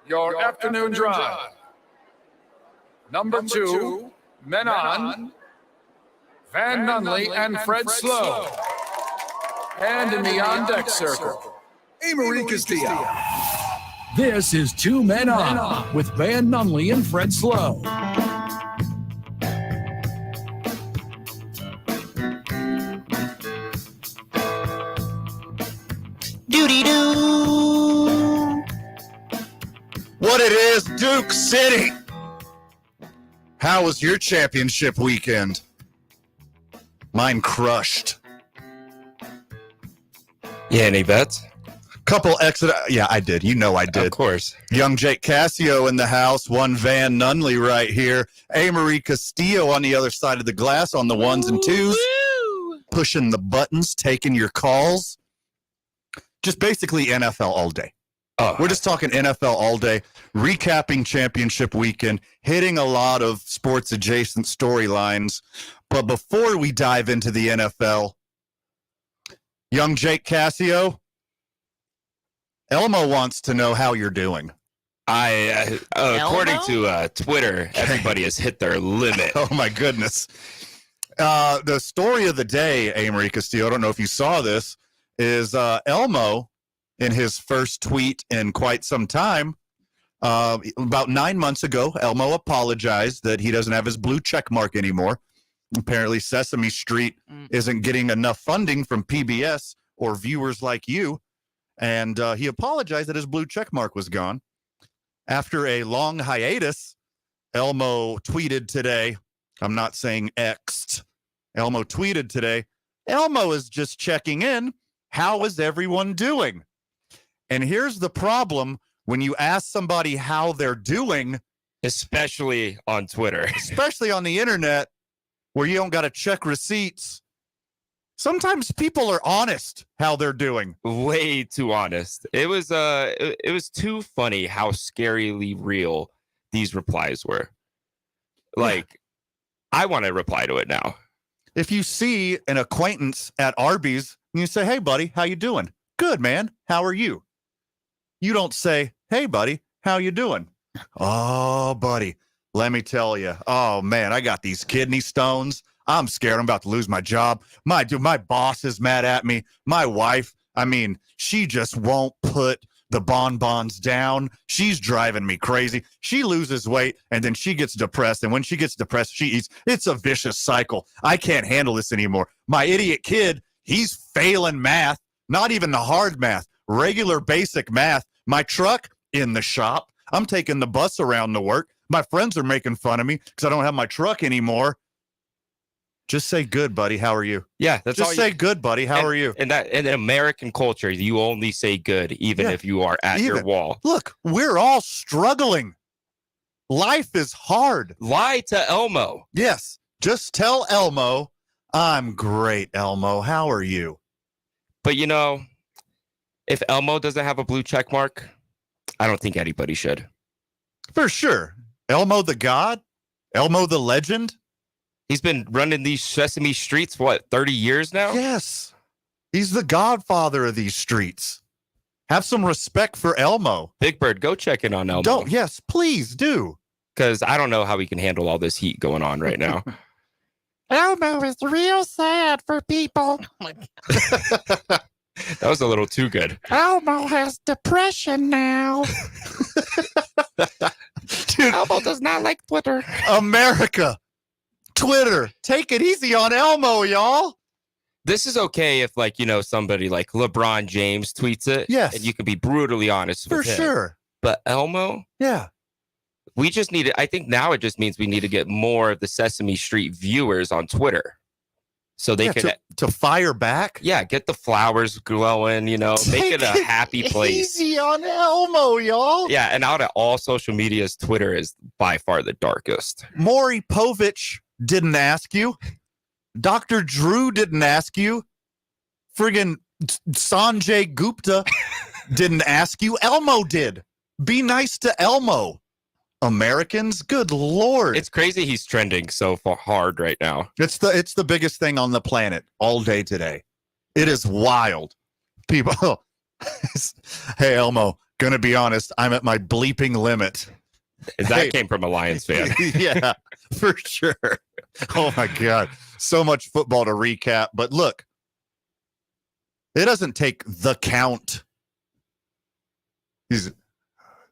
your afternoon drive. Number 2, Men On, Van Nunley and Fred Slow. And in the on-deck circle, Marie Castillo. This is Two Men On with Van Nunley and Fred Slow. Doody-doo. What it is, Duke City. How was your championship weekend? Mine crushed. Yeah, any bets? Couple exit. Yeah, I did. You know I did. Of course. Young Jake Cassio in the house. One Van Nunley right here. Marie Castillo on the other side of the glass on the ones and twos. Pushing the buttons, taking your calls. Just basically NFL all day. Oh, We're just talking NFL all day, recapping championship weekend, hitting a lot of sports adjacent storylines. But before we dive into the NFL, young Jake Cassio, Elmo wants to know how you're doing. According to Twitter, everybody has hit their limit. Oh, my goodness. The story of the day, Marie Castillo, I don't know if you saw this, is Elmo, in his first tweet in quite some time, about 9 months ago, Elmo apologized that he doesn't have his blue check mark anymore. Apparently, Sesame Street isn't getting enough funding from PBS or viewers like you. And he apologized that his blue check mark was gone. After a long hiatus, Elmo tweeted today, I'm not saying X'd, Elmo tweeted today, Elmo is just checking in. How is everyone doing? And here's the problem when you ask somebody how they're doing, Especially on Twitter. especially on the internet where you don't got to check receipts. Sometimes people are honest how they're doing. Way too honest. It was too funny how scarily real these replies were. Like, I want to reply to it now. If you see an acquaintance at Arby's and you say, hey, buddy, how you doing? Good, man. How are you? You don't say, hey, buddy, how you doing? Oh, buddy, let me tell you. Oh, man, I got these kidney stones. I'm scared. I'm about to lose my job. My boss is mad at me. My wife, she just won't put the bonbons down. She's driving me crazy. She loses weight, and then she gets depressed. And when she gets depressed, she eats. It's a vicious cycle. I can't handle this anymore. My idiot kid, he's failing math, not even the hard math, regular basic math. My truck in the shop. I'm taking the bus around to work. My friends are making fun of me because I don't have my truck anymore. Just say good, buddy. How are you? Yeah, that's all. Just say good, buddy. How are you? And that in American culture, you only say good, even if you are at your wall. Look, we're all struggling. Life is hard. Lie to Elmo. Yes. Just tell Elmo, I'm great, Elmo. How are you? But if Elmo doesn't have a blue check mark, I don't think anybody should. For sure. Elmo the God? Elmo the legend? He's been running these Sesame Streets for 30 years now? Yes. He's the godfather of these streets. Have some respect for Elmo. Big Bird, go check in on Elmo. Yes, please do. Because I don't know how we can handle all this heat going on right now. Elmo is real sad for people. Oh my God. That was a little too good. Elmo has depression now. Dude, Elmo does not like Twitter. America, Twitter, take it easy on Elmo, y'all. This is okay if, somebody like LeBron James tweets it. Yes. And you can be brutally honest with him. For sure. But Elmo? Yeah. We just need to, I think now it just means we need to get more of the Sesame Street viewers on Twitter. So they can to fire back. Yeah, get the flowers glowing, make it a happy place. Easy on Elmo, y'all. Yeah, and out of all social medias, Twitter is by far the darkest. Maury Povich didn't ask you. Dr. Drew didn't ask you. Friggin' Sanjay Gupta didn't ask you. Elmo did. Be nice to Elmo. Americans, good Lord. It's crazy he's trending so far hard right now. It's the biggest thing on the planet all day today. It is wild. People, hey, Elmo, Gonna be honest, I'm at my bleeping limit. That Hey. came from a Lions fan. Yeah, for sure. Oh my God. So much football to recap. But look, it doesn't take the count. He's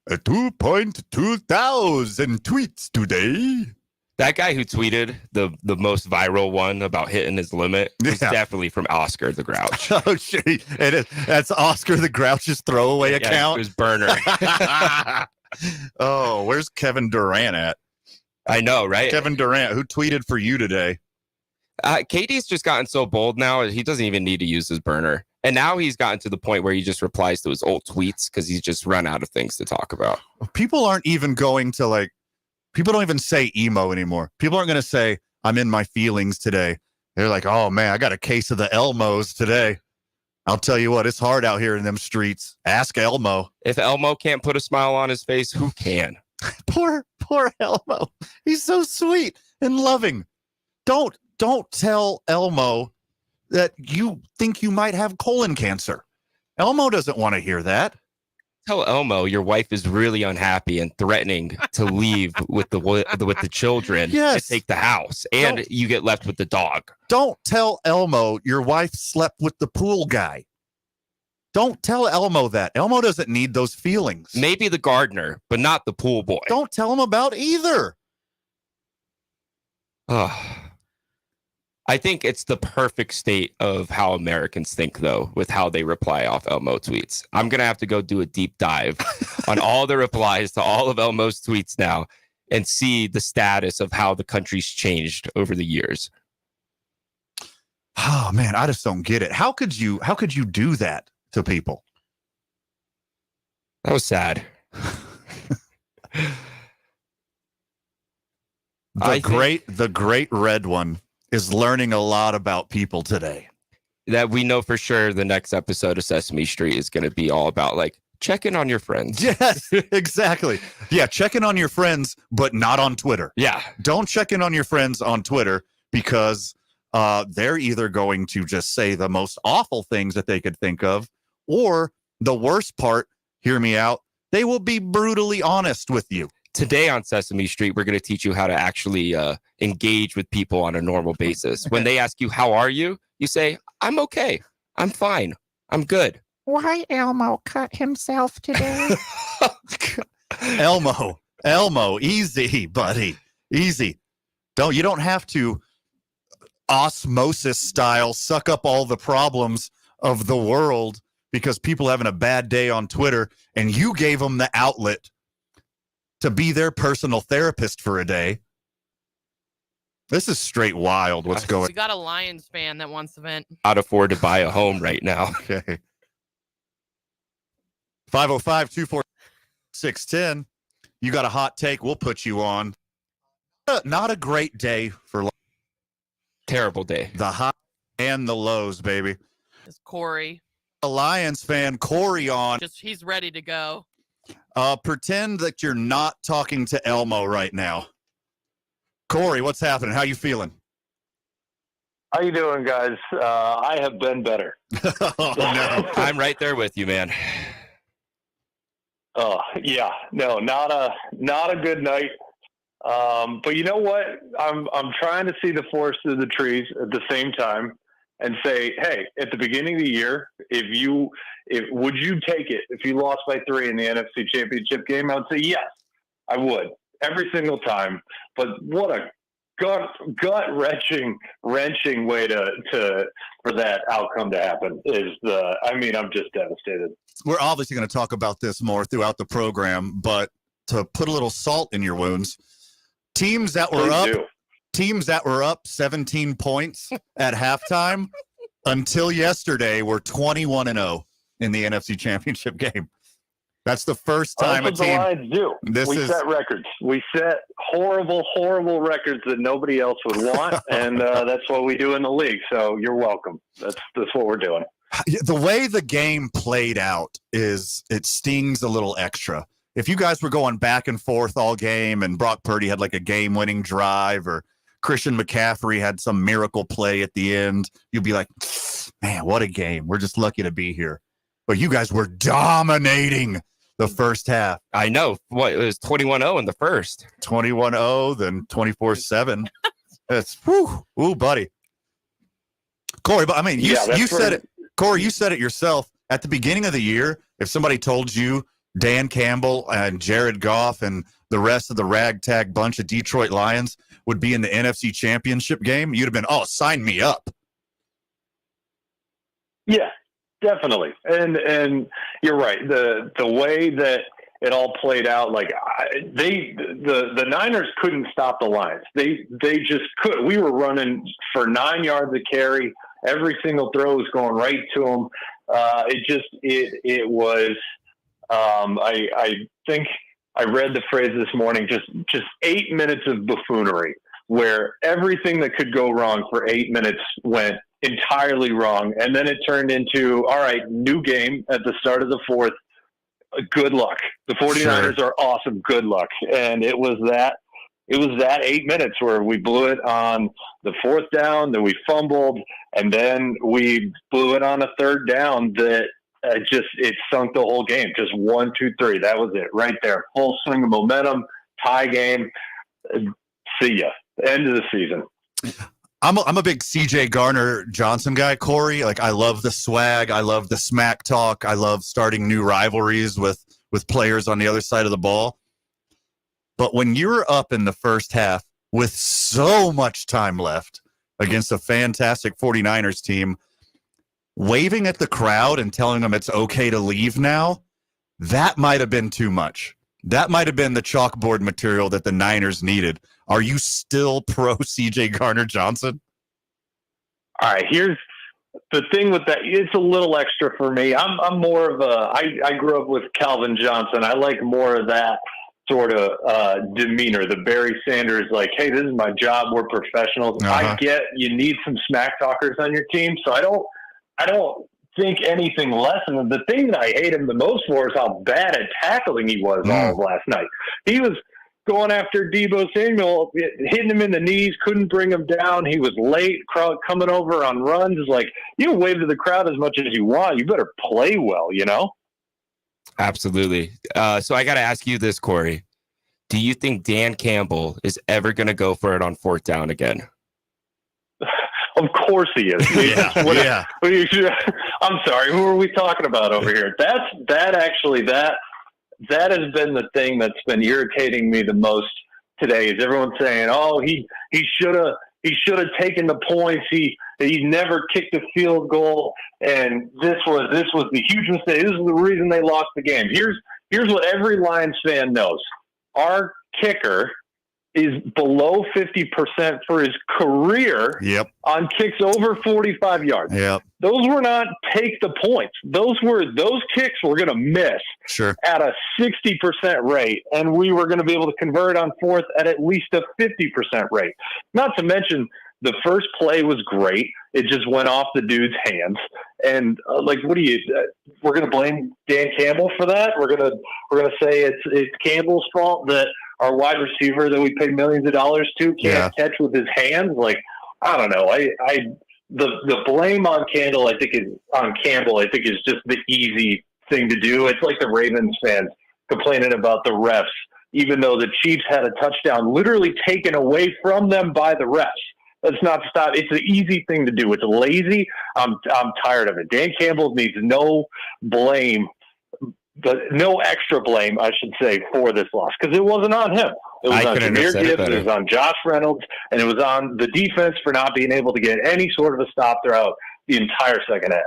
a 2.2 thousand tweets today. That guy who tweeted the most viral one about hitting his limit was Yeah. definitely from Oscar the Grouch. Oh, shit. That's Oscar the Grouch's throwaway Yeah, account. it was burner. Oh, where's Kevin Durant at? I know, right? Kevin Durant, who tweeted for you today? Katie's just gotten so bold now, he doesn't even need to use his burner. And now he's gotten to the point where he just replies to his old tweets because he's just run out of things to talk about. People aren't even going to like, people don't even say emo anymore. People aren't going to say, I'm in my feelings today. They're like, oh man, I got a case of the Elmos today. I'll tell you what, it's hard out here in them streets. Ask Elmo. If Elmo can't put a smile on his face, who can? Poor Elmo. He's so sweet and loving. Don't tell Elmo that you think you might have colon cancer. Elmo doesn't want to hear that. Tell Elmo your wife is really unhappy and threatening to leave with the children Yes. and take the house, and Don't- you get left with the dog. Don't tell Elmo your wife slept with the pool guy. Don't tell Elmo that. Elmo doesn't need those feelings. Maybe the gardener, but not the pool boy. Don't tell him about either. Ugh. I think it's the perfect state of how Americans think, though, with how they reply off Elmo tweets. I'm going to have to go do a deep dive on all the replies to all of Elmo's tweets now and see the status of how the country's changed over the years. Oh man, I just don't get it. How could you do that to people? That was sad. The great red one is learning a lot about people today. That we know for sure the next episode of Sesame Street is going to be all about like checking on your friends. Yes, exactly. Yeah, check in on your friends, but not on Twitter. Yeah. Don't check in on your friends on Twitter because they're either going to just say the most awful things that they could think of, or the worst part, hear me out, they will be brutally honest with you. Today on Sesame Street, we're going to teach you how to actually engage with people on a normal basis. When they ask you, how are you? You say, I'm okay. I'm fine. I'm good. Why Elmo cut himself today? Elmo, easy, buddy. Easy. You don't have to osmosis style suck up all the problems of the world because people having a bad day on Twitter and you gave them the outlet to be their personal therapist for a day. This is straight wild. What's going We got a Lions fan that wants to vent. Not afford to buy a home right now. Okay. 505-246-10. You got a hot take, we'll put you on. Not a great day for Terrible day. the high and the lows, baby. It's Corey. A Lions fan, Corey on. He's ready to go. Pretend that you're not talking to Elmo right now. Corey, what's happening? How you feeling? How you doing, guys? I have been better. Oh, no. I'm right there with you, man. Oh, yeah. No, not a good night. But you know what? I'm trying to see the forest through the trees at the same time and say, hey, at the beginning of the year, would you take it if you lost by 3 in the NFC Championship game? I would say yes, I would every single time. But what a gut wrenching way for that outcome to happen I'm just devastated. We're obviously going to talk about this more throughout the program, but to put a little salt in your wounds, teams that were up 17 points at halftime until yesterday were 21-0 in the NFC Championship game. That's the first time That's what the Lions do. We set records. We set horrible, horrible records that nobody else would want, and that's what we do in the league. So you're welcome. That's what we're doing. The way the game played out is it stings a little extra. If you guys were going back and forth all game and Brock Purdy had like a game-winning drive or Christian McCaffrey had some miracle play at the end, you'd be like, man, what a game. We're just lucky to be here. But you guys were dominating the first half. I know. What, it was 21-0 in the first. 21-0, then 24-7. That's whew, ooh, buddy. Corey, but I mean, you said it. Corey, you said it yourself at the beginning of the year. If somebody told you Dan Campbell and Jared Goff and the rest of the ragtag bunch of Detroit Lions would be in the NFC Championship game, you'd have been, oh, sign me up. Yeah, definitely. And you're right. The way that it all played out, like the Niners couldn't stop the Lions. They just couldn't. We were running for 9 yards a carry. Every single throw was going right to them. It was. I think I read the phrase this morning. Just 8 minutes of buffoonery, where everything that could go wrong for 8 minutes went entirely wrong, and then it turned into, all right, new game at the start of the fourth. Good luck. The 49ers are awesome. Good luck. And it was that 8 minutes where we blew it on the fourth down, then we fumbled, and then we blew it on a third down that it sunk the whole game. Just 1, 2, 3. That was it right there. Full swing of momentum, tie game. See ya. End of the season. I'm a big CJ Garner Johnson guy, Corey. Like, I love the swag. I love the smack talk. I love starting new rivalries with players on the other side of the ball. But when you're up in the first half with so much time left against a fantastic 49ers team, waving at the crowd and telling them it's okay to leave now, that might have been too much. That might have been the chalkboard material that the Niners needed. Are you still pro CJ Garner Johnson? All right, here's the thing with that. It's a little extra for me. I'm more of I grew up with Calvin Johnson. I like more of that sort of demeanor. The Barry Sanders, like, hey, this is my job. We're professionals. I get you need some smack talkers on your team. So I don't think anything less of him. The thing that I hate him the most for is how bad at tackling he was all of last night. He was going after Deebo Samuel, hitting him in the knees, couldn't bring him down. He was late, crowd coming over on runs. It's like, you can wave to the crowd as much as you want. You better play well, you know? Absolutely. So I got to ask you this, Corey. Do you think Dan Campbell is ever going to go for it on fourth down again? Of course he is. Yeah. I'm sorry. Who are we talking about over here? That has been the thing that's been irritating me the most today. Is everyone saying, "Oh, he should have taken the points. He never kicked a field goal, and this was the huge mistake. This is the reason they lost the game." Here's what every Lions fan knows: our kicker is below 50% for his career on kicks over 45 yards. Yep. Those were not take the points. Those kicks were going to miss at a 60% rate, and we were going to be able to convert on fourth at least a 50% rate. Not to mention the first play was great. It just went off the dude's hands. And we're going to blame Dan Campbell for that? We're going to say it's Campbell's fault that our wide receiver that we paid millions of dollars to can't catch with his hands? Like, I don't know. The blame on Campbell, I think, is just the easy thing to do. It's like the Ravens fans complaining about the refs, even though the Chiefs had a touchdown literally taken away from them by the refs. Let's not stop. It's an easy thing to do. It's lazy. I'm tired of it. Dan Campbell needs no blame, but no extra blame, I should say, for this loss, because it wasn't on him. It was on Jahmyr Gibbs, it was on Josh Reynolds, and it was on the defense for not being able to get any sort of a stop throughout the entire second half.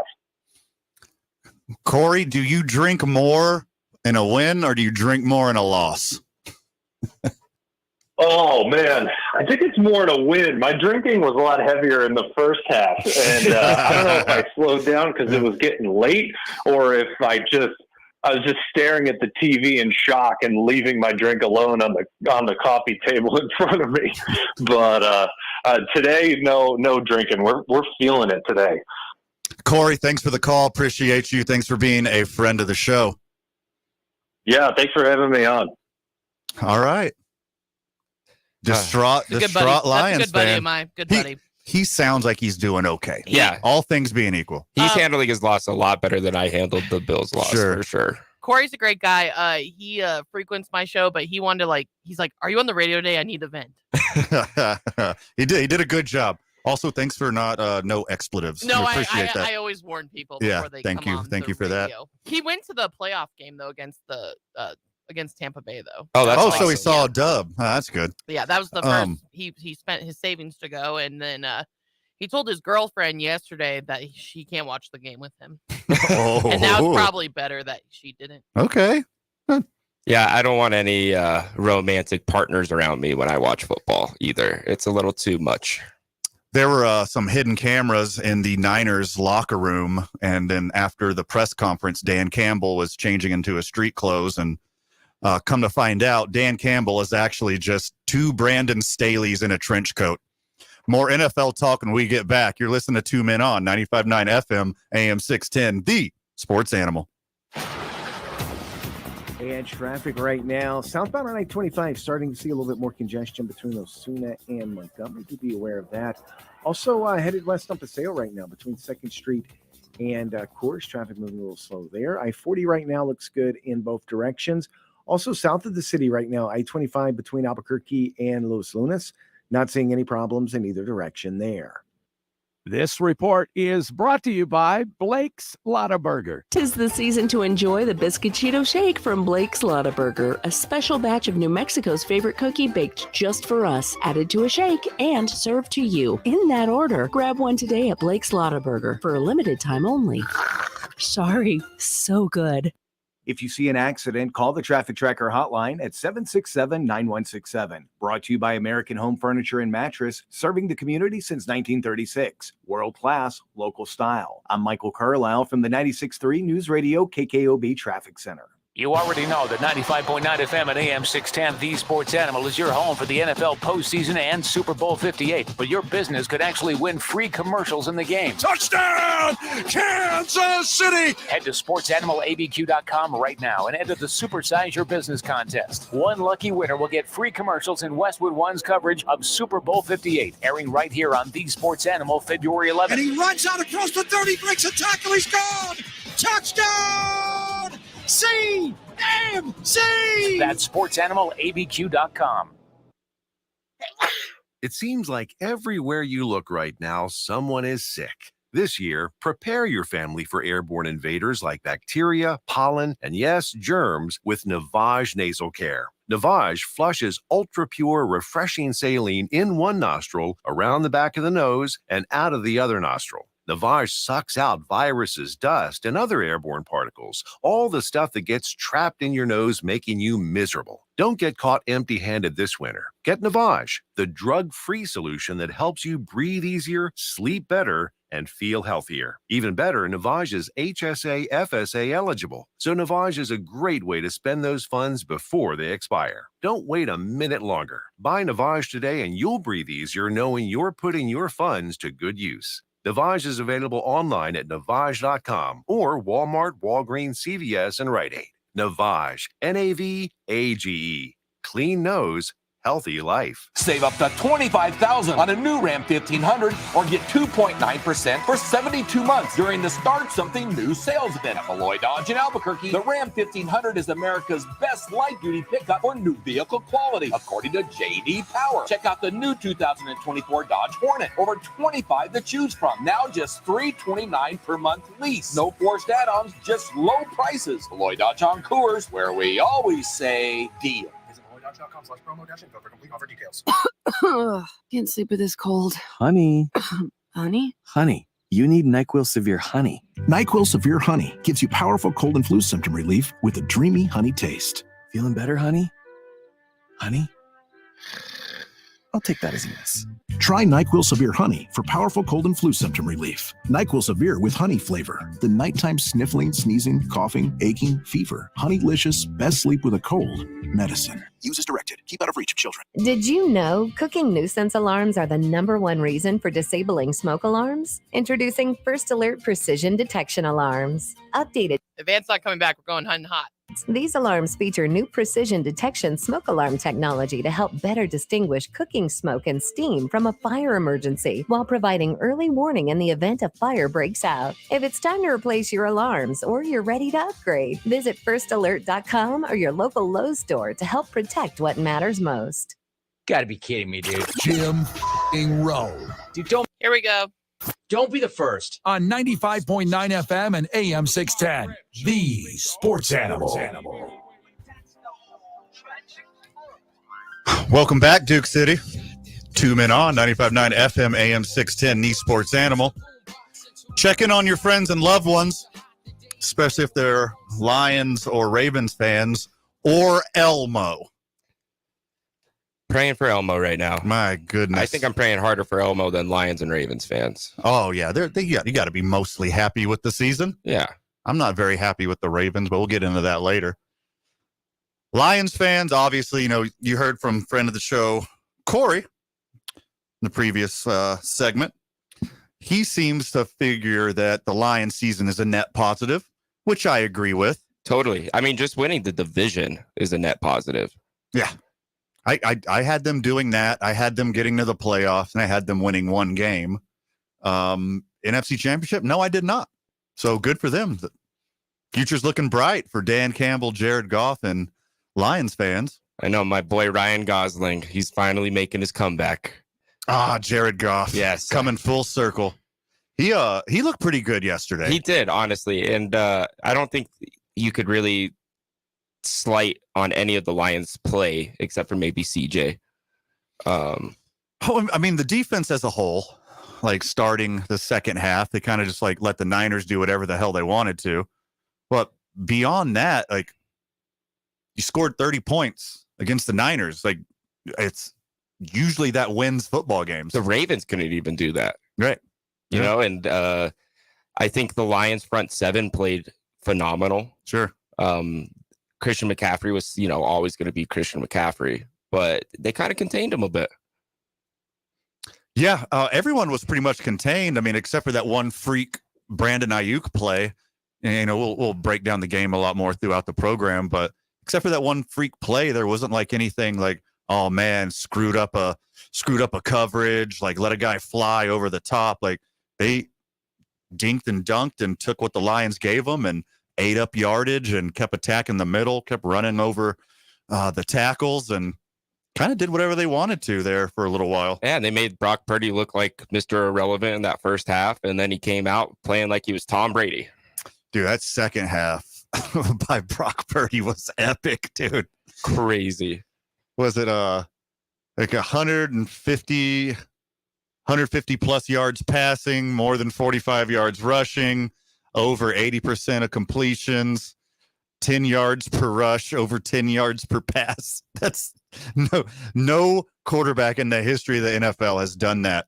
Corey, do you drink more in a win or do you drink more in a loss? Oh, man. I think it's more in a win. My drinking was a lot heavier in the first half, and I don't know if I slowed down because it was getting late or if I was just staring at the TV in shock and leaving my drink alone on the coffee table in front of me. But today, no drinking. We're feeling it today. Corey, thanks for the call. Appreciate you. Thanks for being a friend of the show. Yeah, thanks for having me on. All right. Distraught Lions That's a good buddy fan. of mine. Good buddy. He sounds like he's doing okay. Yeah. All things being equal. He's handling his loss a lot better than I handled the Bills' loss, for sure. Corey's a great guy. He frequents my show, but he wanted to he's like, "Are you on the radio today? I need to vent." He did a good job. Also, thanks for not no expletives. No, We appreciate that. I always warn people Yeah, before they thank come you. on Thank the you for that. radio. He went to the playoff game though against Tampa Bay though. Oh, that's Oh, awesome. so he saw a dub. Oh, that's good. Yeah, that was the first. He spent his savings to go, and then he told his girlfriend yesterday that she can't watch the game with him, and now it's probably better that she didn't. Okay. Yeah, I don't want any romantic partners around me when I watch football either. It's a little too much. There were some hidden cameras in the Niners locker room, and then after the press conference, Dan Campbell was changing into his street clothes, and come to find out, Dan Campbell is actually just two Brandon Staleys in a trench coat. More NFL talk when we get back. You're listening to Two Men On, 95.9 FM, AM 610, the sports animal. And traffic right now, southbound on I-25, starting to see a little bit more congestion between Osuna and Montgomery. To be aware of that. Also headed west on Paseo right now between 2nd Street and Coors. Traffic moving a little slow there. I-40 right now looks good in both directions. Also south of the city right now, I-25 between Albuquerque and Los Lunas. Not seeing any problems in either direction there. This report is brought to you by Blake's Lotta Burger. 'Tis the season to enjoy the Biscuitito Shake from Blake's Lotta Burger, a special batch of New Mexico's favorite cookie baked just for us, added to a shake and served to you. In that order, grab one today at Blake's Lotta Burger for a limited time only. Sorry, so good. If you see an accident, call the Traffic Tracker hotline at 767-9167. Brought to you by American Home Furniture and Mattress, serving the community since 1936. World class, local style. I'm Michael Carlisle from the 96.3 News Radio KKOB Traffic Center. You already know that 95.9 FM and AM 610, The Sports Animal, is your home for the NFL postseason and Super Bowl 58. But your business could actually win free commercials in the game. Touchdown, Kansas City! Head to sportsanimalabq.com right now and enter the Supersize Your Business contest. One lucky winner will get free commercials in Westwood One's coverage of Super Bowl 58, airing right here on The Sports Animal February 11th. And he runs out across the 30, breaks a tackle, he's gone! Touchdown! CMC! That's sportsanimalabq.com. It seems like everywhere you look right now, someone is sick. This year, prepare your family for airborne invaders like bacteria, pollen, and yes, germs with Navage Nasal Care. Navage flushes ultra-pure, refreshing saline in one nostril, around the back of the nose, and out of the other nostril. Navage sucks out viruses, dust, and other airborne particles, all the stuff that gets trapped in your nose, making you miserable. Don't get caught empty-handed this winter. Get Navage, the drug-free solution that helps you breathe easier, sleep better, and feel healthier. Even better, Navage is HSA, FSA eligible, so Navage is a great way to spend those funds before they expire. Don't wait a minute longer. Buy Navage today and you'll breathe easier knowing you're putting your funds to good use. Navage is available online at Navage.com or Walmart, Walgreens, CVS, and Rite Aid. Navage, N-A-V-A-G-E. Clean nose, healthy life. Save up to $25,000 on a new Ram 1500 or get 2.9% for 72 months during the Start Something New sales event at Malloy Dodge in Albuquerque. The Ram 1500 is America's best light-duty pickup for new vehicle quality, according to J.D. Power. Check out the new 2024 Dodge Hornet. Over 25 to choose from. Now just $329 per month lease. No forced add-ons, just low prices. Malloy Dodge on Coors, where we always say deal. Dodge.com/promo-info for complete offer details. Can't sleep with this cold. Honey. Honey? Honey, you need NyQuil Severe Honey. NyQuil Severe Honey gives you powerful cold and flu symptom relief with a dreamy honey taste. Feeling better, honey? Honey? I'll take that as a yes. Try NyQuil Severe Honey for powerful cold and flu symptom relief. NyQuil Severe with honey flavor. The nighttime sniffling, sneezing, coughing, aching, fever. Honeylicious, best sleep with a cold medicine. Use as directed. Keep out of reach of children. Did you know cooking nuisance alarms are the #1 reason for disabling smoke alarms? Introducing First Alert Precision Detection Alarms. Updated. If Ant's not coming back, we're going hunting hot. These alarms feature new precision detection smoke alarm technology to help better distinguish cooking smoke and steam from a fire emergency while providing early warning in the event a fire breaks out. If it's time to replace your alarms or you're ready to upgrade, visit firstalert.com or your local Lowe's store to help protect what matters most. Gotta be kidding me, dude. Jim Rowe. Dude, don't. Here we go. Don't be the first. On 95.9 FM and AM 610, the Sports Animal. Welcome back, Duke City. 2 men on 95.9 FM, AM 610, the Sports Animal. Check in on your friends and loved ones, especially if they're Lions or Ravens fans or Elmo. Praying for Elmo right now. My goodness. I think I'm praying harder for Elmo than Lions and Ravens fans. Oh, yeah. You got to be mostly happy with the season. Yeah. I'm not very happy with the Ravens, but we'll get into that later. Lions fans, obviously, you heard from friend of the show, Corey, in the previous segment. He seems to figure that the Lions season is a net positive, which I agree with. Totally. I mean, just winning the division is a net positive. Yeah. I had them doing that. I had them getting to the playoffs, and I had them winning one game. NFC Championship? No, I did not. So good for them. The future's looking bright for Dan Campbell, Jared Goff, and Lions fans. I know my boy Ryan Gosling. He's finally making his comeback. Jared Goff. Yes. Coming full circle. He looked pretty good yesterday. He did, honestly. And I don't think you could really slight on any of the Lions' play except for maybe CJ. I mean, the defense as a whole, like starting the second half, they kind of just like let the Niners do whatever the hell they wanted to. But beyond that, like you scored 30 points against the Niners. Like it's usually that wins football games. The Ravens couldn't even do that. Right. You know, and I think the Lions front seven played phenomenal. Sure. Christian McCaffrey was, always going to be Christian McCaffrey, but they kind of contained him a bit. Yeah, everyone was pretty much contained. I mean, except for that one freak Brandon Ayuk play. And, we'll break down the game a lot more throughout the program, but except for that one freak play, there wasn't like anything like, oh man, screwed up a coverage, like let a guy fly over the top. Like they dinked and dunked and took what the Lions gave them and ate up yardage and kept attacking the middle, kept running over the tackles and kind of did whatever they wanted to there for a little while. Yeah, and they made Brock Purdy look like Mr. Irrelevant in that first half, and then he came out playing like he was Tom Brady. Dude, that second half by Brock Purdy was epic, dude. Crazy. Was it like 150 plus yards passing, more than 45 yards rushing, over 80% of completions, 10 yards per rush, over 10 yards per pass. That's no quarterback in the history of the NFL has done that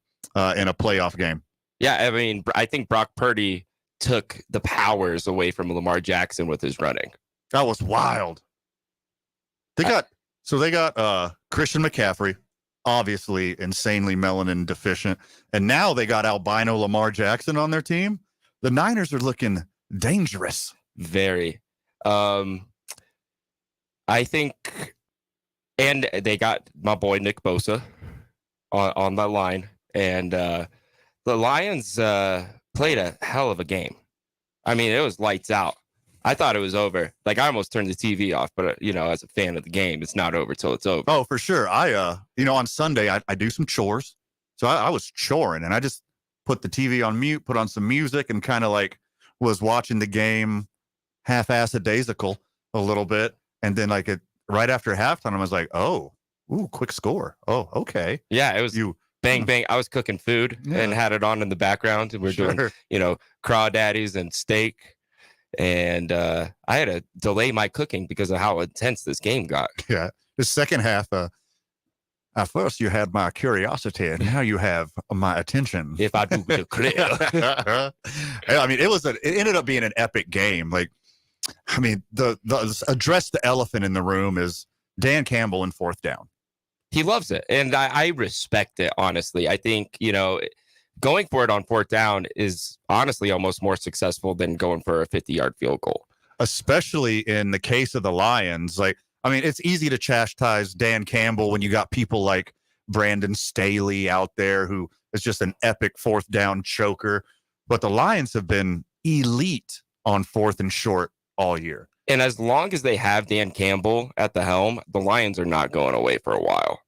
in a playoff game. Yeah, I mean, I think Brock Purdy took the powers away from Lamar Jackson with his running. That was wild. They got Christian McCaffrey, obviously insanely melanin deficient, and now they got albino Lamar Jackson on their team. The Niners are looking dangerous. Very. I think, and they got my boy Nick Bosa on that line, and the Lions played a hell of a game. I mean, it was lights out. I thought it was over. Like I almost turned the TV off, but as a fan of the game, it's not over till it's over. Oh, for sure. I on Sunday I do some chores, so I was choring and I just put the TV on mute, put on some music, and kind of like was watching the game half-assed a little bit, and then right after halftime, I was like, quick score. Oh, okay. Yeah, it was bang bang. I was cooking food and had it on in the background, and we're doing crawdaddies and steak. And I had to delay my cooking because of how intense this game got. Yeah. The second half, at first you had my curiosity, and now you have my attention. If I do declare. I mean, it ended up being an epic game. Like, I mean, the address the elephant in the room is Dan Campbell in fourth down. He loves it. And I respect it, honestly. I think, going for it on fourth down is honestly almost more successful than going for a 50-yard field goal. especially in the case of the Lions. Like, I mean, it's easy to chastise Dan Campbell when you got people like Brandon Staley out there who is just an epic fourth down choker. But the Lions have been elite on fourth and short all year. And as long as they have Dan Campbell at the helm, the Lions are not going away for a while.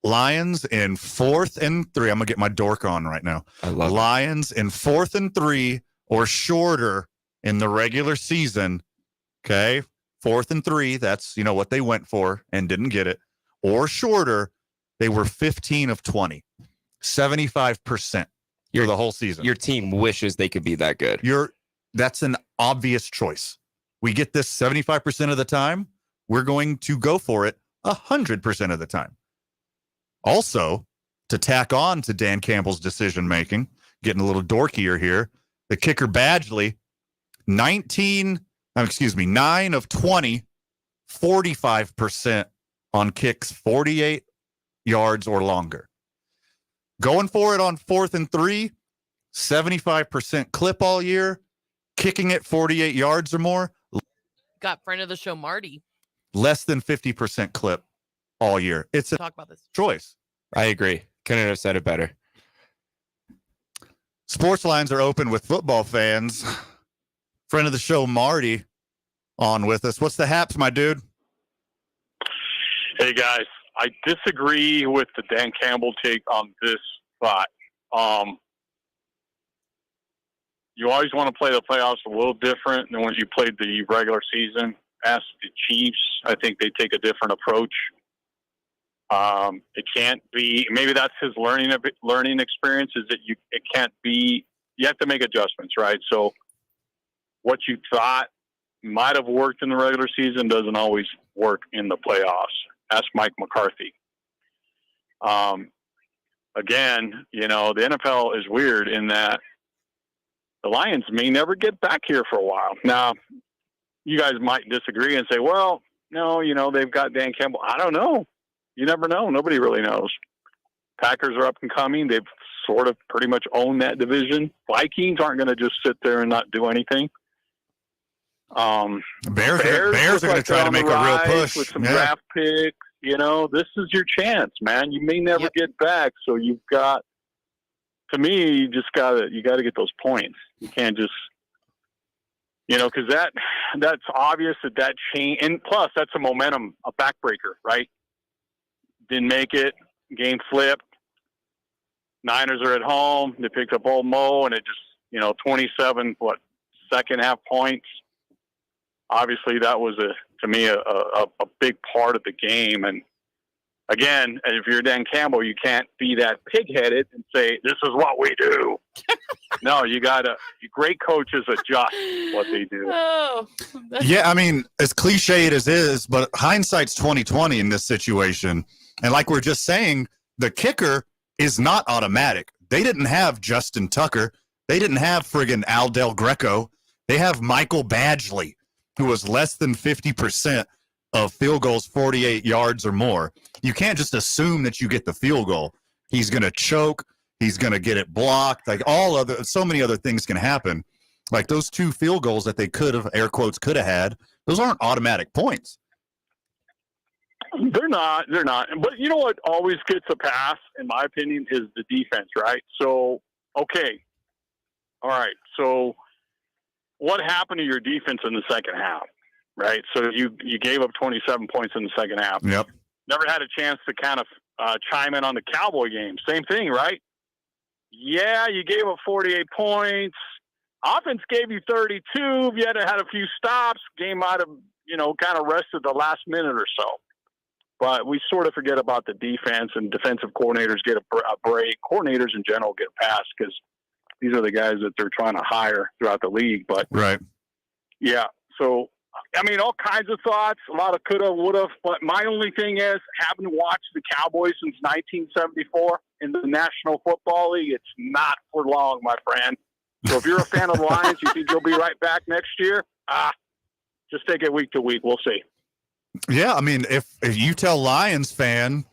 Lions in 4th and 3. I'm going to get my dork on right now. I love Lions in 4th and 3 or shorter in the regular season. Okay. 4th and 3. That's, what they went for and didn't get it. Or shorter. They were 15 of 20, 75% for the whole season. Your team wishes they could be that good. That's an obvious choice. We get this 75% of the time. We're going to go for it 100% of the time. Also, to tack on to Dan Campbell's decision-making, getting a little dorkier here, the kicker Badgley, 9 of 20, 45% on kicks 48 yards or longer. Going for it on 4th and 3, 75% clip all year, kicking it 48 yards or more. Got friend of the show, Marty. Less than 50% clip all year. It's a talk about this choice. I agree. Couldn't have said it better. Sports lines are open with football fans. Friend of the show, Marty, on with us. What's the haps, my dude? Hey, guys. I disagree with the Dan Campbell take on this spot. You always want to play the playoffs a little different than when you played the regular season. Ask the Chiefs. I think they take a different approach. It can't be. Maybe that's his learning experience. Is that it can't be. You have to make adjustments, right? So what you thought might have worked in the regular season doesn't always work in the playoffs. Ask Mike McCarthy. Again, the NFL is weird in that the Lions may never get back here for a while. Now, you guys might disagree and say, well, no, they've got Dan Campbell. I don't know. You never know. Nobody really knows. Packers are up and coming. They've sort of pretty much owned that division. Vikings aren't going to just sit there and not do anything. Bears are going to try to make a real push with some draft picks. This is your chance, man. You may never get back, so you've got. To me, you got to get those points. You can't just, because that's obvious that change, and plus that's a momentum, a backbreaker, right? Didn't make it, game flipped. Niners are at home. They picked up old Mo, and it just, 27 second half points. Obviously, that was to me a big part of the game. And again, if you're Dan Campbell, you can't be that pig-headed and say, this is what we do. No, great coaches adjust what they do. Oh, yeah, I mean, as cliched as it is, but hindsight's 20/20 in this situation. And like we're just saying, the kicker is not automatic. They didn't have Justin Tucker. They didn't have friggin' Al Del Greco. They have Michael Badgley, who was less than 50% of field goals 48 yards or more. You can't just assume that you get the field goal. He's going to choke. He's going to get it blocked. Like so many other things can happen. Like those 2 field goals that they could have, air quotes, could have had, those aren't automatic points. They're not. But you know what always gets a pass, in my opinion, is the defense, right? So, okay. All right. So what happened to your defense in the second half, right? So you gave up 27 points in the second half. Yep. Never had a chance to kind of chime in on the Cowboy game. Same thing, right? Yeah, you gave up 48 points. Offense gave you 32. If you had a few stops, game might have, kind of rested the last minute or so. But we sort of forget about the defense, and defensive coordinators get a break. Coordinators in general get a pass because these are the guys that they're trying to hire throughout the league. But right. Yeah. So, I mean, all kinds of thoughts, a lot of coulda, woulda. But my only thing is, having watched the Cowboys since 1974 in the National Football League, it's not for long, my friend. So if you're a fan of the Lions, you think you'll be right back next year? Just take it week to week. We'll see. Yeah, I mean, if you tell Lions fan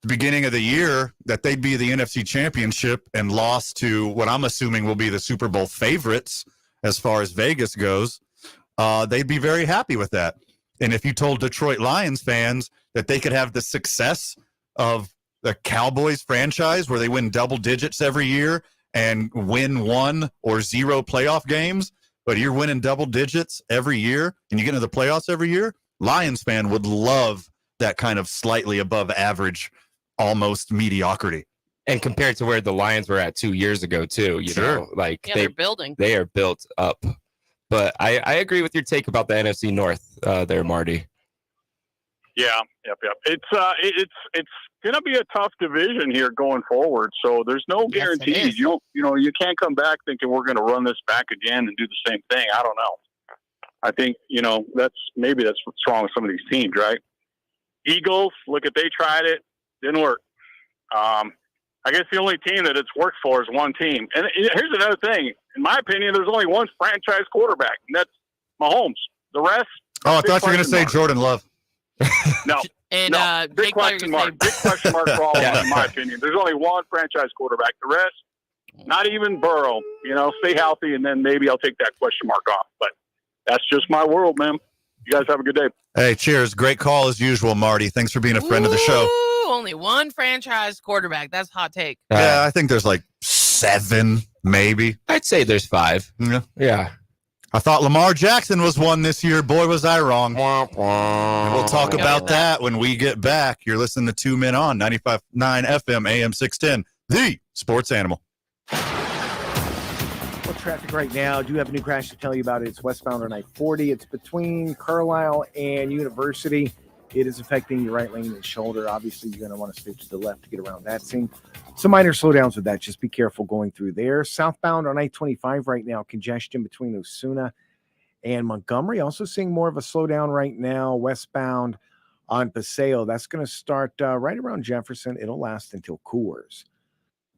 the beginning of the year that they'd be the NFC Championship and lost to what I'm assuming will be the Super Bowl favorites as far as Vegas goes, they'd be very happy with that. And if you told Detroit Lions fans that they could have the success of the Cowboys franchise where they win double digits every year and win 1 or 0 playoff games, but you're winning double digits every year and you get into the playoffs every year, Lions fan would love that kind of slightly above average, almost mediocrity. And compared to where the Lions were at 2 years ago, too, you know, like they're building. They are built up. But I agree with your take about the NFC North there, Marty. Yeah, yep. It's going to be a tough division here going forward. So there's no guarantees. You can't come back thinking we're going to run this back again and do the same thing. I don't know. I think that's what's wrong with some of these teams, right? Eagles, they tried it, didn't work. I guess the only team that it's worked for is one team. And here's another thing. In my opinion, there's only one franchise quarterback, and that's Mahomes. The rest. Oh, I thought you were going to say Jordan Love. No. And big question mark. Big question mark for all of them, in my opinion. There's only one franchise quarterback. The rest, not even Burrow. Stay healthy, and then maybe I'll take that question mark off. But that's just my world, man. You guys have a good day. Hey, cheers. Great call as usual, Marty. Thanks for being a friend of the show. Only one franchise quarterback. That's a hot take. Yeah, I think there's like 7, maybe. I'd say there's 5. Yeah. I thought Lamar Jackson was one this year. Boy, was I wrong. And we'll talk about that when we get back. You're listening to 2 Men On 95.9 FM, AM 610, the sports animal. Well, traffic right now. I do have a new crash to tell you about. It's westbound on I-40. It's between Carlisle and University. It is affecting your right lane and shoulder. Obviously, you're going to want to stay to the left to get around that scene. Some minor slowdowns with that. Just be careful going through there. Southbound on I-25 right now. Congestion between Osuna and Montgomery. Also seeing more of a slowdown right now. Westbound on Paseo. That's going to start right around Jefferson. It'll last until Coors.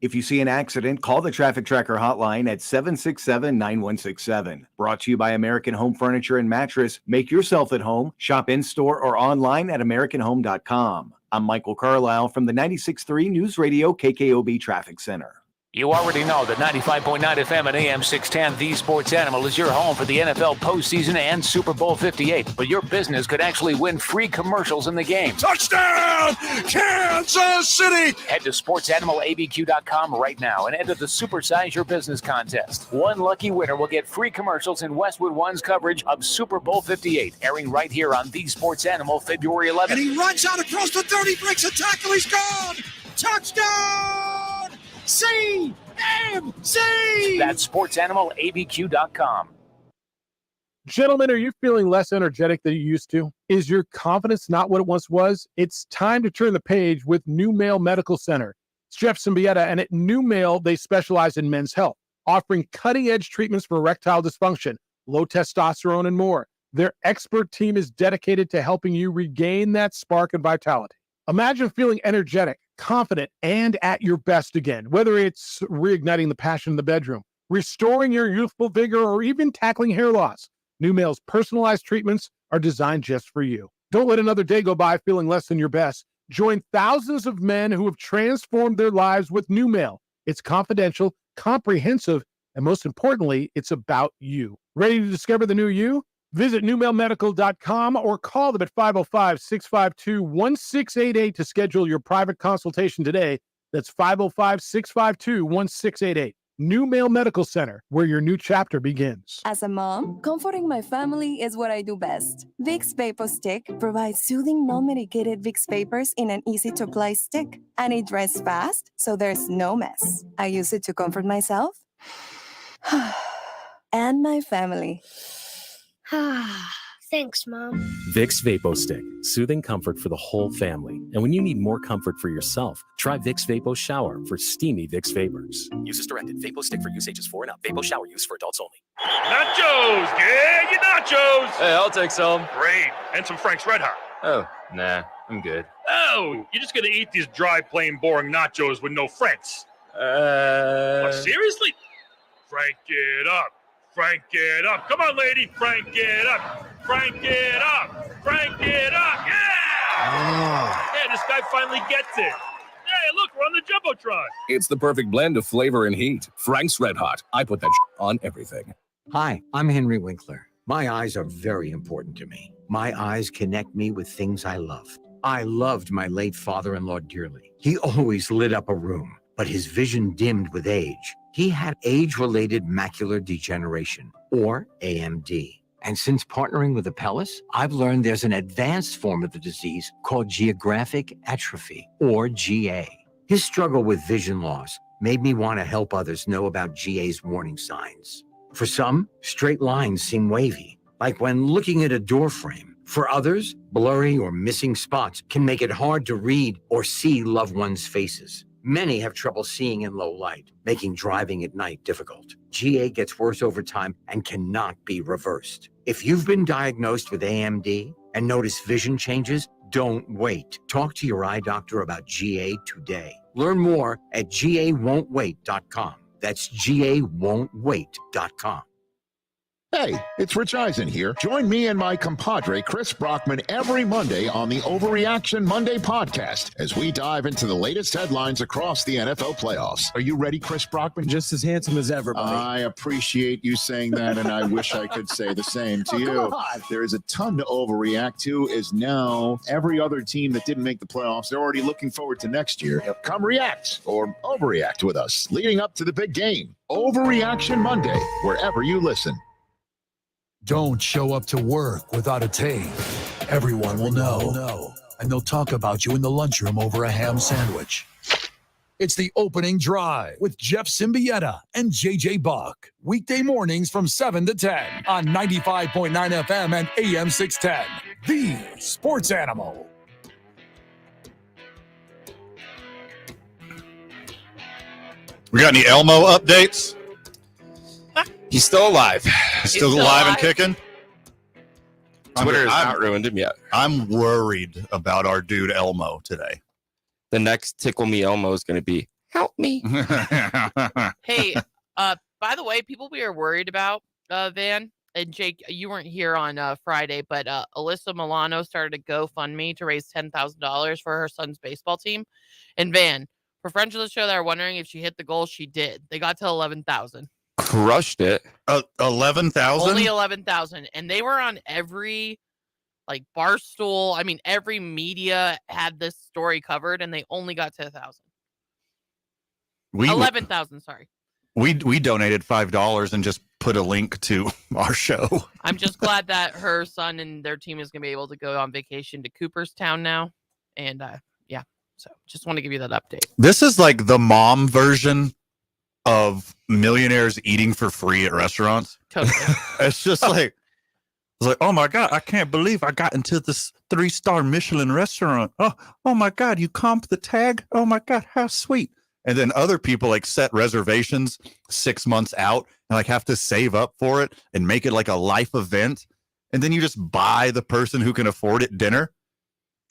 If you see an accident, call the Traffic Tracker hotline at 767-9167. Brought to you by American Home Furniture and Mattress. Make yourself at home. Shop in-store or online at AmericanHome.com. I'm Michael Carlisle from the 96.3 News Radio KKOB Traffic Center. You already know that 95.9 FM and AM 610, The Sports Animal, is your home for the NFL postseason and Super Bowl 58. But your business could actually win free commercials in the game. Touchdown, Kansas City! Head to sportsanimalabq.com right now and enter the Supersize Your Business contest. One lucky winner will get free commercials in Westwood One's coverage of Super Bowl 58, airing right here on The Sports Animal February 11th. And he runs out across the 30, breaks a tackle, he's gone! Touchdown! CMC! That's sportsanimalabq.com. Gentlemen, are you feeling less energetic than you used to? Is your confidence not what it once was? It's time to turn the page with New Male Medical Center. It's Jeff Symbieta, and at New Male, they specialize in men's health, offering cutting-edge treatments for erectile dysfunction, low testosterone, and more. Their expert team is dedicated to helping you regain that spark and vitality. Imagine feeling energetic, confident, and at your best again, whether it's reigniting the passion in the bedroom, restoring your youthful vigor, or even tackling hair loss. New Male's personalized treatments are designed just for you. Don't let another day go by feeling less than your best. Join thousands of men who have transformed their lives with New Male. It's confidential, comprehensive, and most importantly, it's about you. Ready to discover the new you? Visit newmalemedical.com or call them at 505-652-1688 to schedule your private consultation today. That's 505-652-1688. New Male Medical Center, where your new chapter begins. As a mom, comforting my family is what I do best. Vicks Vapor Stick provides soothing, non-medicated Vicks Vapors in an easy-to-apply stick. And it dries fast, so there's no mess. I use it to comfort myself and my family. Thanks, Mom. Vicks Vapo Stick, soothing comfort for the whole family. And when you need more comfort for yourself, try Vicks Vapo Shower for steamy Vicks Vapors. Use as directed. Vapo Stick for use ages 4 and up. Vapo Shower use for adults only. Nachos! Yeah, you nachos! Hey, I'll take some. Great. And some Frank's Red Hot. Oh, nah, I'm good. Oh, you're just going to eat these dry, plain, boring nachos with no Franks. What, seriously? Frank it up. Frank it up. Come on, lady. Frank it up. Frank it up. Frank it up. Yeah! Yeah, this guy finally gets it. Hey, look, we're on the Jumbotron. It's the perfect blend of flavor and heat. Frank's Red Hot. I put that on everything. Hi, I'm Henry Winkler. My eyes are very important to me. My eyes connect me with things I love. I loved my late father-in-law dearly. He always lit up a room, but his vision dimmed with age. He had age-related macular degeneration, or AMD. And since partnering with Apellis, I've learned there's an advanced form of the disease called geographic atrophy, or GA. His struggle with vision loss made me want to help others know about GA's warning signs. For some, straight lines seem wavy, like when looking at a door frame. For others, blurry or missing spots can make it hard to read or see loved ones' faces. Many have trouble seeing in low light, making driving at night difficult. GA gets worse over time and cannot be reversed. If you've been diagnosed with AMD and notice vision changes, don't wait. Talk to your eye doctor about GA today. Learn more at GAWon'tWait.com. That's GAWon'tWait.com. Hey, it's Rich Eisen here. Join me and my compadre, Chris Brockman, every Monday on the Overreaction Monday podcast as we dive into the latest headlines across the NFL playoffs. Are you ready, Chris Brockman? Just as handsome as ever, buddy. I appreciate you saying that, and I wish I could say the same to you. There is a ton to overreact to, as now every other team that didn't make the playoffs, they're already looking forward to next year. Come react or overreact with us leading up to the big game. Overreaction Monday, wherever you listen. Don't show up to work without a tape. Everyone will know. And they'll talk about you in the lunchroom over a ham sandwich. It's the opening drive with Jeff Symbieta and JJ Buck. Weekday mornings from 7 to 10 on 95.9 FM and AM 610. The Sports Animal. We got any Elmo updates? He's still alive. He's still alive and kicking? Twitter has not ruined him yet. I'm worried about our dude Elmo today. The next Tickle Me Elmo is going to be, help me. Hey, by the way, people we are worried about, Van and Jake, you weren't here on Friday, but Alyssa Milano started a GoFundMe to raise $10,000 for her son's baseball team. And Van, for friends of the show that are wondering if she hit the goal, she did. They got to 11,000. Crushed it. 11,000? Only 11,000. And they were on every, like, Barstool. I mean, every media had this story covered, and they only got to 1,000. 11,000, sorry. We donated $5 and just put a link to our show. I'm just glad that her son and their team is going to be able to go on vacation to Cooperstown now. And, yeah, so just want to give you that update. This is like the mom version of millionaires eating for free at restaurants. Totally. It's just like, oh my God, I can't believe I got into this 3-star Michelin restaurant. Oh my God, you comped the tag? Oh my God, how sweet. And then other people like set reservations 6 months out and like have to save up for it and make it like a life event. And then you just buy the person who can afford it dinner.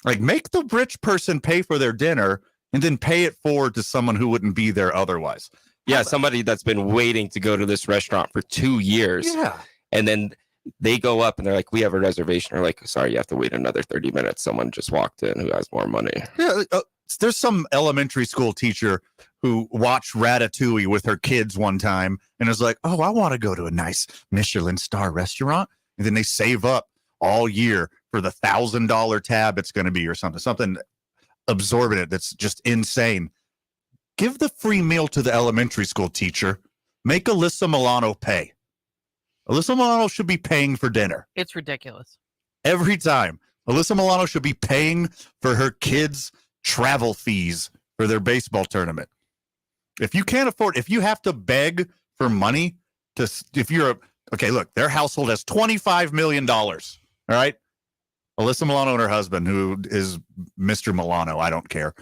Like, make the rich person pay for their dinner and then pay it forward to someone who wouldn't be there otherwise. Yeah, somebody that's been waiting to go to this restaurant for 2 years. Yeah. And then they go up and they're like, we have a reservation. They're like, sorry, you have to wait another 30 minutes. Someone just walked in who has more money. Yeah, there's some elementary school teacher who watched Ratatouille with her kids one time and is like, oh, I want to go to a nice Michelin star restaurant. And then they save up all year for the $1,000 tab it's going to be or something absorbent that's just insane. Give the free meal to the elementary school teacher. Make Alyssa Milano pay. Alyssa Milano should be paying for dinner. It's ridiculous. Every time. Alyssa Milano should be paying for her kids' travel fees for their baseball tournament. If you can't afford, if you have to beg for money okay, look, their household has $25 million. All right. Alyssa Milano and her husband, who is Mr. Milano. I don't care.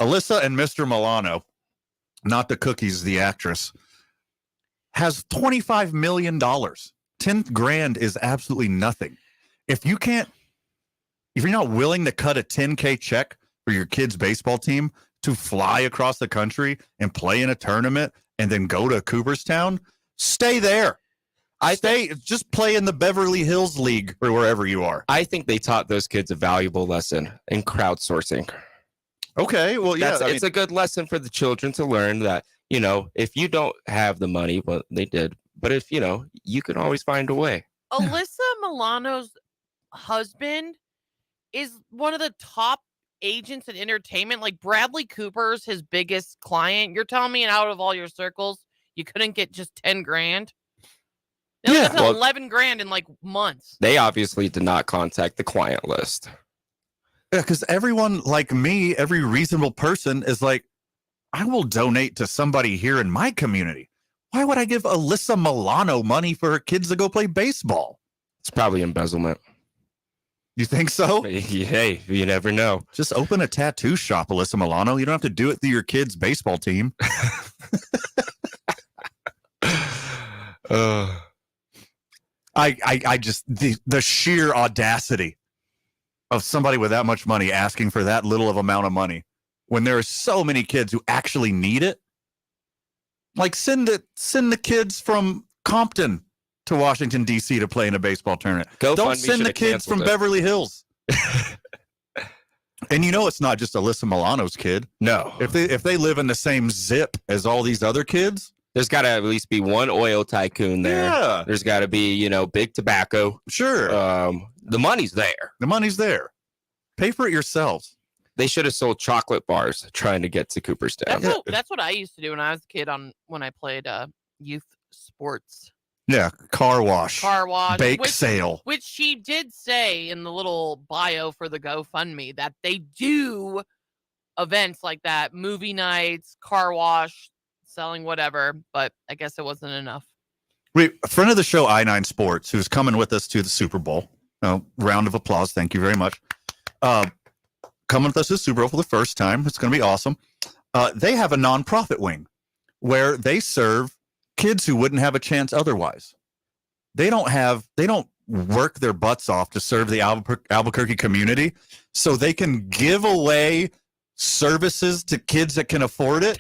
Alyssa and Mr. Milano, not the cookies, the actress, has $25 million. 10 grand is absolutely nothing. If you're not willing to cut a $10K check for your kid's baseball team to fly across the country and play in a tournament and then go to Cooperstown, stay there. Just play in the Beverly Hills League or wherever you are. I think they taught those kids a valuable lesson in crowdsourcing. Okay, well, yeah. It's a good lesson for the children to learn that, if you don't have the money, well, they did But if, you can always find a way. Alyssa Milano's husband is one of the top agents in entertainment. Like Bradley Cooper's his biggest client. You're telling me out of all your circles, you couldn't get just 10 grand? That's 11 grand in like months. They obviously did not contact the client list. Yeah, because everyone like me, every reasonable person is like, I will donate to somebody here in my community. Why would I give Alyssa Milano money for her kids to go play baseball? It's probably embezzlement. You think so? Hey, you never know. Just open a tattoo shop, Alyssa Milano. You don't have to do it through your kid's baseball team. I just the sheer audacity of somebody with that much money asking for that little of amount of money when there are so many kids who actually need it. Like send the kids from Compton to Washington D.C. to play in a baseball tournament. Don't send the kids from Beverly Hills. And it's not just Alyssa Milano's kid. No. If they live in the same zip as all these other kids, there's got to at least be one oil tycoon there. Yeah. There's got to be, big tobacco. Sure. The money's there. The money's there. Pay for it yourselves. They should have sold chocolate bars trying to get to Cooperstown. That's what I used to do when I was a kid when I played youth sports. Yeah, car wash, bake sale. Which she did say in the little bio for the GoFundMe that they do events like that, movie nights, car wash, selling whatever, but I guess it wasn't enough. A friend of the show, I9 Sports, who's coming with us to the Super Bowl. Round of applause. Thank you very much. Coming with us to the Super Bowl for the first time. It's going to be awesome. They have a nonprofit wing where they serve kids who wouldn't have a chance otherwise. They don't work their butts off to serve the Albuquerque community so they can give away services to kids that can afford it.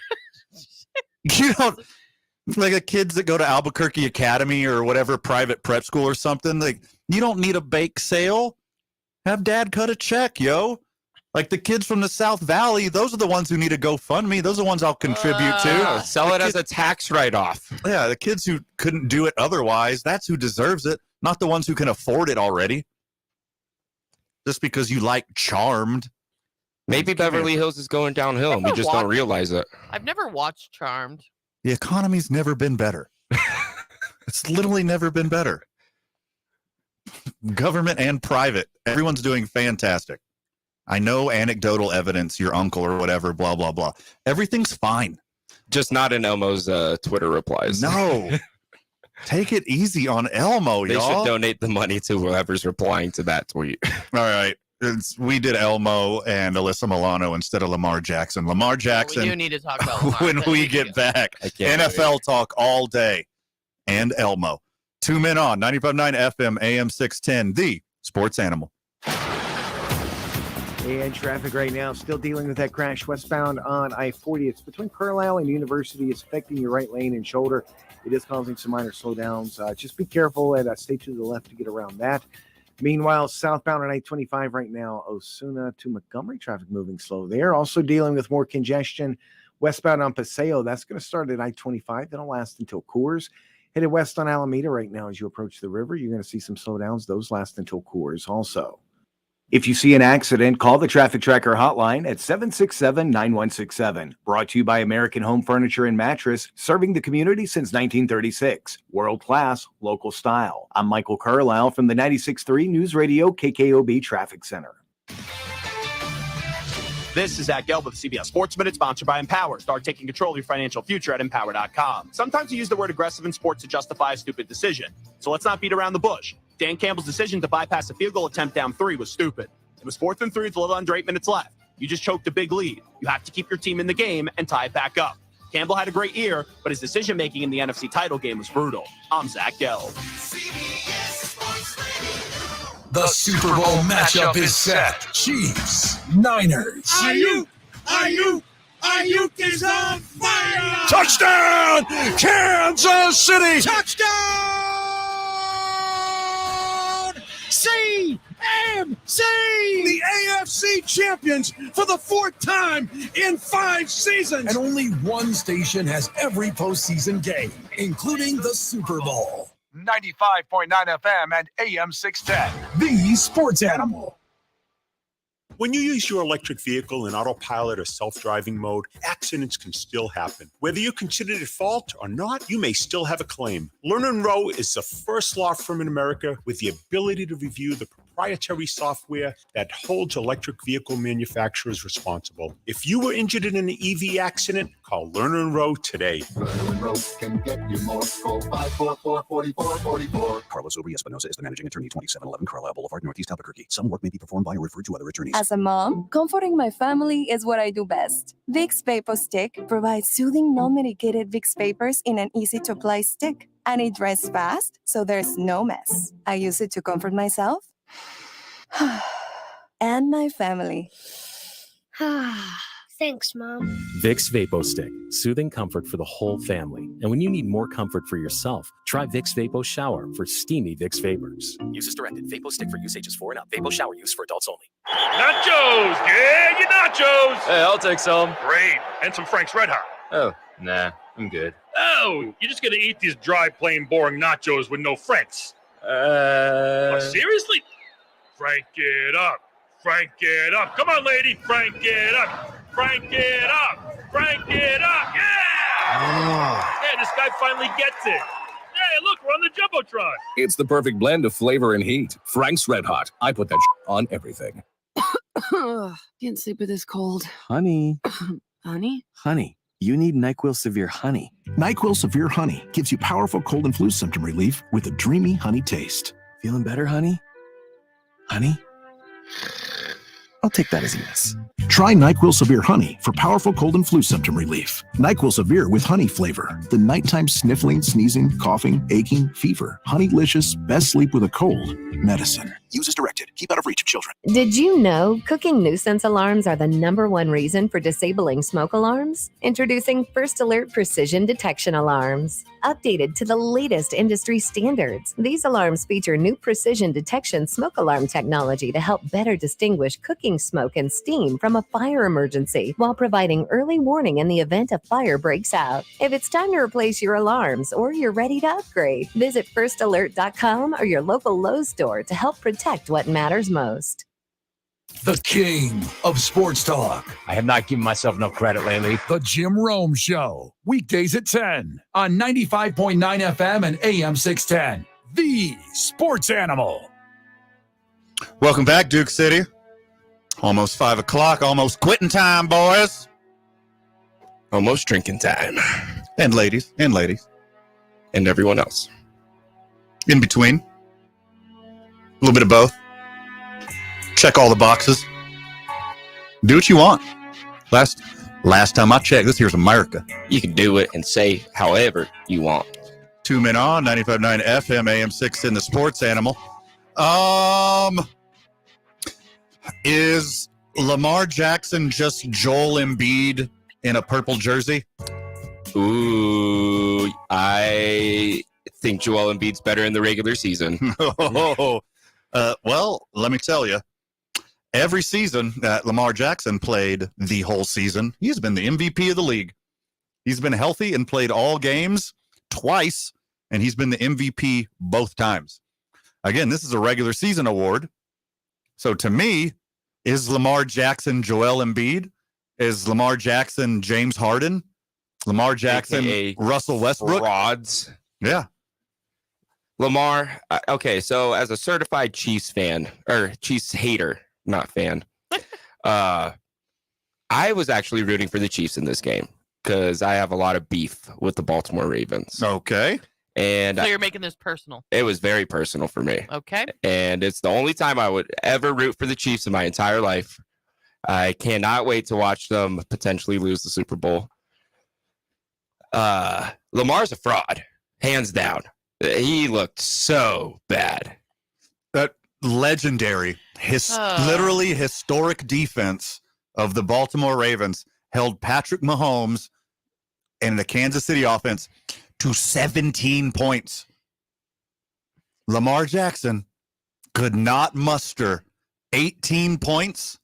Like the kids that go to Albuquerque Academy or whatever private prep school or something, like you don't need a bake sale. Have dad cut a check, yo. Like the kids from the South Valley, those are the ones who need a GoFundMe. Those are the ones I'll contribute to. Sell it as a tax write-off. Yeah, the kids who couldn't do it otherwise, that's who deserves it, not the ones who can afford it already. Just because you like Charmed. Maybe Beverly Hills is going downhill and we just don't realize it. I've never watched Charmed. The economy's never been better. It's literally never been better. Government and private, everyone's doing fantastic. I know anecdotal evidence, your uncle or whatever, blah, blah, blah. Everything's fine. Just not in Elmo's Twitter replies. No. Take it easy on Elmo, They y'all. should donate the money to whoever's replying to that tweet. All right. We did Elmo and Alyssa Milano instead of Lamar Jackson. Lamar Jackson, We do need to talk about Lamar. when we get back. NFL talk all day. And Elmo. 2 men on 95.9 FM, AM 610, the sports animal. And traffic right now, still dealing with that crash westbound on I-40. It's between Carlisle and University. It's affecting your right lane and shoulder. It is causing some minor slowdowns. Just be careful and stay to the left to get around that. Meanwhile, southbound on I-25 right now, Osuna to Montgomery, traffic moving slow there. Also dealing with more congestion westbound on Paseo. That's going to start at I-25. That'll last until Coors. Headed west on Alameda right now as you approach the river. You're going to see some slowdowns. Those last until Coors also. If you see an accident, call the Traffic Tracker hotline at 767-9167. Brought to you by American Home Furniture and Mattress, serving the community since 1936. World class, local style. I'm Michael Carlisle from the 96.3 News Radio KKOB Traffic Center. This is Zach Gelb with CBS Sports Minute, sponsored by Empower. Start taking control of your financial future at Empower.com. Sometimes you use the word aggressive in sports to justify a stupid decision. So let's not beat around the bush. Dan Campbell's decision to bypass a field goal attempt down 3 was stupid. It was 4th and 3 with a little under 8 minutes left. You just choked a big lead. You have to keep your team in the game and tie it back up. Campbell had a great year, but his decision-making in the NFC title game was brutal. I'm Zach Gelb. The Super Bowl matchup is set. Chiefs, Niners. Ayuk is on fire! Touchdown, Kansas City! Touchdown! CeeDee AMC! The AFC champions for the 4th time in 5 seasons. And only one station has every postseason game, including the Super Bowl. 95.9 FM and AM 610. The Sports Animal. When you use your electric vehicle in autopilot or self-driving mode, accidents can still happen. Whether you consider it fault or not, you may still have a claim. Lerner & Rowe is the first law firm in America with the ability to review the proprietary software that holds electric vehicle manufacturers responsible. If you were injured in an EV accident, call Lerner & Rowe today. Lerner & Rowe can get you more. Call 544-4444. Carlos Obrey Espinosa is the managing attorney, 2711 Carlisle Boulevard, Northeast Albuquerque. Some work may be performed by or referred to other attorneys. As a mom, comforting my family is what I do best. Vicks Vapor Stick provides soothing, non-medicated Vicks vapors in an easy-to-apply stick. And it dries fast, so there's no mess. I use it to comfort myself and my family. Thanks, Mom. Vicks Vapo Stick, soothing comfort for the whole family. And when you need more comfort for yourself, try Vicks Vapo Shower for steamy Vicks vapors. Use as directed. Vapo Stick for use ages 4 and up. Vapo Shower use for adults only. Nachos! Yeah, your nachos! Hey, I'll take some. Great. And some Frank's Red Hot. Oh, nah, I'm good. Oh, you're just gonna eat these dry, plain, boring nachos with no Franks. Oh, seriously? Frank it up. Frank it up. Come on, lady. Frank it up. Frank it up. Frank it up. Yeah! Yeah, this guy finally gets it. Hey, look, we're on the Jumbotron. It's the perfect blend of flavor and heat. Frank's Red Hot. I put that on everything. Can't sleep with this cold. Honey. Honey? Honey. You need NyQuil Severe Honey. NyQuil Severe Honey gives you powerful cold and flu symptom relief with a dreamy honey taste. Feeling better, honey? Honey? I'll take that as a yes. Try NyQuil Severe Honey for powerful cold and flu symptom relief. NyQuil Severe with honey flavor. The nighttime sniffling, sneezing, coughing, aching, fever. Honeylicious, best sleep with a cold medicine. Use as directed. Keep out of reach of children. Did you know cooking nuisance alarms are the #1 reason for disabling smoke alarms? Introducing First Alert Precision Detection Alarms. Updated to the latest industry standards, these alarms feature new precision detection smoke alarm technology to help better distinguish cooking smoke and steam from a fire emergency while providing early warning in the event a fire breaks out. If it's time to replace your alarms or you're ready to upgrade, visit firstalert.com or your local Lowe's store to help protect what matters most. The king of sports talk. I have not given myself enough credit lately. The Jim Rome Show. Weekdays at 10 on 95.9 FM and AM 610. The Sports Animal. Welcome back, Duke City. Almost 5 o'clock, almost quitting time, boys. Almost drinking time. And ladies. And everyone else. In between. A little bit of both. Check all the boxes. Do what you want. Last time I checked, this here's America. You can do it and say however you want. 2 men on, 95.9 FM, AM 6 in the Sports Animal. Is Lamar Jackson just Joel Embiid in a purple jersey? Ooh, I think Joel Embiid's better in the regular season. Well, let me tell you, every season that Lamar Jackson played the whole season, he's been the MVP of the league. He's been healthy and played all games twice, and he's been the MVP both times. Again, this is a regular season award. So to me, is Lamar Jackson Joel Embiid? Is Lamar Jackson James Harden? Lamar Jackson AKA Russell Westbrook? Frauds. Yeah. Lamar, okay, so as a certified Chiefs fan, or Chiefs hater, not fan, I was actually rooting for the Chiefs in this game because I have a lot of beef with the Baltimore Ravens. Okay. And So you're making this personal. it was very personal for me. Okay. And it's the only time I would ever root for the Chiefs in my entire life. I cannot wait to watch them potentially lose the Super Bowl. Lamar's a fraud, hands down. He looked so bad. That legendary, literally historic defense of the Baltimore Ravens held Patrick Mahomes and the Kansas City offense to 17 points. Lamar Jackson could not muster 18 points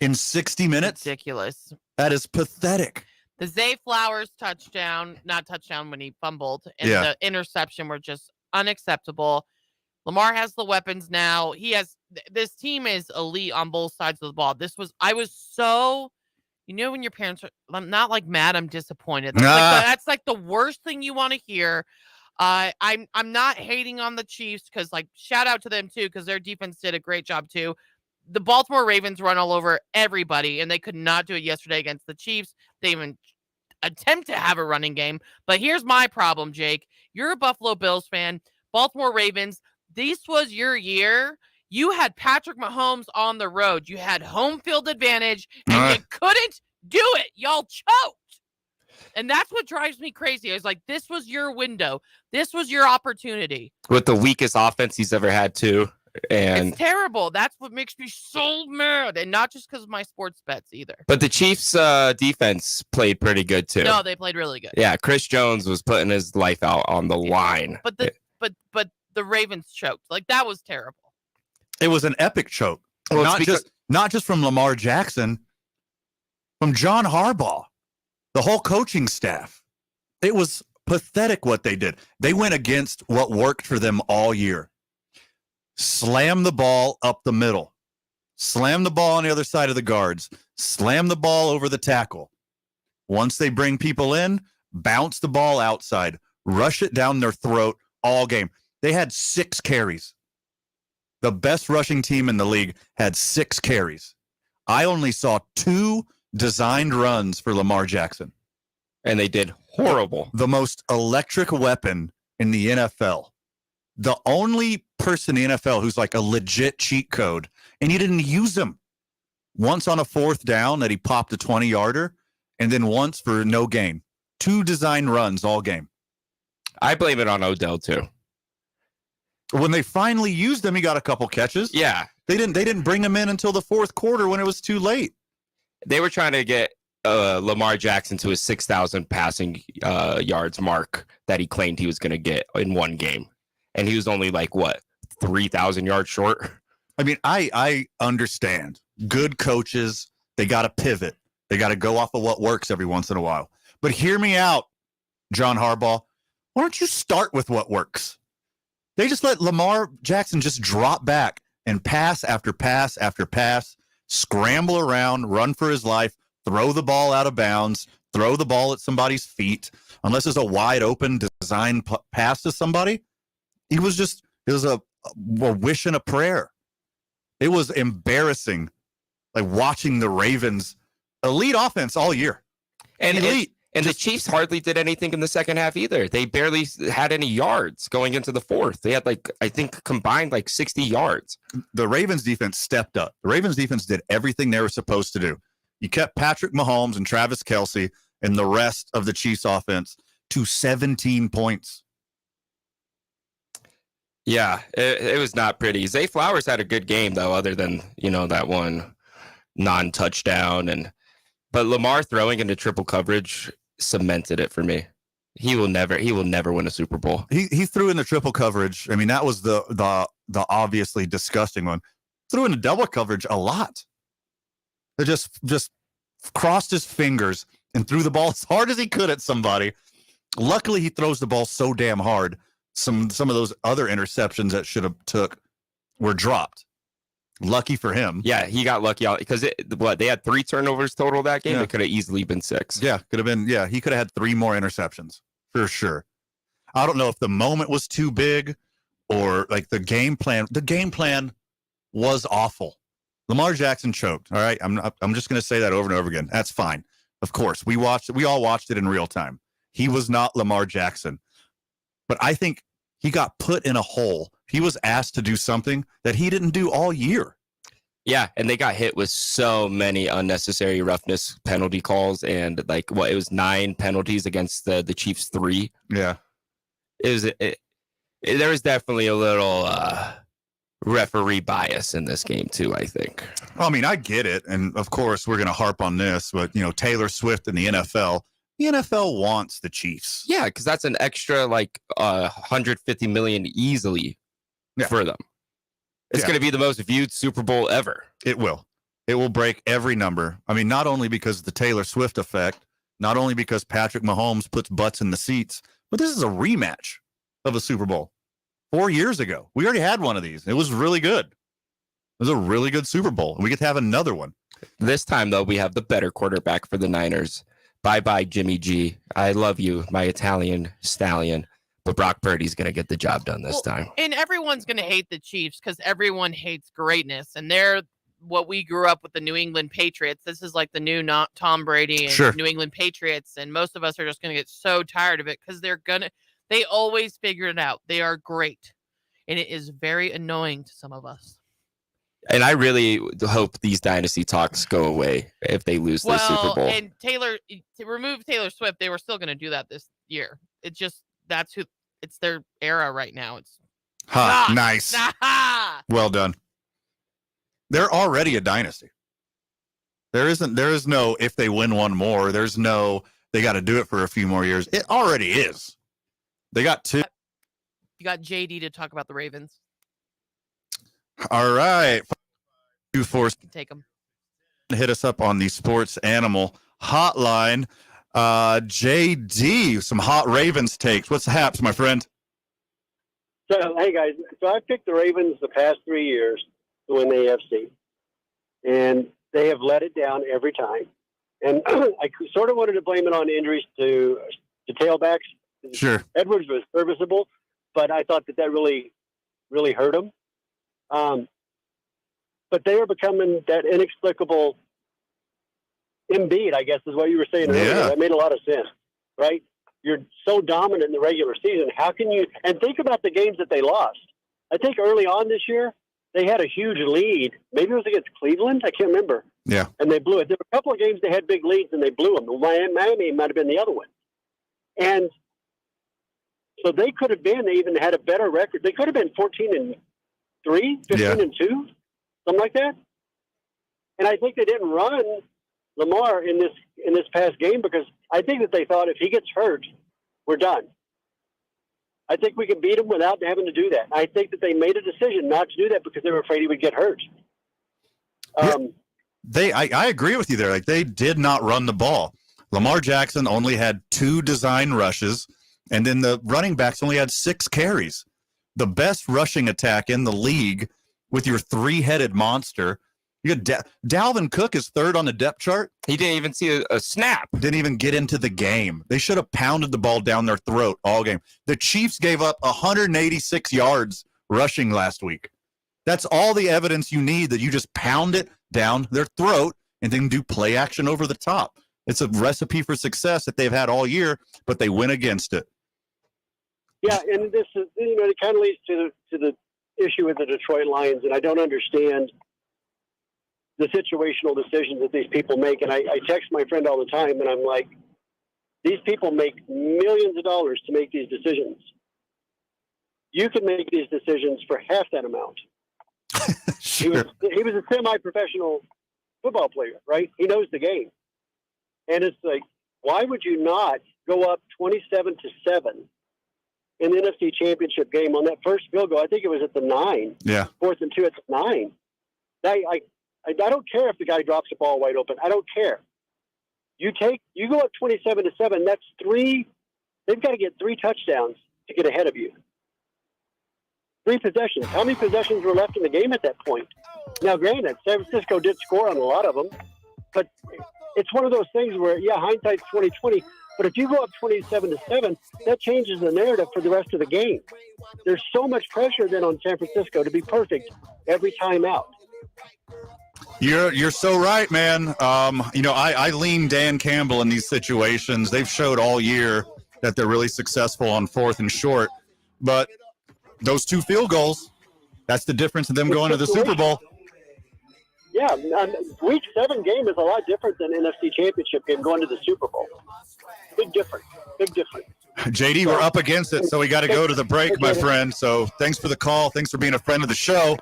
in 60 minutes. Ridiculous. That is pathetic. The Zay Flowers not touchdown when he fumbled, and Yeah. the interception were just unacceptable. Lamar has the weapons now. This team is elite on both sides of the ball. I was so, when your parents are, I'm not like mad, I'm disappointed. That's like the worst thing you want to hear. I'm not hating on the Chiefs because shout out to them too, because their defense did a great job too. The Baltimore Ravens run all over everybody, and they could not do it yesterday against the Chiefs. They even attempt to have a running game. But here's my problem, Jake. You're a Buffalo Bills fan. Baltimore Ravens, this was your year. You had Patrick Mahomes on the road. You had home field advantage, and you couldn't do it. Y'all choked. And that's what drives me crazy. I was like, this was your window. This was your opportunity. With the weakest offense he's ever had, too. And it's terrible. That's what makes me so mad. And not just because of my sports bets either. But the Chiefs' defense played pretty good, too. No, they played really good. Yeah, Chris Jones was putting his life out on the line. But the Ravens choked. That was terrible. It was an epic choke. Well, not just from Lamar Jackson, from John Harbaugh, the whole coaching staff. It was pathetic what they did. They went against what worked for them all year. Slam the ball up the middle. Slam the ball on the other side of the guards. Slam the ball over the tackle. Once they bring people in, bounce the ball outside. Rush it down their throat all game. They had 6 carries. The best rushing team in the league had 6 carries. I only saw 2 designed runs for Lamar Jackson. And they did horrible. The most electric weapon in the NFL. The only person in the NFL who's like a legit cheat code, and he didn't use him. Once on a 4th down that he popped a 20-yarder, and then once for no gain. 2 designed runs all game. I blame it on Odell, too. When they finally used him, he got a couple catches. Yeah. They didn't bring him in until the 4th quarter when it was too late. They were trying to get Lamar Jackson to his 6,000 passing yards mark that he claimed he was going to get in one game. And he was only 3,000 yards short. I mean, I understand. Good coaches, they got to pivot. They got to go off of what works every once in a while. But hear me out, John Harbaugh. Why don't you start with what works? They just let Lamar Jackson just drop back and pass after pass after pass, scramble around, run for his life, throw the ball out of bounds, throw the ball at somebody's feet. Unless it's a wide open design pass to somebody, it was a wish and a prayer. It was embarrassing, watching the Ravens elite offense all year. And elite. And the Chiefs hardly did anything in the second half either. They barely had any yards going into the 4th. They had I think combined 60 yards. The Ravens defense stepped up. The Ravens defense did everything they were supposed to do. You kept Patrick Mahomes and Travis Kelce and the rest of the Chiefs offense to 17 points. Yeah, it was not pretty. Zay Flowers had a good game though, other than, that one non-touchdown. But Lamar throwing into triple coverage cemented it for me. He will never win a Super Bowl. He threw in the triple coverage. I mean, that was the obviously disgusting one. Threw in the double coverage a lot. They just crossed his fingers and threw the ball as hard as he could at somebody. Luckily, he throws the ball so damn hard. Some of those other interceptions that should have took were dropped. Lucky for him. Yeah, he got lucky out because they had 3 turnovers total that game. Yeah. It could have easily been 6. Yeah, could have been. Yeah, he could have had 3 more interceptions for sure. I don't know if the moment was too big or the game plan. The game plan was awful. Lamar Jackson choked. All right, I'm just going to say that over and over again. That's fine. Of course, we all watched it in real time. He was not Lamar Jackson, but I think he got put in a hole. He was asked to do something that he didn't do all year. Yeah, and they got hit with so many unnecessary roughness penalty calls, and it was 9 penalties against the Chiefs 3. Yeah, there was definitely a little referee bias in this game too, I think. I mean, I get it, and of course we're going to harp on this, but Taylor Swift in the NFL. The NFL wants the Chiefs. Yeah, because that's an extra $150 million easily for them. It's going to be the most viewed Super Bowl ever. It will. It will break every number. I mean, not only because of the Taylor Swift effect, not only because Patrick Mahomes puts butts in the seats, but this is a rematch of a Super Bowl 4 years ago. We already had one of these. It was really good. It was a really good Super Bowl. We get to have another one. This time, though, we have the better quarterback for the Niners. Bye-bye, Jimmy G. I love you, my Italian stallion. But Brock Purdy's going to get the job done this time. And everyone's going to hate the Chiefs because everyone hates greatness. And they're what we grew up with, the New England Patriots. This is like the new Tom Brady and New England Patriots. And most of us are just going to get so tired of it because they always figure it out. They are great. And it is very annoying to some of us. And I really hope these dynasty talks go away if they lose the Super Bowl. And to remove Taylor Swift, they were still going to do that this year. It's just, it's their era right now. It's nice. Well done. They're already a dynasty. There is no, if they win one more, there's no, they got to do it for a few more years. It already is. They got two. You got JD to talk about the Ravens. All right. 2-4. Take them. Hit us up on the Sports Animal Hotline. JD, some hot Ravens takes. What's the haps, my friend? So, hey, guys. So I picked the Ravens the past 3 years to win the AFC. And they have let it down every time. And I sort of wanted to blame it on injuries to tailbacks. Sure. Edwards was serviceable, but I thought that really, really hurt him. But they were becoming that inexplicable Embiid, I guess is what you were saying earlier. That made a lot of sense, right? You're so dominant in the regular season. How can you – and think about the games that they lost. I think early on this year, they had a huge lead. Maybe it was against Cleveland. I can't remember. Yeah. And they blew it. There were a couple of games they had big leads, and they blew them. Miami might have been the other one. And so they could have been – they even had a better record. They could have been 14-3, 15-2. Something like that. And I think they didn't run Lamar in this past game because I think that they thought if he gets hurt, we're done. I think we can beat him without having to do that. I think that they made a decision not to do that because they were afraid he would get hurt. I agree with you there. Like, they did not run the ball. Lamar Jackson only had 2 design rushes, and then the running backs only had 6 carries. The best rushing attack in the league with your 3-headed monster. You got Dalvin Cook is 3rd on the depth chart. He didn't even see a snap. Didn't even get into the game. They should have pounded the ball down their throat all game. The Chiefs gave up 186 yards rushing last week. That's all the evidence you need, that you just pound it down their throat and then do play action over the top. It's a recipe for success that they've had all year, but they win against it. Yeah, and this is, it kind of leads to the issue with the Detroit Lions, and I don't understand the situational decisions that these people make. And I text my friend all the time, and I'm like, these people make millions of dollars to make these decisions. You can make these decisions for half that amount. Sure. He was a semi-professional football player, right? He knows the game. And it's like, why would you not go up 27-7 in the NFC Championship game on that first field goal? I think it was at the 9. Yeah. 4th and 2 at the 9. I don't care if the guy drops the ball wide open. I don't care. You go up 27-7. That's 3. They've got to get 3 touchdowns to get ahead of you. 3 possessions. How many possessions were left in the game at that point? Now, granted, San Francisco did score on a lot of them, but it's one of those things where, hindsight's 20/20. But if you go up 27-7, that changes the narrative for the rest of the game. There's so much pressure then on San Francisco to be perfect every time out. You're so right, man. I lean Dan Campbell in these situations. They've showed all year that they're really successful on 4th and short. But those 2 field goals, that's the difference in them going to the Super Bowl. Yeah, Week 7 game is a lot different than NFC Championship game going to the Super Bowl. Big difference. JD, we're up against it, so we got to go to the break, my friend. So thanks for the call. Thanks for being a friend of the show.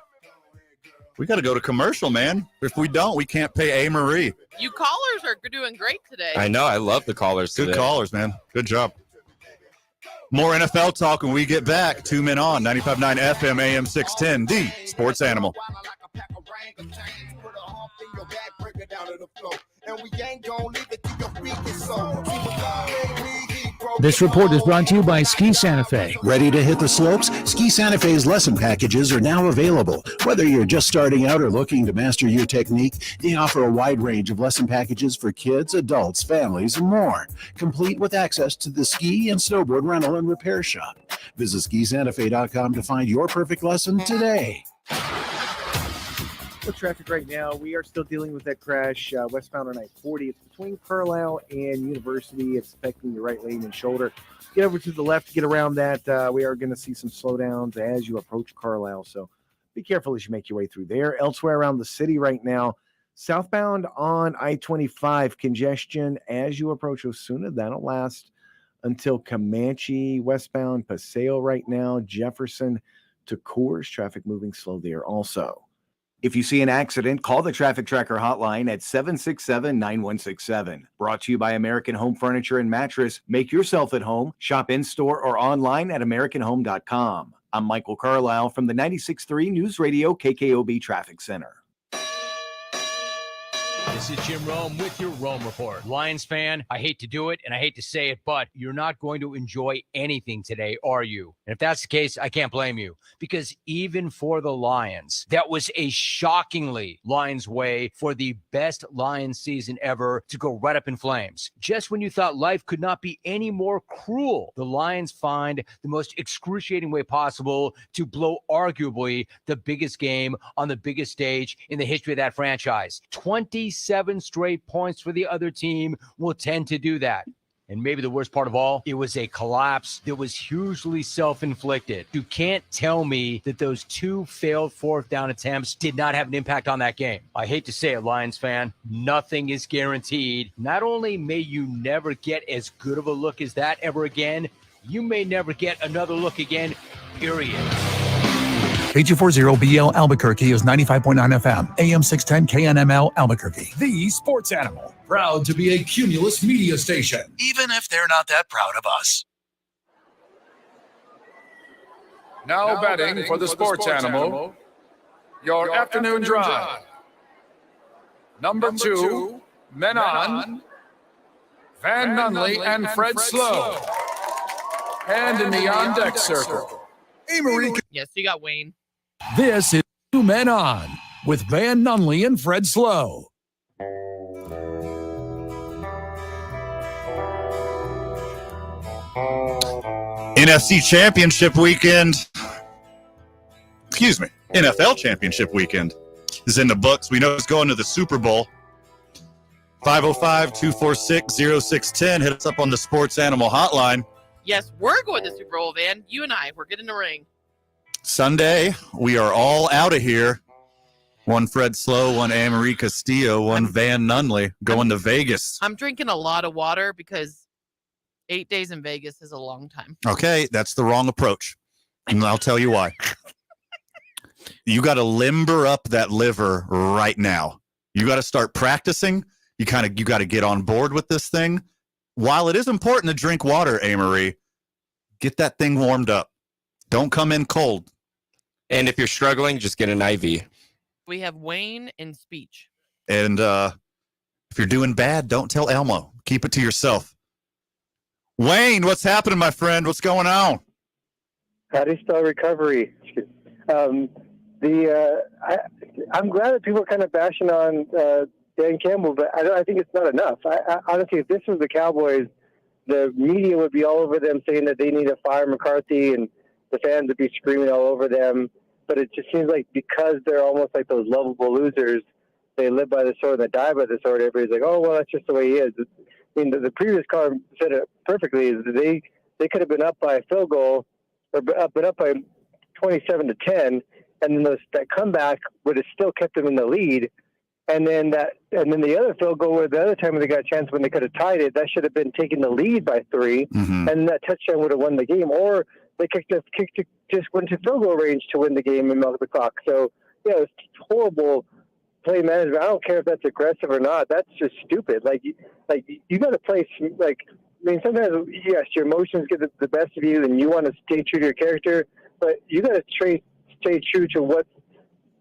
We got to go to commercial, man. If we don't, we can't pay A. Marie. You callers are doing great today. I know. I love the callers today. Good callers, man. Good job. More NFL talk when we get back. 2 Men On, 95.9 FM, AM 610, the Sports Animal. This report is brought to you by Ski Santa Fe. Ready to hit the slopes? Ski Santa Fe's lesson packages are now available. Whether you're just starting out or looking to master your technique, they offer a wide range of lesson packages for kids, adults, families, and more, complete with access to the ski and snowboard rental and repair shop. Visit skisantafe.com to find your perfect lesson today. With traffic right now, we are still dealing with that crash westbound on I-40. It's between Carlisle and University. It's affecting your right lane and shoulder. Get over to the left to get around that. We are going to see some slowdowns as you approach Carlisle, so be careful as you make your way through there. Elsewhere around the city right now, southbound on I-25, congestion as you approach Osuna. That'll last until Comanche. Westbound Paseo right now, Jefferson to Coors. Traffic moving slow there also. If you see an accident, call the Traffic Tracker hotline at 767-9167. Brought to you by American Home Furniture and Mattress. Make yourself at home. Shop in-store or online at AmericanHome.com. I'm Michael Carlisle from the 96.3 News Radio KKOB Traffic Center. This is Jim Rome with your Rome Report. Lions fan, I hate to do it and I hate to say it, but you're not going to enjoy anything today, are you? And if that's the case, I can't blame you, because even for the Lions, that was a shockingly Lions way for the best Lions season ever to go right up in flames. Just when you thought life could not be any more cruel, the Lions find the most excruciating way possible to blow arguably the biggest game on the biggest stage in the history of that franchise. 27 straight points for the other team will tend to do that. And maybe the worst part of all, it was a collapse that was hugely self-inflicted. You can't tell me that those two failed fourth down attempts did not have an impact on that game. I hate to say it, Lions fan, nothing is guaranteed. Not only may you never get as good of a look as that ever again, you may never get another look again, period. K240BL Albuquerque is 95.9 FM, AM 610 KNML Albuquerque. The Sports Animal. Proud to be a Cumulus media station, even if they're not that proud of us. Now batting for the Sports Animal, your afternoon drive. Number 2, Men On, Van Nunley and Fred Slow. And in the on-deck circle, Amory. Yes, you got Wayne. This is 2 Men On with Van Nunley and Fred Slow. NFC Championship weekend. Excuse me. NFL Championship weekend is in the books. We know it's going to the Super Bowl. 505-246-0610. Hit us up on the Sports Animal Hotline. Yes, we're going to Super Bowl, Van. You and I, we're getting the ring. Sunday, we are all out of here. One Fred Slow, one Anne-Marie Castillo, one Van Nunley going to Vegas. I'm drinking a lot of water because 8 days in Vegas is a long time. Okay, that's the wrong approach. And I'll tell you why. You got to limber up that liver right now. You got to start practicing. You got to get on board with this thing. While it is important to drink water, Anne-Marie, get that thing warmed up. Don't come in cold. And if you're struggling, just get an IV. We have Wayne in speech. And if you're doing bad, don't tell Elmo. Keep it to yourself. Wayne, what's happening, my friend? What's going on? How do you spell recovery? I'm glad that people are kind of bashing on Dan Campbell, but I think it's not enough. I honestly, if this was the Cowboys, the media would be all over them saying that they need to fire McCarthy, and the fans would be screaming all over them. But it just seems like because they're almost like those lovable losers, they live by the sword and they die by the sword. Everybody's like, oh, well, that's just the way he is. I mean, the previous caller said it perfectly. Is they could have been up by a field goal or been up by 27-10, and then that comeback would have still kept them in the lead. And then the other field goal, where the other time when they got a chance when they could have tied it, that should have been taking the lead by 3, and that touchdown would have won the game. Or they just went to field goal range to win the game and milk the clock. So yeah, it's horrible play management. I don't care if that's aggressive or not. That's just stupid. Like you got to play like mean, sometimes, yes, your emotions get the best of you and you want to stay true to your character, but you got to stay true to what's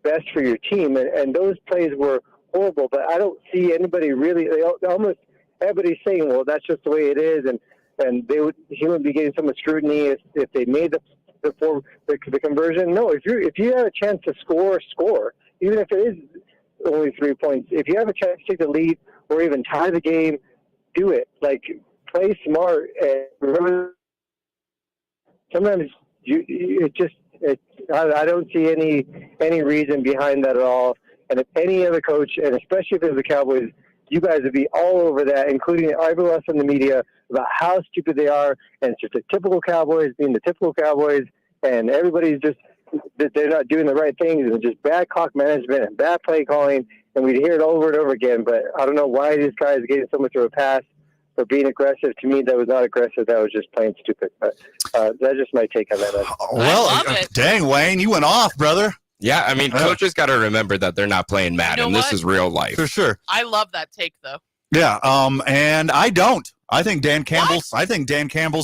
best for your team. And those plays were horrible, but I don't see anybody really, everybody's saying, well, that's just the way it is. And he would be getting so much scrutiny if they made the conversion. No, if you have a chance to score, even if it is only 3 points, if you have a chance to take the lead or even tie the game, do it. Like, play smart. And remember, sometimes I don't see any reason behind that at all. And if any other coach, and especially if it was the Cowboys, you guys would be all over that, including everyone else in the media, about how stupid they are. And it's just the typical Cowboys being the typical Cowboys, and everybody's just that they're not doing the right things, and just bad clock management and bad play calling. And we'd hear it over and over again. But I don't know why this guy is getting so much of a pass for being aggressive. To me, that was not aggressive. That was just plain stupid. But that's just my take on that. Well, dang, Wayne, you went off, brother. Yeah, I mean, coaches got to remember that they're not playing Madden. This is real life. For sure. I love that take, though. Yeah, and I don't. I think Dan Campbell's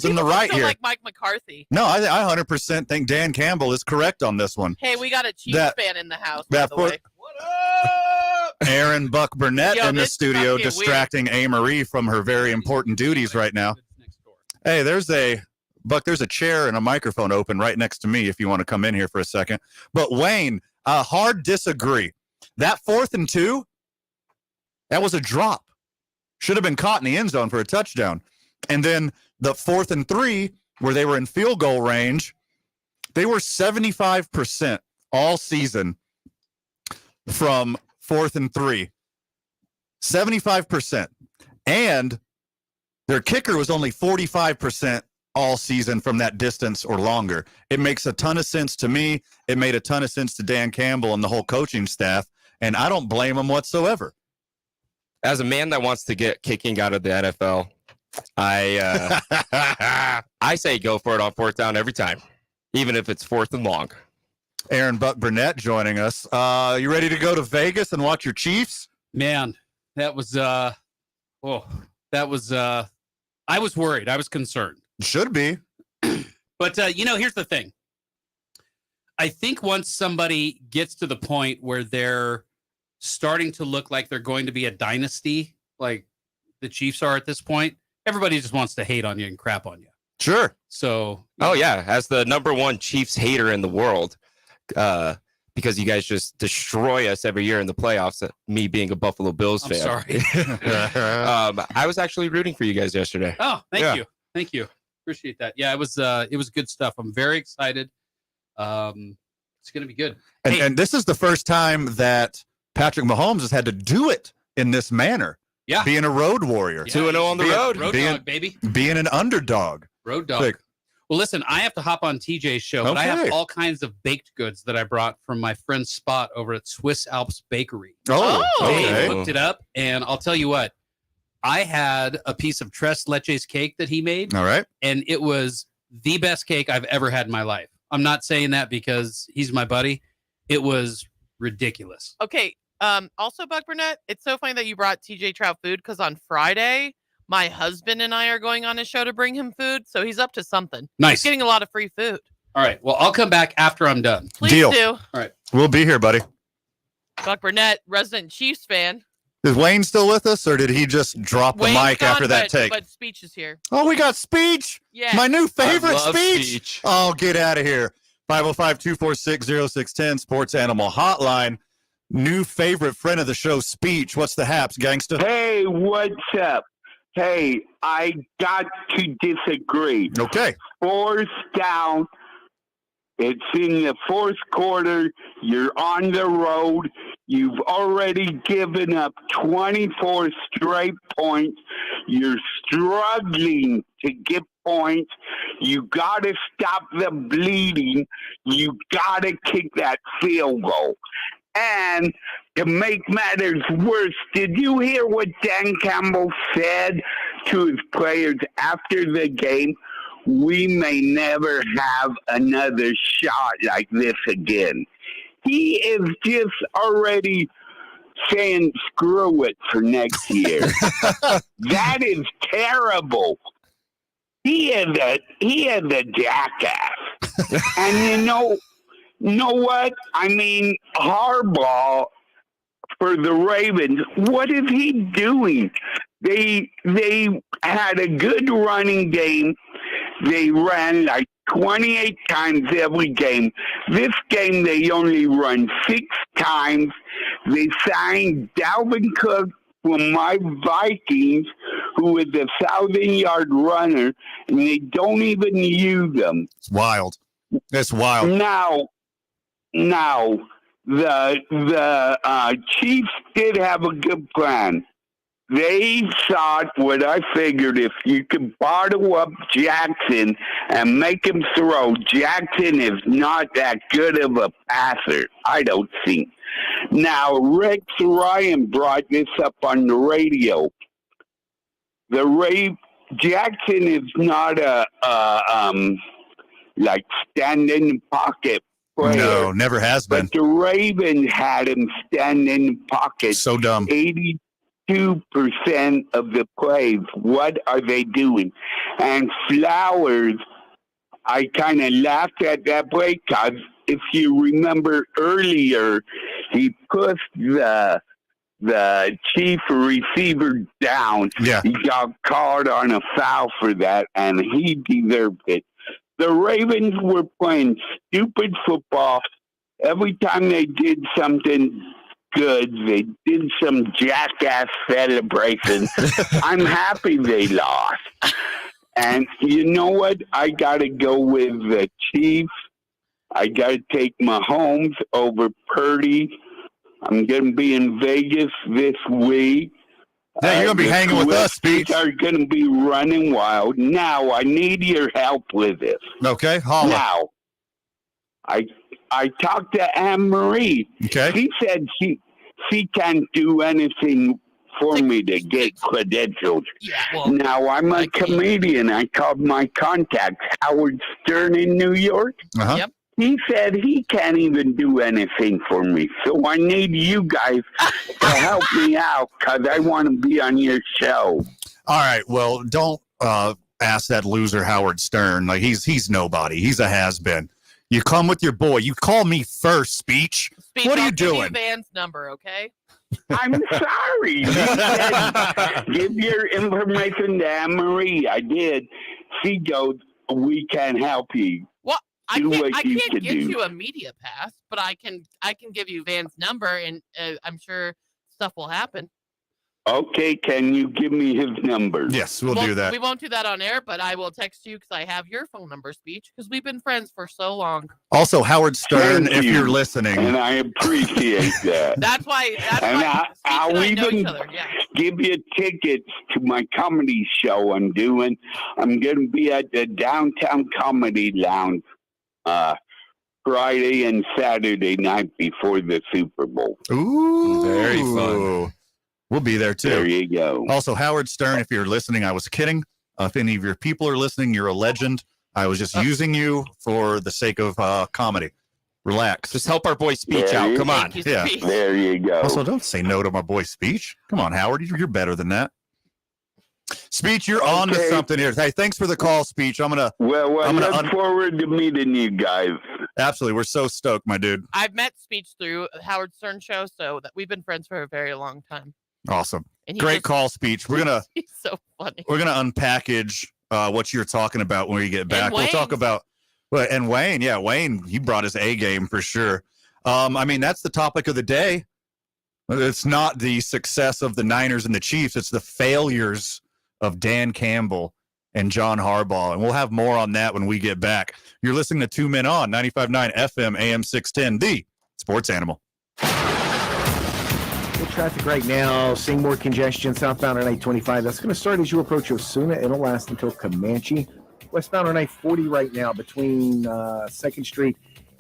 in the right here. Like Mike McCarthy. No, I 100% think Dan Campbell is correct on this one. Hey, we got a Chiefs fan in the house, by the way. Aaron Buck Burnett in the studio distracting A. Marie from her very important duties right now. Hey, there's a chair and a microphone open right next to me if you want to come in here for a second. But Wayne, hard disagree. That 4th and 2, that was a drop. Should have been caught in the end zone for a touchdown. And then the 4th and 3, where they were in field goal range, they were 75% all season from 4th and 3. 75%. And their kicker was only 45% all season from that distance or longer. It makes a ton of sense to me. It made a ton of sense to Dan Campbell and the whole coaching staff, and I don't blame them whatsoever. As a man that wants to get kicking out of the NFL, I say go for it on 4th down every time, even if it's 4th and long. Aaron Buck Burnett joining us. You ready to go to Vegas and watch your Chiefs? Man, that was I was worried. I was concerned. Should be. But, here's the thing. I think once somebody gets to the point where they're starting to look like they're going to be a dynasty, like the Chiefs are at this point, everybody just wants to hate on you and crap on you. Sure. So. Oh, yeah. As the #1 Chiefs hater in the world, because you guys just destroy us every year in the playoffs, me being a Buffalo Bills fan. Sorry. I was actually rooting for you guys yesterday. Oh, thank you. Thank you. Appreciate that. Yeah, it was good stuff. I'm very excited. It's going to be good. And this is the first time that Patrick Mahomes has had to do it in this manner. Yeah. Being a road warrior. 2-0 on the road. Road dog, baby. Being an underdog. Road dog. Well, listen, I have to hop on TJ's show, but I have all kinds of baked goods that I brought from my friend's spot over at Swiss Alps Bakery. Oh, okay. Dave hooked it up, and I'll tell you what, I had a piece of Tres Leches cake that he made. All right. And it was the best cake I've ever had in my life. I'm not saying that because he's my buddy. It was ridiculous. Okay. Also, Buck Burnett, it's so funny that you brought TJ Trout food because on Friday, my husband and I are going on a show to bring him food. So he's up to something. Nice. He's getting a lot of free food. All right. Well, I'll come back after I'm done. Please Deal. do. All right. We'll be here, buddy. Buck Burnett, resident Chiefs fan. Is Wayne still with us, or did he just drop the mic after that take? But Speech is here. Oh, we got Speech. Yeah. My new favorite I love speech. Oh, get out of here. 505-246-0610 Sports Animal Hotline. New favorite friend of the show, Speech. What's the haps, gangsta? Hey, what's up? Hey, I got to disagree. Okay. 4th down. It's in the 4th quarter. You're on the road. You've already given up 24 straight points. You're struggling to get points. You got to stop the bleeding. You got to kick that field goal. And to make matters worse, did you hear what Dan Campbell said to his players after the game? We may never have another shot like this again. He is just already saying screw it for next year. That is terrible. he is a jackass. And you know what? I mean, Harbaugh for the Ravens, what is he doing? They had a good running game. They ran like 28 times every game. This game, they only run 6 times. They signed Dalvin Cook from my Vikings, who is a 1,000-yard runner, and they don't even use them. It's wild. It's wild. Now, the Chiefs did have a good plan. They thought what I figured, if you could bottle up Jackson and make him throw. Jackson is not that good of a passer, I don't think. Now, Rex Ryan brought this up on the radio. Jackson is not a like stand in the pocket player. No, never has been. But the Ravens had him stand in the pocket. So dumb. 82% of the plays. What are they doing? And Flowers, I kind of laughed at that play because if you remember earlier, he pushed the chief receiver down. Yeah. He got called on a foul for that, and he deserved it. The Ravens were playing stupid football. Every time they did something good, they did some jackass celebration. I'm happy they lost. And you know what? I got to go with the Chiefs. I got to take Mahomes over Purdy. I'm going to be in Vegas this week. Yeah, you're going to be hanging with us, Speech. Are going to be running wild. Now, I need your help with this. Okay, holla. Now, I talked to Anne-Marie. Okay. She said she can't do anything for me to get credentials. Now, I'm a comedian. I called my contact, Howard Stern in New York. Uh-huh. Yep. He said he can't even do anything for me. So I need you guys to help me out because I want to be on your show. All right. Well, don't ask that loser Howard Stern. Like he's nobody. He's a has-been. You come with your boy. You call me first, Speech. What are you I'll give doing? Van's number, okay? I'm sorry. You said, give your information to Anne-Marie. I did. She goes, we can't help you. Well, I Do can't, what I you can't could give do. you a media pass, but I can give you Van's number, and I'm sure stuff will happen. Okay, can you give me his number? Yes, we'll do that. We won't do that on air, but I will text you because I have your phone number, Speech, because we've been friends for so long. Also, Howard Stern, Thank if you. you're listening. And I appreciate that. That's why. And Speech I'll and I know each even other. Yeah. give you tickets to my comedy show I'm doing. I'm going to be at the Downtown Comedy Lounge Friday and Saturday night before the Super Bowl. Ooh. Very fun. We'll be there, too. There you go. Also, Howard Stern, if you're listening, I was kidding. If any of your people are listening, you're a legend. I was just using you for the sake of comedy. Relax. Just help our boy Speech There out. you Come go. on. Yeah. There you go. Also, don't say no to my boy Speech. Come on, Howard. You're better than that. Speech, you're on to Okay. something here. Hey, thanks for the call, Speech. I'm gonna Well, I'm I gonna look forward to meeting you guys. absolutely. We're so stoked, my dude. I've met Speech through Howard Stern show, so that we've been friends for a very long time. Awesome. And he Great just- call, Speech. We're gonna He's so funny. unpackage what you're talking about when we get back. We'll talk Wayne. about and Wayne. Yeah, Wayne. He brought his A game for sure. I mean, that's the topic of the day. It's not the success of the Niners and the Chiefs. It's the failures of Dan Campbell and John Harbaugh. And we'll have more on that when we get back. You're listening to 2 Men On 95.9 FM AM 610, the Sports Animal. Good traffic right now. Seeing more congestion southbound on I-25. That's going to start as you approach Osuna. It'll last until Comanche. Westbound on I-40 right now between 2nd Street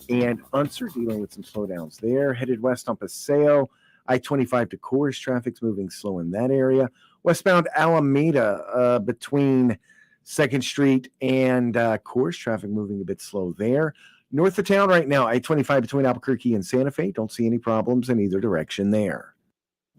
and Unser, dealing with some slowdowns there. Headed west on Paseo. I-25 to Coors. Traffic's moving slow in that area. Westbound Alameda between 2nd Street and Coors. Traffic moving a bit slow there. North of town right now, I-25 between Albuquerque and Santa Fe. Don't see any problems in either direction there.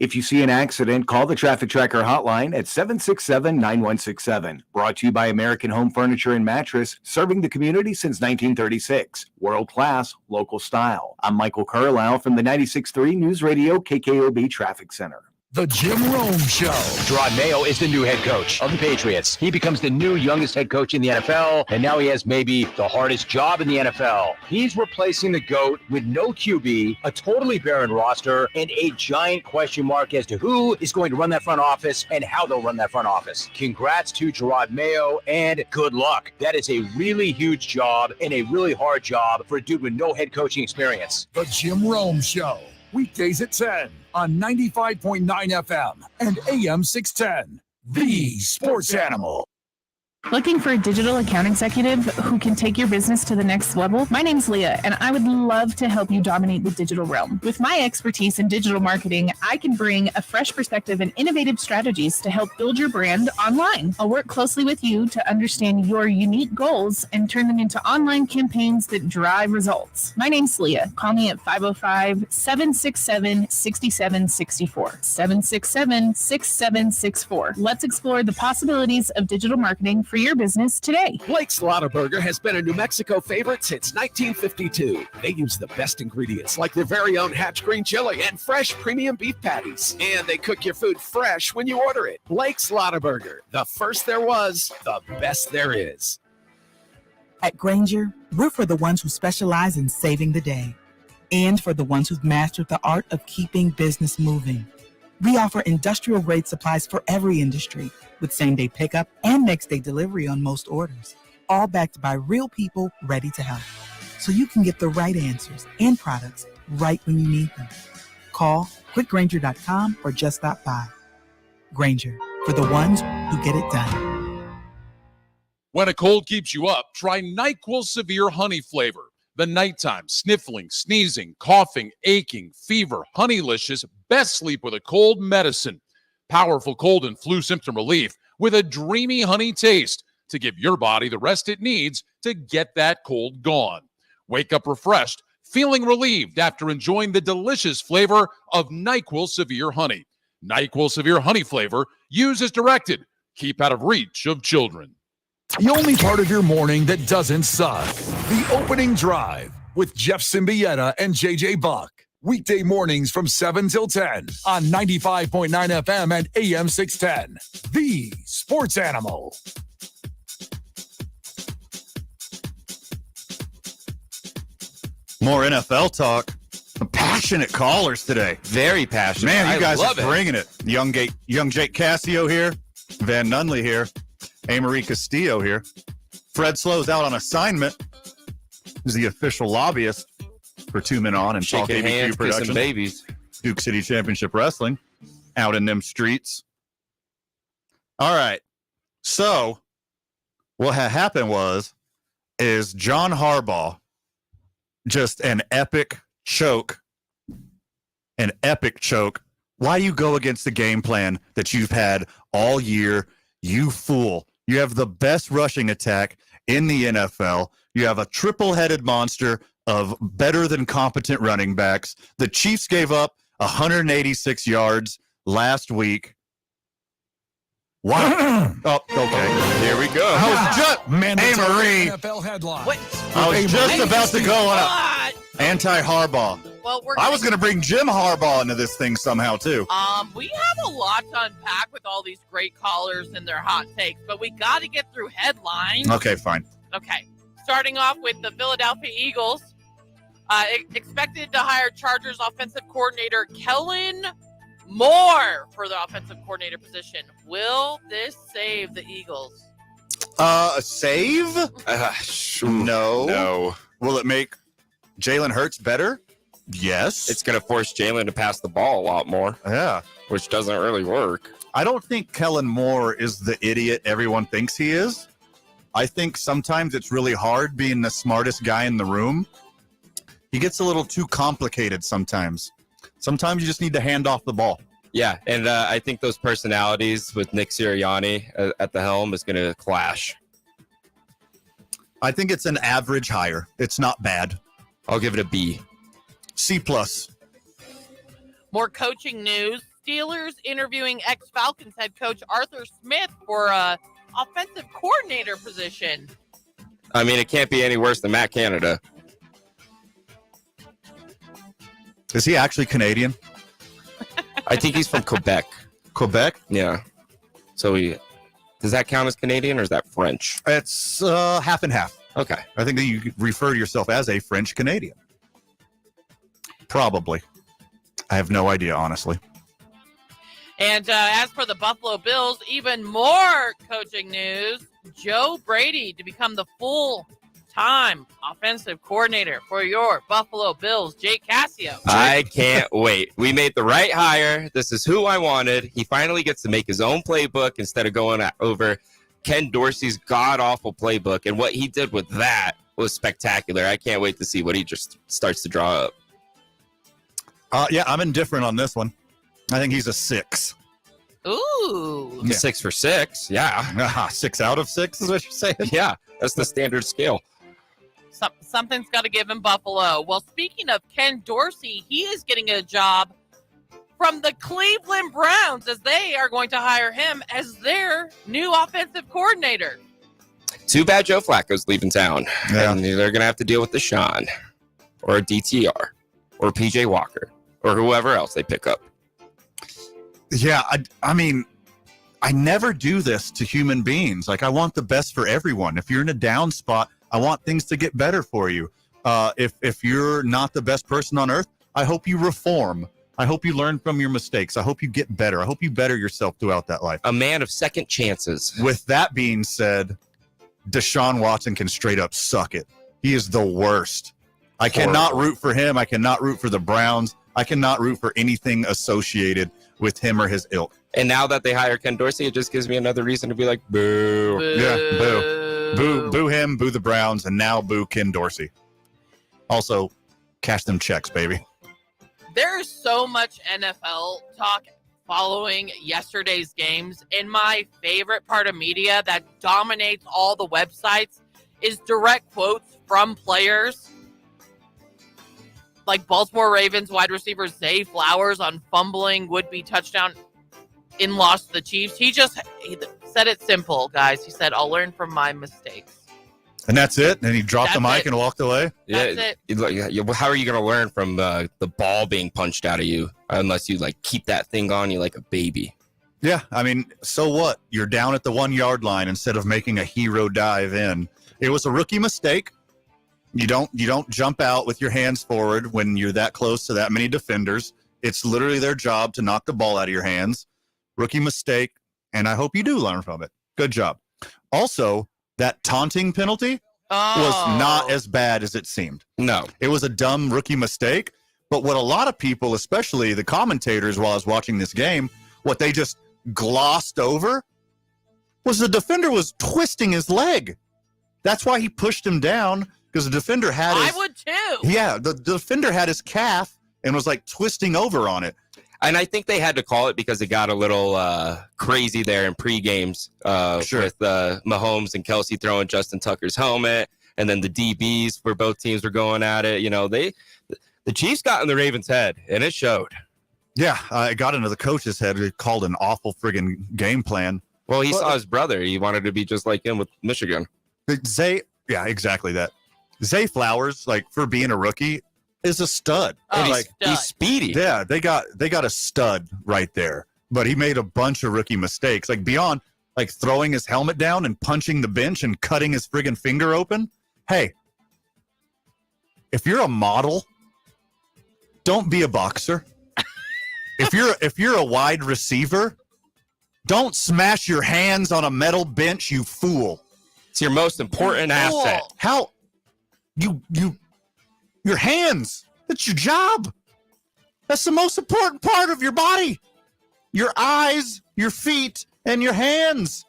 If you see an accident, call the Traffic Tracker hotline at 767-9167. Brought to you by American Home Furniture and Mattress, serving the community since 1936. World class, local style. I'm Michael Carlisle from the 96.3 News Radio KKOB Traffic Center. The Jim Rome Show. Gerard Mayo is the new head coach of the Patriots. He becomes the new youngest head coach in the NFL, and now he has maybe the hardest job in the NFL. He's replacing the GOAT with no QB, a totally barren roster, and a giant question mark as to who is going to run that front office and how they'll run that front office. Congrats to Gerard Mayo, and good luck. That is a really huge job and a really hard job for a dude with no head coaching experience. The Jim Rome Show. Weekdays at 10 on 95.9 FM and AM 610. The Sports Animal. Looking for a digital account executive who can take your business to the next level? My name's Leah, and I would love to help you dominate the digital realm. With my expertise in digital marketing, I can bring a fresh perspective and innovative strategies to help build your brand online. I'll work closely with you to understand your unique goals and turn them into online campaigns that drive results. My name's Leah. Call me at 505-767-6764. 767-6764. Let's explore the possibilities of digital marketing for your business today. Blake's Lottaburger has been a New Mexico favorite since 1952. They use the best ingredients like their very own Hatch green chili and fresh premium beef patties. And they cook your food fresh when you order it. Blake's Lottaburger, the first there was, the best there is. At Grainger, we're for the ones who specialize in saving the day and for the ones who've mastered the art of keeping business moving. We offer industrial-grade supplies for every industry, with same-day pickup and next-day delivery on most orders, all backed by real people ready to help. So you can get the right answers and products right when you need them. Call quickgrainger.com or just stop by. Grainger, for the ones who get it done. When a cold keeps you up, try NyQuil Severe Honey Flavor. The nighttime, sniffling, sneezing, coughing, aching, fever, Honeylicious, best sleep with a cold medicine. Powerful cold and flu symptom relief with a dreamy honey taste to give your body the rest it needs to get that cold gone. Wake up refreshed, feeling relieved after enjoying the delicious flavor of NyQuil Severe Honey. NyQuil Severe Honey Flavor, use as directed. Keep out of reach of children. The only part of your morning that doesn't suck. The Opening Drive with Jeff Symbieta and JJ Buck. Weekday mornings from 7 till 10 on 95.9 FM and AM 610. The Sports Animal. More NFL talk. Some passionate callers today. Very passionate. Man, you guys are love bringing it. Young Jake Cassio here. Van Nunley here. Amory Castillo here. Fred Slow's out on assignment. He's the official lobbyist for 2 Men On and Talk Shaking hands, ABQ Productions. kissing babies. Duke City Championship Wrestling. Out in them streets. All right. So what had happened is John Harbaugh, just an epic choke. An epic choke. Why do you go against the game plan that you've had all year? You fool. You have the best rushing attack in the NFL. You have a triple-headed monster of better than competent running backs. The Chiefs gave up 186 yards last week. Wow. Oh, okay. Here we go. I was just Amory. NFL headline. I was just about to go on anti-Harbaugh. Well, I was going to bring Jim Harbaugh into this thing somehow too. We have a lot to unpack with all these great callers and their hot takes, but we got to get through headlines. Okay, fine. Okay. Starting off with the Philadelphia Eagles, expected to hire Chargers offensive coordinator Kellen Moore for the offensive coordinator position. Will this save the Eagles? Save? No. No. Will it make Jalen Hurts better? Yes. It's going to force Jalen to pass the ball a lot more. Yeah. Which doesn't really work. I don't think Kellen Moore is the idiot everyone thinks he is. I think sometimes it's really hard being the smartest guy in the room. He gets a little too complicated sometimes. Sometimes you just need to hand off the ball. Yeah, and I think those personalities with Nick Sirianni at the helm is going to clash. I think it's an average hire. It's not bad. I'll give it a B. C+. More coaching news. Steelers interviewing ex-Falcons head coach Arthur Smith for offensive coordinator position. I mean, it can't be any worse than Matt Canada. Is he actually Canadian? I think he's from Quebec. Quebec? Yeah. So does that count as Canadian or is that French? It's half and half. Okay. I think that you could refer to yourself as a French Canadian. Probably. I have no idea, honestly. And as for the Buffalo Bills, even more coaching news. Joe Brady to become the full-time offensive coordinator for your Buffalo Bills, Jake Cassio. I can't wait. We made the right hire. This is who I wanted. He finally gets to make his own playbook instead of going over Ken Dorsey's god-awful playbook. And what he did with that was spectacular. I can't wait to see what he just starts to draw up. Yeah, I'm indifferent on this one. I think he's a 6. Ooh. Yeah. 6 for 6. Yeah. 6 out of 6 is what you're saying? Yeah, that's the standard scale. Something's got to give him Buffalo. Well, speaking of Ken Dorsey, he is getting a job from the Cleveland Browns as they are going to hire him as their new offensive coordinator. Too bad Joe Flacco's leaving town. Yeah. And they're going to have to deal with Deshaun or a DTR or PJ Walker or whoever else they pick up. Yeah, I mean, I never do this to human beings. Like, I want the best for everyone. If you're in a down spot, I want things to get better for you. If you're not the best person on earth, I hope you reform. I hope you learn from your mistakes. I hope you get better. I hope you better yourself throughout that life. A man of second chances. With that being said, Deshaun Watson can straight up suck it. He is the worst. I cannot root for him. I cannot root for the Browns. I cannot root for anything associated with him or his ilk. And now that they hire Ken Dorsey, it just gives me another reason to be like, boo. Yeah, boo. Boo him, boo the Browns, and now boo Ken Dorsey. Also, cash them checks, baby. There's so much NFL talk following yesterday's games. And my favorite part of media that dominates all the websites is direct quotes from players. Like Baltimore Ravens wide receiver Zay Flowers on fumbling would-be touchdown in loss to the Chiefs. He said it simple, guys. He said, I'll learn from my mistakes. And that's it? And he dropped the mic and walked away? That's it. How are you going to learn from the ball being punched out of you unless you keep that thing on you like a baby? Yeah, I mean, so what? You're down at the 1-yard line instead of making a hero dive in. It was a rookie mistake. You don't jump out with your hands forward when you're that close to that many defenders. It's literally their job to knock the ball out of your hands. Rookie mistake, and I hope you do learn from it. Good job. Also, that taunting penalty was not as bad as it seemed. No. It was a dumb rookie mistake, but what a lot of people, especially the commentators while I was watching this game, what they just glossed over was the defender was twisting his leg. That's why he pushed him down. Because the defender had I would too. Yeah, the defender had his calf and was twisting over on it. And I think they had to call it because it got a little crazy there in pre-games with Mahomes and Kelsey throwing Justin Tucker's helmet. And then the DBs where both teams were going at it. You know, the Chiefs got in the Ravens' head, and it showed. Yeah, it got into the coach's head. It called an awful friggin' game plan. Well, he saw his brother. He wanted to be just like him with Michigan. Yeah, exactly that. Zay Flowers, for being a rookie, is a stud. He's speedy. Yeah, they got a stud right there. But he made a bunch of rookie mistakes. Beyond throwing his helmet down and punching the bench and cutting his friggin' finger open. Hey, if you're a model, don't be a boxer. If you're a wide receiver, don't smash your hands on a metal bench, you fool. It's your most important asset. How your hands. That's your job. That's the most important part of your body. Your eyes, your feet, and your hands.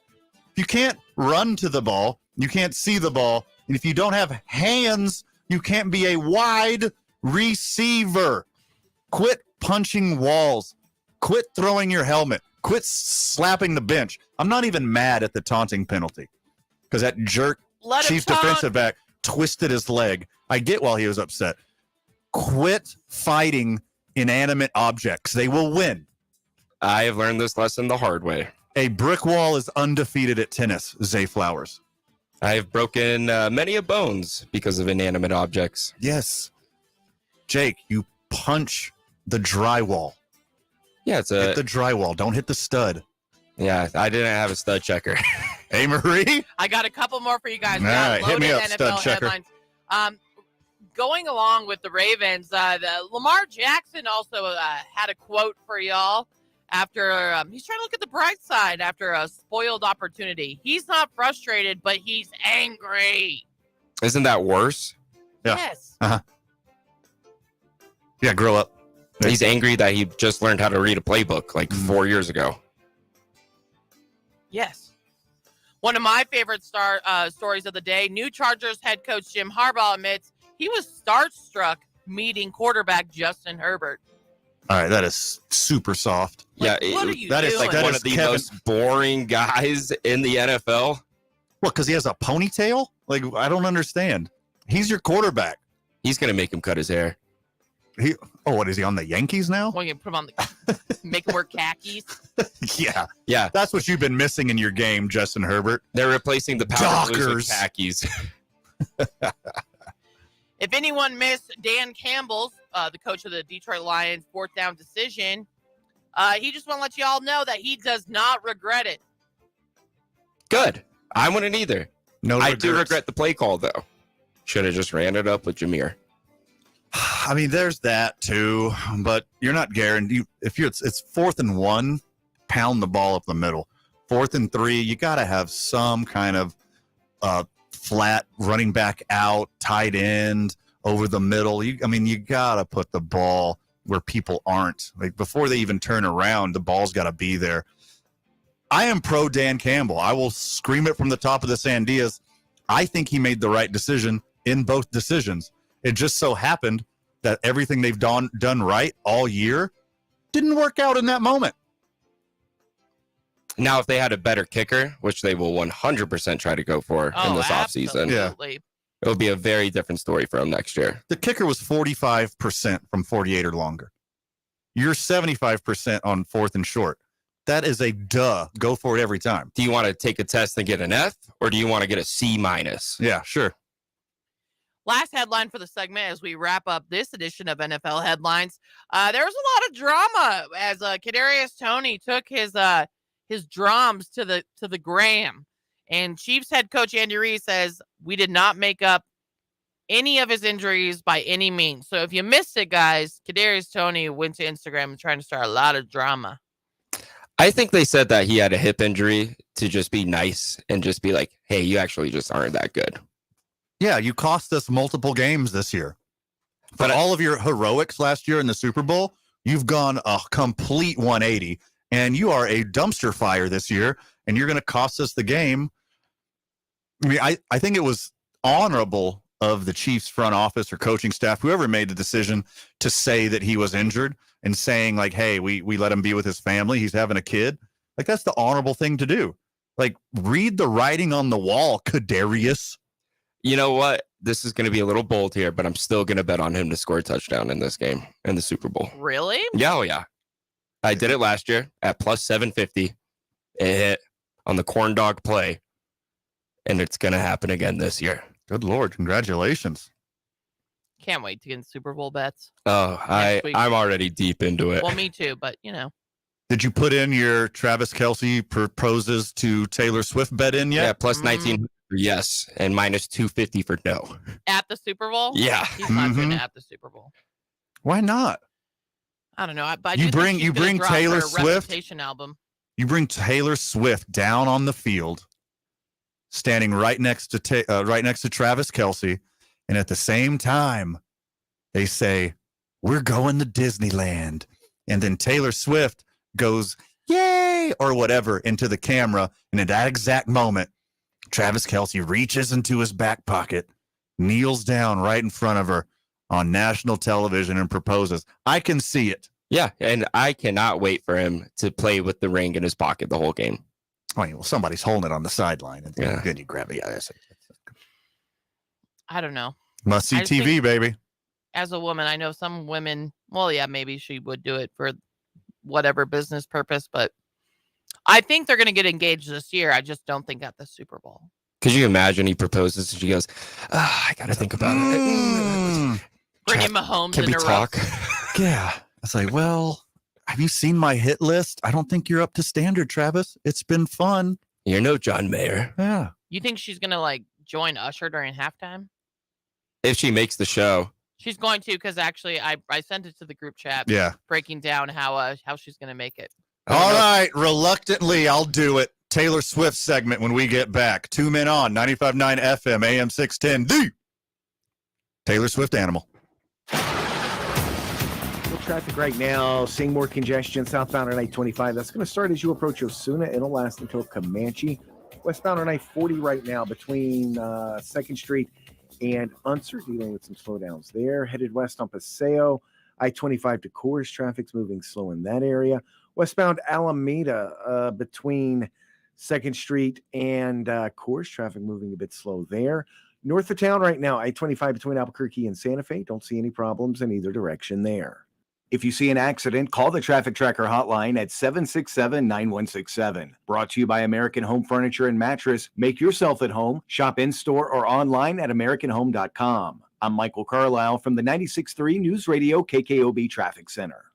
If you can't run to the ball, you can't see the ball. And if you don't have hands, you can't be a wide receiver. Quit punching walls. Quit throwing your helmet. Quit slapping the bench. I'm not even mad at the taunting penalty because that jerk Chiefs defensive back twisted his leg. I get why he was upset. Quit fighting inanimate objects. They will win. I have learned this lesson the hard way. A brick wall is undefeated at tennis, Zay Flowers. I have broken many a bones because of inanimate objects. Yes. Jake, you punch the drywall. Yeah, it's hit the drywall. Don't hit the stud. Yeah, I didn't have a stud checker. Hey, Marie. I got a couple more for you guys. All right, hit me up, Loaded stud NFL checker. headlines. Going along with the Ravens, Lamar Jackson also had a quote for y'all after he's trying to look at the bright side after a spoiled opportunity. He's not frustrated, but he's angry. Isn't that worse? Yeah. Yes. Uh-huh. Yeah, grow up. He's angry that he just learned how to read a playbook like 4 years ago. Yes. One of my favorite stories of the day, new Chargers head coach Jim Harbaugh admits he was starstruck meeting quarterback Justin Herbert. All right, that is super soft. What are you that is doing? like one of the most boring guys in the NFL. What, because he has a ponytail? Like, I don't understand. He's your quarterback. He's going to make him cut his hair. What is he on the Yankees now? Well, you put him on make him wear khakis. Yeah. Yeah. That's what you've been missing in your game, Justin Herbert. They're replacing the power blues with Dockers. khakis. If anyone missed Dan Campbell's, the coach of the Detroit Lions, 4th down decision, he just want to let you all know that he does not regret it. Good. I wouldn't either. No, I do regret the play call, though. Should have just ran it up with Jameer. I mean, there's that too, but you're not guaranteed. If it's 4th and 1, pound the ball up the middle. 4th and 3, you got to have some kind of flat running back out, tight end over the middle. You got to put the ball where people aren't. Like before they even turn around, the ball's got to be there. I am pro Dan Campbell. I will scream it from the top of the Sandias. I think he made the right decision in both decisions. It just so happened that everything they've done right all year didn't work out in that moment. Now, if they had a better kicker, which they will 100% try to go for in this offseason, it will be a very different story for them next year. The kicker was 45% from 48 or longer. You're 75% on 4th and short. That is a duh. Go for it every time. Do you want to take a test and get an F, or do you want to get a C minus? Yeah, sure. Last headline for the segment as we wrap up this edition of NFL Headlines. There was a lot of drama as Kadarius Toney took his drums to the gram, and Chiefs head coach Andy Reid says we did not make up any of his injuries by any means. So if you missed it, guys, Kadarius Toney went to Instagram and trying to start a lot of drama. I think they said that he had a hip injury to just be nice and just be like, hey, you actually just aren't that good. Yeah, you cost us multiple games this year. For all of your heroics last year in the Super Bowl, you've gone a complete 180, and you are a dumpster fire this year, and you're going to cost us the game. I mean, I think it was honorable of the Chiefs front office or coaching staff, whoever made the decision to say that he was injured and saying like, hey, we let him be with his family. He's having a kid. Like, that's the honorable thing to do. Like, read the writing on the wall, Kadarius. You know what? This is going to be a little bold here, but I'm still going to bet on him to score a touchdown in this game, in the Super Bowl. Really? Yeah, oh yeah. I did it last year at plus 750. It hit on the corn dog play, and it's going to happen again this year. Good Lord. Congratulations. Can't wait to get in Super Bowl bets. Oh, I'm already deep into it. Well, me too, but you know. Did you put in your Travis Kelce proposes to Taylor Swift bet in yet? Yeah, plus 19 for yes, and minus 250 for no. At the Super Bowl? Yeah. He's not doing it at the Super Bowl. Why not? I don't know. But You bring Taylor Swift. Album. You bring Taylor Swift down on the field, standing right next to Travis Kelce, and at the same time, they say, "We're going to Disneyland," and then Taylor Swift goes, "Yay!" or whatever into the camera, and at that exact moment, Travis Kelce reaches into his back pocket, kneels down right in front of her on national television, and proposes. I can see it. Yeah, and I cannot wait for him to play with the ring in his pocket the whole game. I mean, well, somebody's holding it on the sideline, and Yeah. then you grab it. Yeah, I don't know. must see I just TV, think- baby. As a woman, I know some women, well, yeah, maybe she would do it for whatever business purpose. But I think they're going to get engaged this year. I just don't think at the Super Bowl. Could you imagine he proposes and she goes, I got to think about it. Brittany Mahomes Can we interrupts. talk? Yeah. It's like, well, have you seen my hit list? I don't think you're up to standard, Travis. It's been fun. You're no John Mayer. Yeah. You think she's going to like join Usher during halftime? If she makes the show. She's going to, because actually I sent it to the group chat. Yeah. Breaking down how she's going to make it. All right. Reluctantly, I'll do it. Taylor Swift segment when we get back. 2 Men On, 95.9 FM, AM 610. The Taylor Swift Animal. Traffic right now, seeing more congestion southbound on I-25. That's going to start as you approach Osuna. It'll last until Comanche. Westbound on I-40 right now between 2nd Street and Unser, dealing with some slowdowns there. Headed west on Paseo. I-25 to Coors, traffic's moving slow in that area. Westbound Alameda between 2nd Street and Coors, traffic moving a bit slow there. North of town right now, I-25 between Albuquerque and Santa Fe. Don't see any problems in either direction there. If you see an accident, call the Traffic Tracker hotline at 767-9167. Brought to you by American Home Furniture and Mattress. Make yourself at home. Shop in-store or online at AmericanHome.com. I'm Michael Carlisle from the 96.3 News Radio KKOB Traffic Center.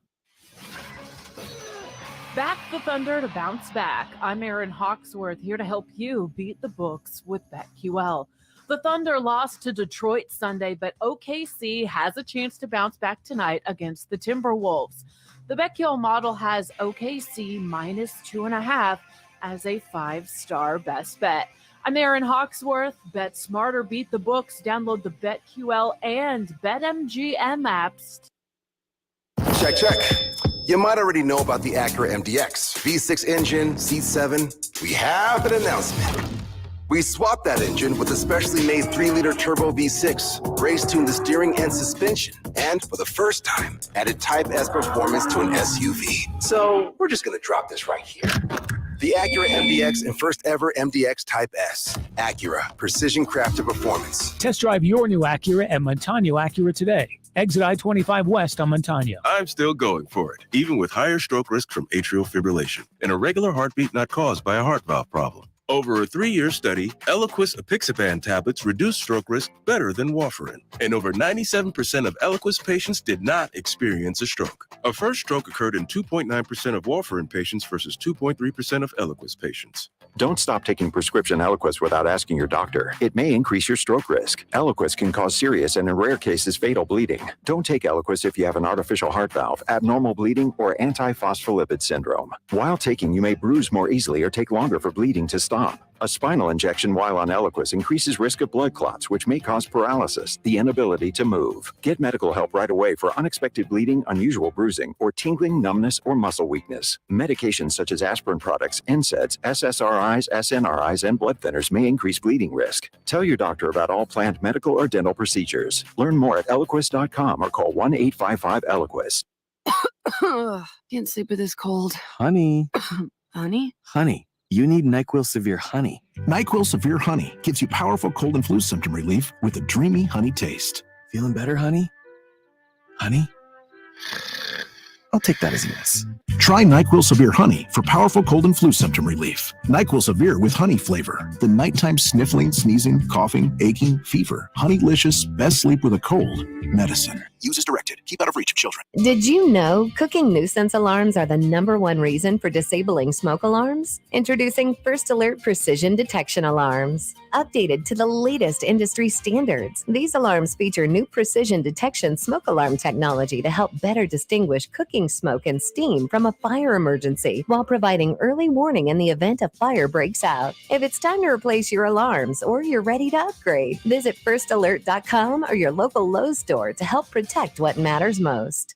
Back the Thunder to bounce back. I'm Erin Hawksworth here to help you beat the books with BetQL. The Thunder lost to Detroit Sunday, but OKC has a chance to bounce back tonight against the Timberwolves. The BetQL model has OKC -2.5 as a 5-star best bet. I'm Erin Hawksworth. Bet smarter, beat the books. Download the BetQL and BetMGM apps. Check. You might already know about the Acura MDX. V6 engine, C7. We have an announcement. We swapped that engine with a specially made 3-liter turbo V6, race-tuned the steering and suspension, and for the first time, added Type S performance to an SUV. So we're just going to drop this right here. The Acura MDX and first ever MDX Type S. Acura, precision crafted performance. Test drive your new Acura at Montano Acura today. Exit I-25 west on Montano. I'm still going for it, even with higher stroke risk from atrial fibrillation, an irregular heartbeat not caused by a heart valve problem. Over a 3-year study, Eliquis apixaban tablets reduce stroke risk better than warfarin. And over 97% of Eliquis patients did not experience a stroke. A first stroke occurred in 2.9% of warfarin patients versus 2.3% of Eliquis patients. Don't stop taking prescription Eliquis without asking your doctor. It may increase your stroke risk. Eliquis can cause serious and in rare cases fatal bleeding. Don't take Eliquis if you have an artificial heart valve, abnormal bleeding, or antiphospholipid syndrome. While taking, you may bruise more easily or take longer for bleeding to stop. A spinal injection while on Eliquis increases risk of blood clots, which may cause paralysis, the inability to move. Get medical help right away for unexpected bleeding, unusual bruising, or tingling, numbness, or muscle weakness. Medications such as aspirin products, NSAIDs, SSRIs, SNRIs, and blood thinners may increase bleeding risk. Tell your doctor about all planned medical or dental procedures. Learn more at Eliquis.com or call 1-855-ELIQUIS. Can't sleep with this cold. Honey. Honey? Honey. You need NyQuil Severe Honey. NyQuil Severe Honey gives you powerful cold and flu symptom relief with a dreamy honey taste. Feeling better, honey? Honey? I'll take that as a yes. Try NyQuil Severe Honey for powerful cold and flu symptom relief. NyQuil Severe with honey flavor. The nighttime sniffling, sneezing, coughing, aching, fever. Honeylicious, best sleep with a cold medicine. Use as directed. Keep out of reach of children. Did you know cooking nuisance alarms are the #1 reason for disabling smoke alarms? Introducing First Alert Precision Detection Alarms. Updated to the latest industry standards, these alarms feature new precision detection smoke alarm technology to help better distinguish cooking smoke and steam from a fire emergency while providing early warning in the event a fire breaks out. If it's time to replace your alarms or you're ready to upgrade, visit firstalert.com or your local Lowe's store to help protect what matters most.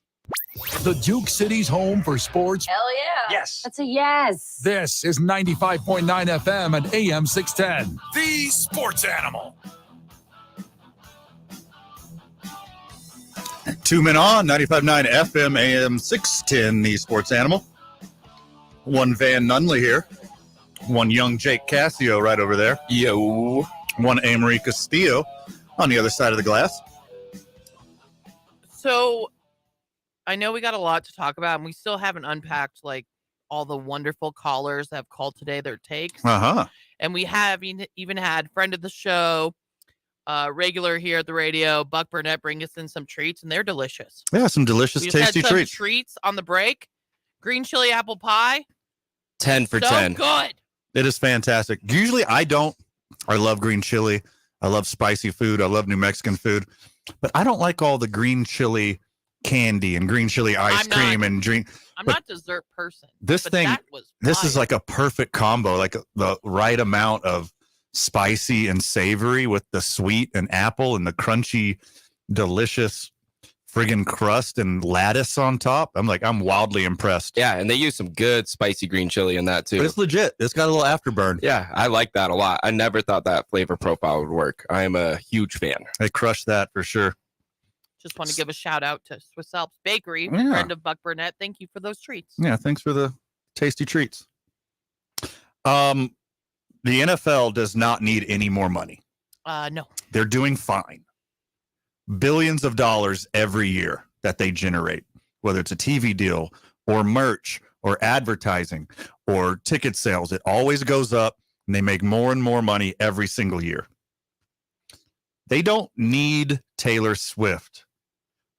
The Duke City's home for sports. Hell yeah. Yes. That's a yes. This is 95.9 FM and AM 610. The Sports Animal. 2 Men On, 95.9 FM, AM 610, the Sports Animal. One Van Nunley here. One young Jake Cassio right over there. Yo. One Amory Castillo on the other side of the glass. So I know we got a lot to talk about, and we still haven't unpacked like all the wonderful callers that have called today, their takes. And we have even had friend of the show, regular here at the radio, Buck Burnett, bring us in some treats, and they're delicious. Yeah, some delicious, we just tasty had some treats. Treats on the break. Green chili apple pie. 10 for so 10. Good. It is fantastic. Usually I love green chili. I love spicy food. I love New Mexican food. But I don't like all the green chili candy and green chili ice cream and drink. I'm not a dessert person. This is like a perfect combo, like the right amount of spicy and savory with the sweet and apple and the crunchy, delicious friggin' crust and lattice on top. I'm wildly impressed. Yeah, and they use some good spicy green chili in that too. But it's legit. It's got a little afterburn. Yeah, I like that a lot. I never thought that flavor profile would work. I am a huge fan. They crushed that for sure. Just want to give a shout out to Swiss Alps Bakery, Yeah. friend of Buck Burnett. Thank you for those treats. Yeah, thanks for the tasty treats. The NFL does not need any more money. No. They're doing fine. Billions of dollars every year that they generate, whether it's a TV deal or merch or advertising or ticket sales, it always goes up and they make more and more money every single year. They don't need Taylor Swift,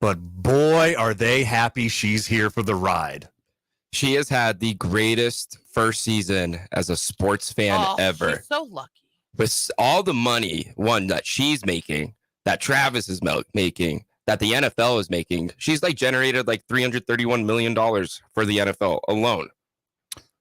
but boy, are they happy she's here for the ride. She has had the greatest first season as a sports fan ever. She's so lucky. With all the money, that she's making, that Travis is making, that the NFL is making, she's generated $331 million for the NFL alone.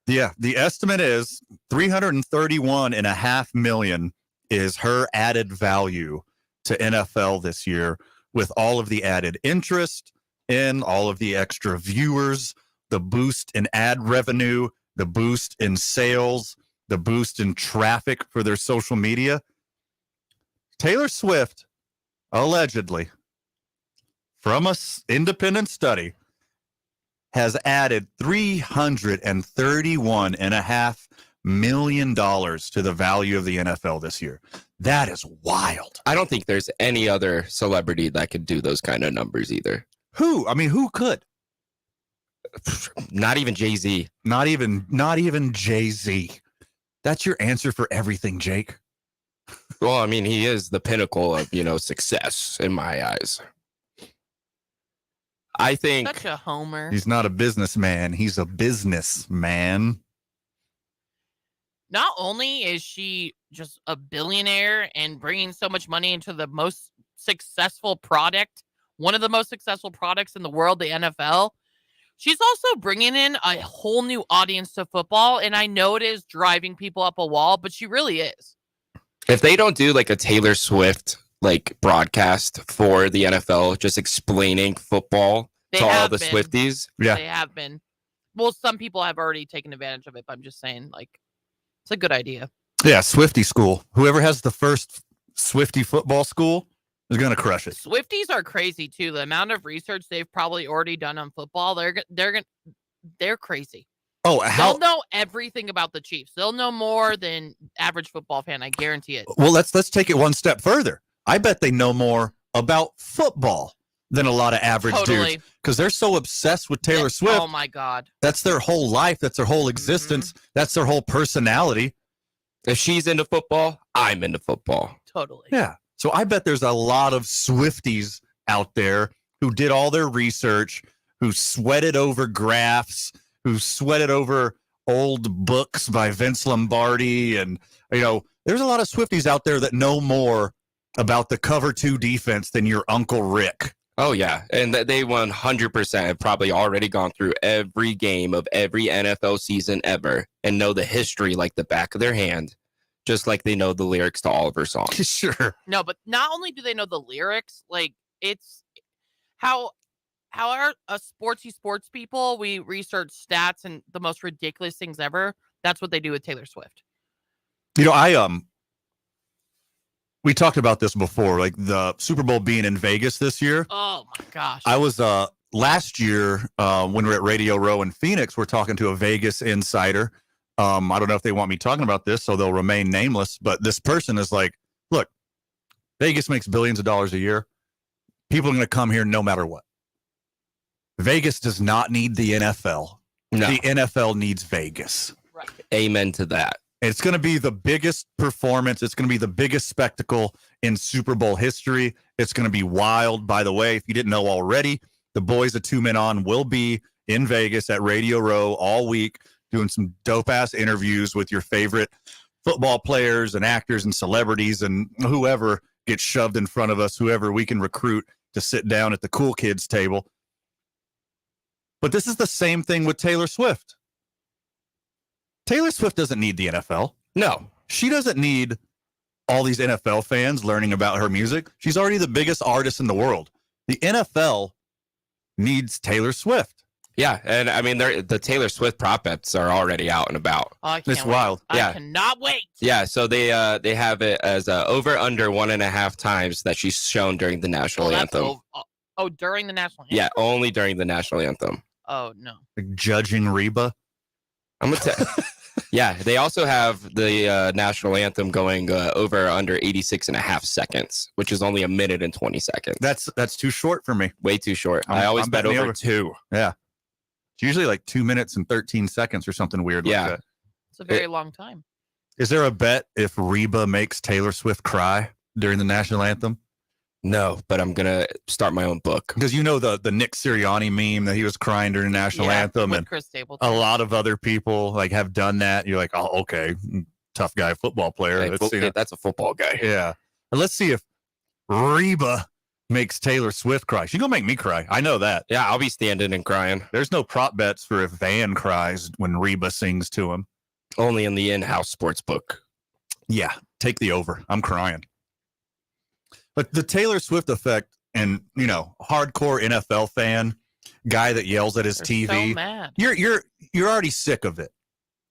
Yeah, the estimate is $331.5 million is her added value to NFL this year, with all of the added interest in all of the extra viewers, the boost in ad revenue, the boost in sales, the boost in traffic for their social media. Taylor Swift, allegedly, from an independent study, has added $331.5 million to the value of the NFL this year. That is wild. I don't think there's any other celebrity that could do those kind of numbers either. Who? I mean, who could? Not even Jay-Z. Not even Jay-Z. That's your answer for everything, Jake. Well, I mean, he is the pinnacle of, success in my eyes. I think Such a homer. He's not a businessman. He's a businessman. Not only is she just a billionaire and bringing so much money into the most successful product, one of the most successful products in the world, the NFL, she's also bringing in a whole new audience to football. And I know it is driving people up a wall, but she really is. If they don't do a Taylor Swift broadcast for the NFL, just explaining football to all the Swifties. Yeah, they have been. Well, some people have already taken advantage of it, but I'm just saying, it's a good idea. Yeah, Swiftie school. Whoever has the first Swiftie football school is going to crush it. Swifties are crazy too. The amount of research they've probably already done on football, they're crazy. Oh, they'll know everything about the Chiefs. They'll know more than average football fan. I guarantee it. Well, let's take it one step further. I bet they know more about football than a lot of average dudes, because they're so obsessed with Taylor Swift. Oh my God. That's their whole life. That's their whole existence. That's their whole personality. If she's into football, I'm into football. Totally. Yeah. So I bet there's a lot of Swifties out there who did all their research, who sweated over graphs, who sweated over old books by Vince Lombardi. And, there's a lot of Swifties out there that know more about the cover 2 defense than your Uncle Rick. Oh, yeah. And they 100% have probably already gone through every game of every NFL season ever and know the history like the back of their hand, just like they know the lyrics to all of her songs. Sure. No, but not only do they know the lyrics, it's how our sports people, we research stats and the most ridiculous things ever. That's what they do with Taylor Swift. We talked about this before, the Super Bowl being in Vegas this year. Oh my gosh. I was last year when we were at Radio Row in Phoenix, we're talking to a Vegas insider. I don't know if they want me talking about this, so they'll remain nameless. But this person is like, look, Vegas makes billions of dollars a year. People are going to come here no matter what. Vegas does not need the NFL. No. The NFL needs Vegas. Right. Amen to that. It's going to be the biggest performance. It's going to be the biggest spectacle in Super Bowl history. It's going to be wild. By the way, if you didn't know already, the boys at 2 Men On will be in Vegas at Radio Row all week doing some dope-ass interviews with your favorite football players and actors and celebrities and whoever gets shoved in front of us, whoever we can recruit to sit down at the cool kids table. But this is the same thing with Taylor Swift. Taylor Swift doesn't need the NFL. No. She doesn't need all these NFL fans learning about her music. She's already the biggest artist in the world. The NFL needs Taylor Swift. Yeah, and I mean, the Taylor Swift prop bets are already out and about. Oh, I can't It's wait. wild. Yeah. I cannot wait. Yeah, so they have it as over under 1.5 times that she's shown during the national anthem. During the national anthem? Yeah, only during the national anthem. Oh, no. Like judging Reba. I'm gonna tell. Yeah, they also have the national anthem going over under 86.5 seconds, which is only 1 minute and 20 seconds. That's too short for me. Way too short. I'm- I always I'm bet betting over over. 2. Yeah. It's usually like 2 minutes and 13 seconds or something weird Yeah. like that. It's a very long time. Is there a bet if Reba makes Taylor Swift cry during the national anthem? No, but I'm gonna start my own book. Because you know the Nick Sirianni meme that he was crying during the national anthem, with and Chris Stapleton. a lot of other people like have done that. You're like, oh, okay, tough guy, football player. Hey, Let's see. that's a football guy. Yeah, and let's see if Reba makes Taylor Swift cry. She's gonna make me cry. I know that. Yeah, I'll be standing and crying. There's no prop bets for if Van cries when Reba sings to him. Only in the in-house sports book. Yeah, take the over. I'm crying. But the Taylor Swift effect, and hardcore NFL fan, guy that yells at his They're TV, so mad. you're already sick of it.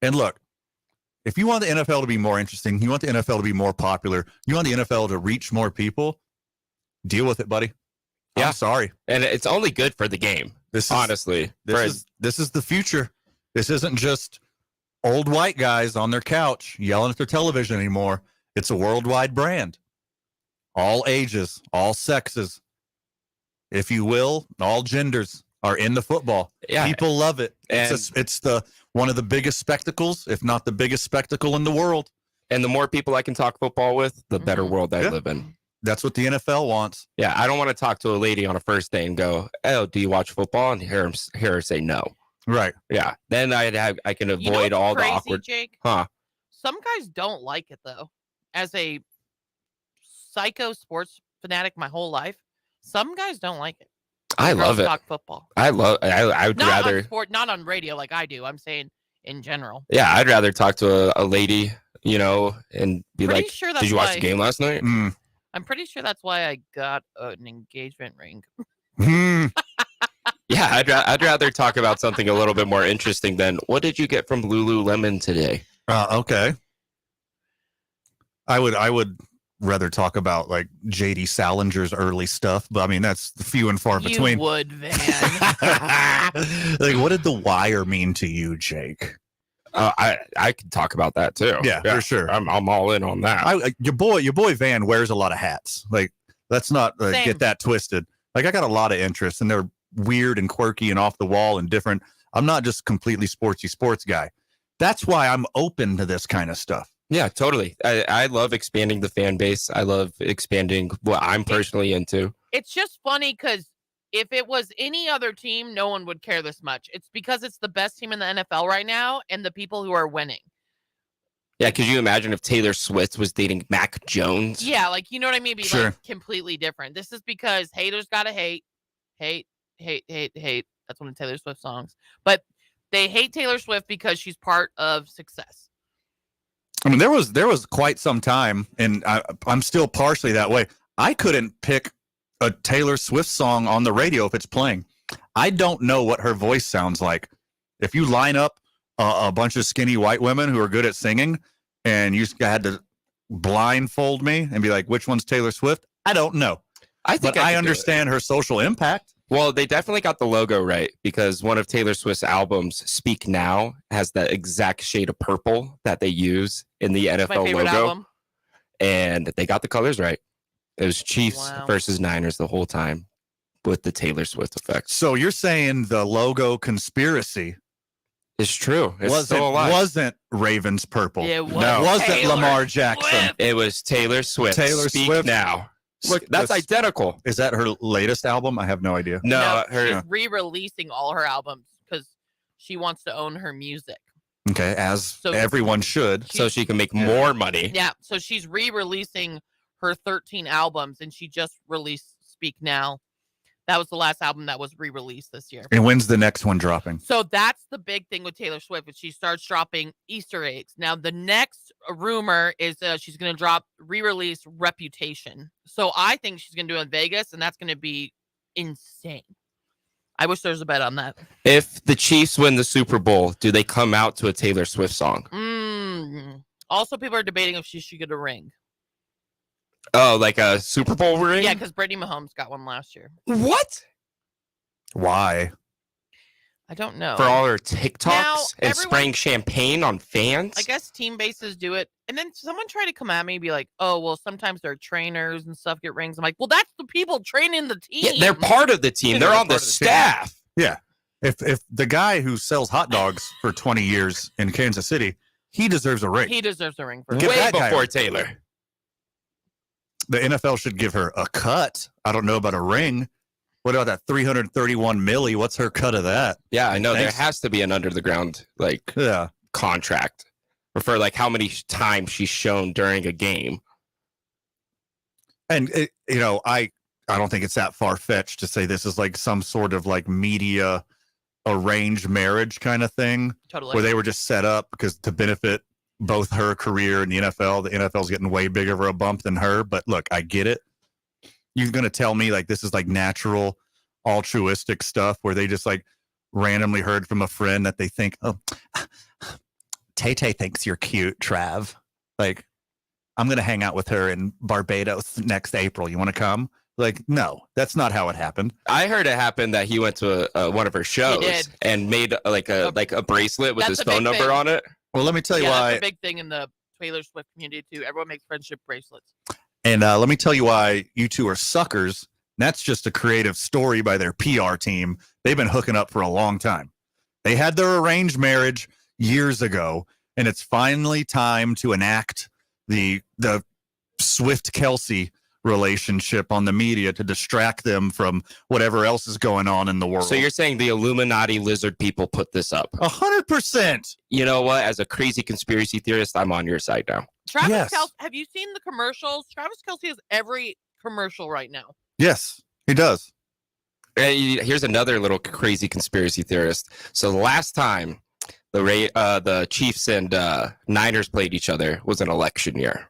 And look, if you want the NFL to be more interesting, you want the NFL to be more popular, you want the NFL to reach more people, deal with it, buddy. Yeah. I'm sorry. And it's only good for the game. Honestly. This is the future. This isn't just old white guys on their couch yelling at their television anymore. It's a worldwide brand. All ages, all sexes, if you will, all genders are in the football. Yeah. People love it. It's the one of the biggest spectacles, if not the biggest spectacle in the world. And the more people I can talk football with, the better world I Yeah. live in. That's what the NFL wants. Yeah, I don't want to talk to a lady on a first day and go, "Oh, do you watch football?" and hear her say no. Right. Yeah. Then I can avoid You know what's all crazy, the awkward. Jake? Huh? Some guys don't like it though. As a psycho sports fanatic my whole life, some guys don't like it. I love it. Talk football. I would Not rather. on sport, not on radio like I do. I'm saying in general. Yeah, I'd rather talk to a lady, and be Pretty like, sure "Did that's you watch why- the game last night?" I'm pretty sure that's why I got an engagement ring. Yeah, I'd rather talk about something a little bit more interesting than what did you get from Lululemon today? Okay. I would rather talk about like JD Salinger's early stuff, but I mean that's few and far between. You would, Van. Like, what did The Wire mean to you, Jake? I could talk about that too. Yeah, for sure. I'm all in on that. Your boy Van wears a lot of hats. Like, let's not Same. get that twisted. Like, I got a lot of interests, and they're weird and quirky and off the wall and different. I'm not just completely sportsy sports guy. That's why I'm open to this kind of stuff. Yeah, totally. I love expanding the fan base. I love expanding what I'm personally into. It's just funny because if it was any other team, no one would care this much. It's because it's the best team in the NFL right now and the people who are winning. Yeah, could you imagine if Taylor Swift was dating Mac Jones? Yeah, like, you know what I mean? Be Sure. like completely different. This is because haters gotta hate. That's one of Taylor Swift songs. But they hate Taylor Swift because she's part of success. I mean, there was quite some time, and I'm still partially that way. I couldn't pick a Taylor Swift song on the radio if it's playing. I don't know what her voice sounds like. If you line up a bunch of skinny white women who are good at singing, and you had to blindfold me and be like, which one's Taylor Swift? I don't know. I think but I could do it. understand her social impact. Well, they definitely got the logo right because one of Taylor Swift's albums, Speak Now, has that exact shade of purple that they use in the My NFL favorite logo. album. And they got the colors right. It was Chiefs versus Niners the whole time. with the Taylor Swift effect. So you're saying the logo conspiracy It's true. It's still alive. wasn't Ravens purple. It was wasn't Taylor Lamar Jackson. Swift. It was Taylor Swift. Taylor Speak Swift. now. Look, That's identical. Is that her latest album? I have no idea. No, she's re-releasing all her albums because she wants to own her music. Okay, as So everyone should. So she can make more money. Yeah, so she's re-releasing her 13 albums, and she just released Speak Now. That was the last album that was re-released this year. And when's the next one dropping? So that's the big thing with Taylor Swift, is she starts dropping Easter eggs. Now, the next rumor is she's going to re-release Reputation. So I think she's going to do it in Vegas, and that's going to be insane. I wish there was a bet on that. If the Chiefs win the Super Bowl, do they come out to a Taylor Swift song? Also, people are debating if she should get a ring. Oh, like a Super Bowl ring? Yeah, because Brittany Mahomes got one last year. What? Why? I don't know. For all her TikToks Now, and spraying champagne on fans? I guess team bases do it. And then someone tried to come at me and be like, oh, well, sometimes their trainers and stuff get rings. I'm like, well, that's the people training the team. Yeah, they're part of the team. They're on the staff. Yeah. If the guy who sells hot dogs for 20 years in Kansas City, he deserves a ring. He deserves a ring for Give Way that guy before a- Taylor. The NFL should give her a cut. I don't know about a ring. What about that 331 milli? What's her cut of that? Yeah, I know. Thanks. There has to be an under the ground contract for like how many times she's shown during a game. And I don't think it's that far fetched to say this is like some sort of like media arranged marriage kind of thing, Totally. where they were just set up because to benefit both her career and the NFL. The NFL's getting way bigger of a bump than her. But look, I get it. You're gonna tell me like this is like natural, altruistic stuff where they just like randomly heard from a friend that they think, oh, Tay-Tay thinks you're cute, Trav. Like, I'm gonna hang out with her in Barbados next April. You want to come? Like, no, that's not how it happened. I heard it happened that he went to one of her shows and made like a bracelet with That's his a big phone number thing. on it. Well, let me tell you That's why. a big thing in the Taylor Swift community, too. Everyone makes friendship bracelets. And let me tell you why you two are suckers. That's just a creative story by their PR team. They've been hooking up for a long time. They had their arranged marriage years ago, and it's finally time to enact the Swift-Kelsey relationship on the media to distract them from whatever else is going on in the world. So you're saying the Illuminati lizard people put this up? 100%. You know what? As a crazy conspiracy theorist, I'm on your side now. Travis Kelce, have you seen the commercials? Travis Kelce has every commercial right now. Yes, he does. Here's another little crazy conspiracy theorist. So the last time the Chiefs and Niners played each other was an election year.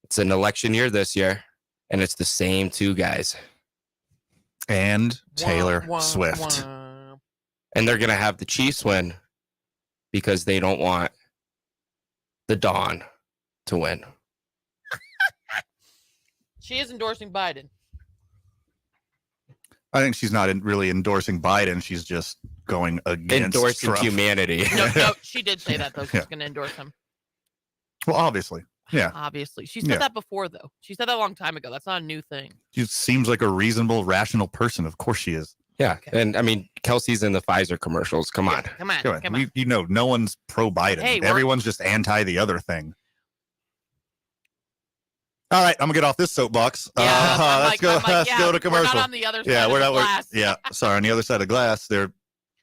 It's an election year this year, and it's the same two guys. And Taylor Swift. And they're going to have the Chiefs win because they don't want the Dawn to win. She is endorsing Biden. I think she's not really endorsing Biden. She's just going against Endorsing Trump. humanity. No, she did say that, though. She's going to endorse him. Well, obviously. Yeah. Obviously. She said that before, though. She said that a long time ago. That's not a new thing. She seems like a reasonable, rational person. Of course she is. Yeah. Okay. And I mean, Kelsey's in the Pfizer commercials. Come on. Come on. You know, no one's pro Biden. Hey, everyone's just anti the other thing. All right, I'm gonna get off this soapbox. Let's go to commercial. We're not on the other side yeah, of we're the not. glass. Yeah, sorry. On the other side of glass, they're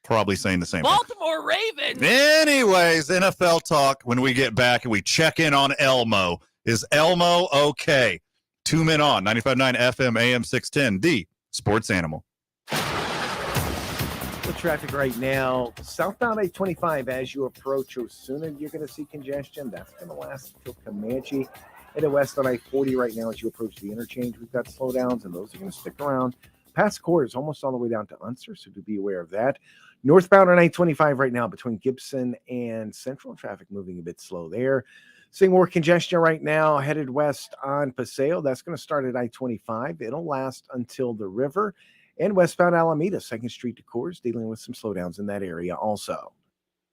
probably saying the same thing. Baltimore Ravens. Anyways, NFL talk when we get back and we check in on Elmo. Is Elmo okay? 2 men on 95.9 FM AM 610, the sports animal. The traffic right now, southbound I-25 as you approach Osuna, you're going to see congestion. That's going to last until Comanche. Headed west on I-40 right now as you approach the interchange. We've got slowdowns, and those are going to stick around. Past Core is almost all the way down to Unser, so do be aware of that. Northbound on I-25 right now between Gibson and Central, traffic moving a bit slow there. Seeing more congestion right now, headed west on Paseo. That's going to start at I-25. It'll last until the river. And westbound Alameda, 2nd Street to Coors, dealing with some slowdowns in that area also.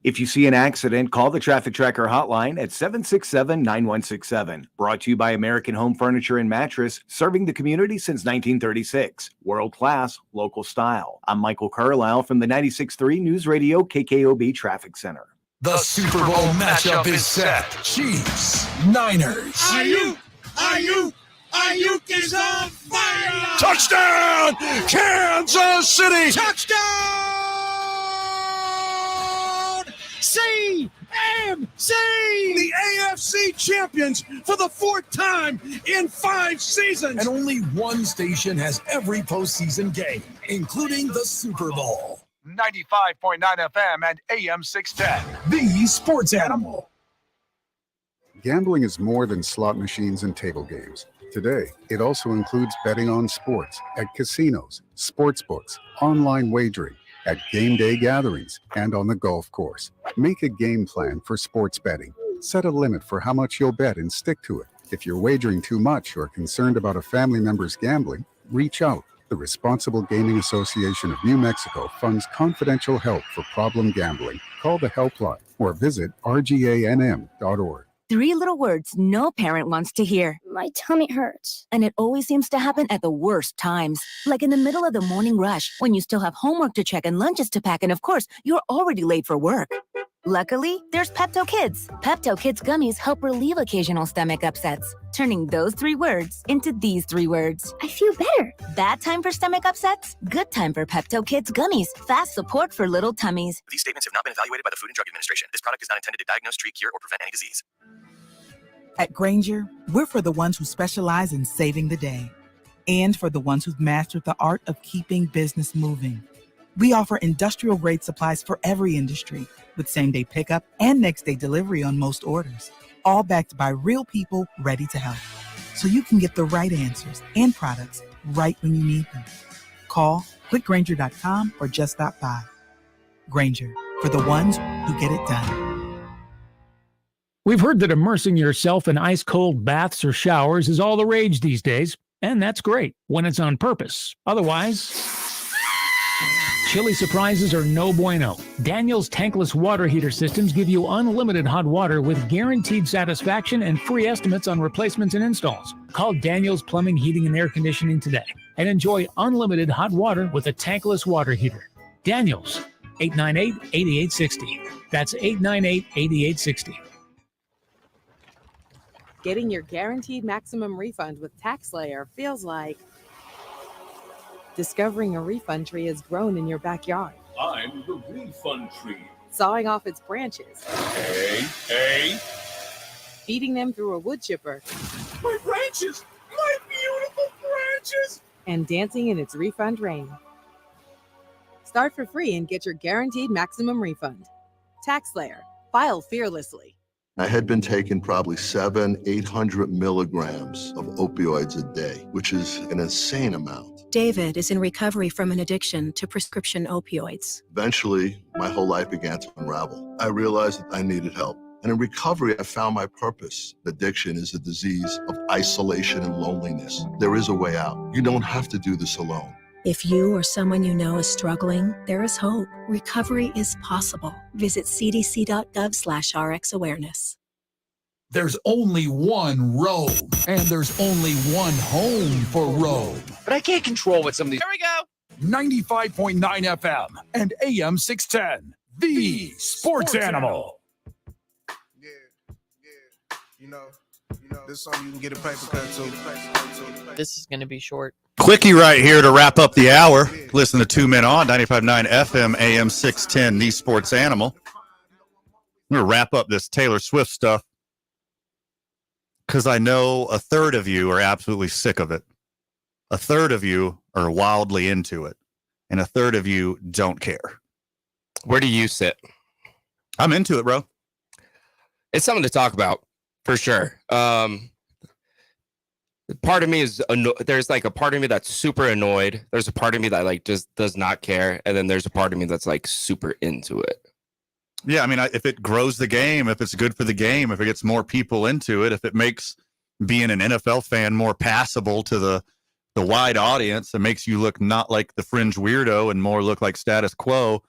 If you see an accident, call the Traffic Tracker hotline at 767-9167. Brought to you by American Home Furniture and Mattress, serving the community since 1936. World class, local style. I'm Michael Carlisle from the 96.3 News Radio KKOB Traffic Center. The Super Bowl matchup is set. Chiefs, Niners. Ayuk is on fire! Touchdown, Kansas City. Touchdown! CMC! The AFC champions for the 4th time in 5 seasons. And only one station has every postseason game, including the Super Bowl. 95.9 FM and AM 610. The Sports Animal. Gambling is more than slot machines and table games. Today, it also includes betting on sports at casinos, sports books, online wagering, at game day gatherings, and on the golf course. Make a game plan for sports betting. Set a limit for how much you'll bet and stick to it. If you're wagering too much or concerned about a family member's gambling, reach out. The Responsible Gaming Association of New Mexico funds confidential help for problem gambling. Call the helpline or visit rganm.org. 3 little words no parent wants to hear. My tummy hurts. And it always seems to happen at the worst times. Like in the middle of the morning rush, when you still have homework to check and lunches to pack, and of course, you're already late for work. Luckily, there's Pepto Kids. Pepto Kids gummies help relieve occasional stomach upsets, turning those 3 words into these 3 words. I feel better. Bad time for stomach upsets? Good time for Pepto Kids gummies. Fast support for little tummies. These statements have not been evaluated by the Food and Drug Administration. This product is not intended to diagnose, treat, cure, or prevent any disease. At Granger, we're for the ones who specialize in saving the day and for the ones who've mastered the art of keeping business moving. We offer industrial-grade supplies for every industry with same-day pickup and next-day delivery on most orders, all backed by real people ready to help. So you can get the right answers and products right when you need them. Call, clickgranger.com, or just stop by. Granger, for the ones who get it done. We've heard that immersing yourself in ice-cold baths or showers is all the rage these days, and that's great when it's on purpose. Otherwise, chilly surprises are no bueno. Daniel's tankless water heater systems give you unlimited hot water with guaranteed satisfaction and free estimates on replacements and installs. Call Daniel's Plumbing, Heating, and Air Conditioning today and enjoy unlimited hot water with a tankless water heater. Daniel's, 898-8860. That's 898-8860. Getting your guaranteed maximum refund with TaxSlayer feels like discovering a refund tree has grown in your backyard. I'm the refund tree. Sawing off its branches. Hey. Feeding them through a wood chipper. My branches! My beautiful branches! And dancing in its refund rain. Start for free and get your guaranteed maximum refund. TaxSlayer. File fearlessly. I had been taking probably 800 milligrams of opioids a day, which is an insane amount. David is in recovery from an addiction to prescription opioids. Eventually, my whole life began to unravel. I realized that I needed help. And in recovery, I found my purpose. Addiction is a disease of isolation and loneliness. There is a way out. You don't have to do this alone. If you or someone you know is struggling, there is hope. Recovery is possible. Visit cdc.gov/RxAwareness. There's only one road, and there's only one home for road. But I can't control what some of these. There we go. 95.9 FM and AM 610. The Sports Animal. You know, this song you can get a paper cut to. This is going to be short. Quickie right here to wrap up the hour. Listen to 2 Men On, 95.9 FM, AM 610, The Sports Animal. I'm going to wrap up this Taylor Swift stuff because I know a third of you are absolutely sick of it. A third of you are wildly into it. And a third of you don't care. Where do you sit? I'm into it, bro. It's something to talk about, for sure. Part of me is there's like a part of me that's super annoyed. There's a part of me that like just does not care, and then there's a part of me that's like super into it. Yeah, I mean, if it grows the game, if it's good for the game, if it gets more people into it, if it makes being an NFL fan more passable to the wide audience, it makes you look not like the fringe weirdo and more look like status quo.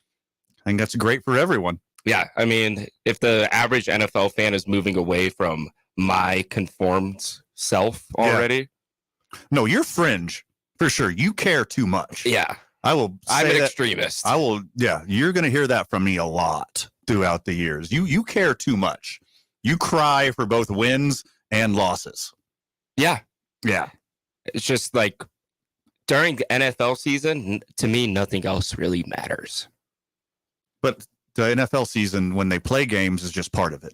I think that's great for everyone. Yeah, I mean, if the average NFL fan is moving away from my conformed self already. No, you're fringe for sure. You care too much. Yeah. I'm an extremist. You're going to hear that from me a lot throughout the years. You care too much. You cry for both wins and losses. Yeah. Yeah. It's just like during the NFL season, to me, nothing else really matters. But the NFL season, when they play games, is just part of it.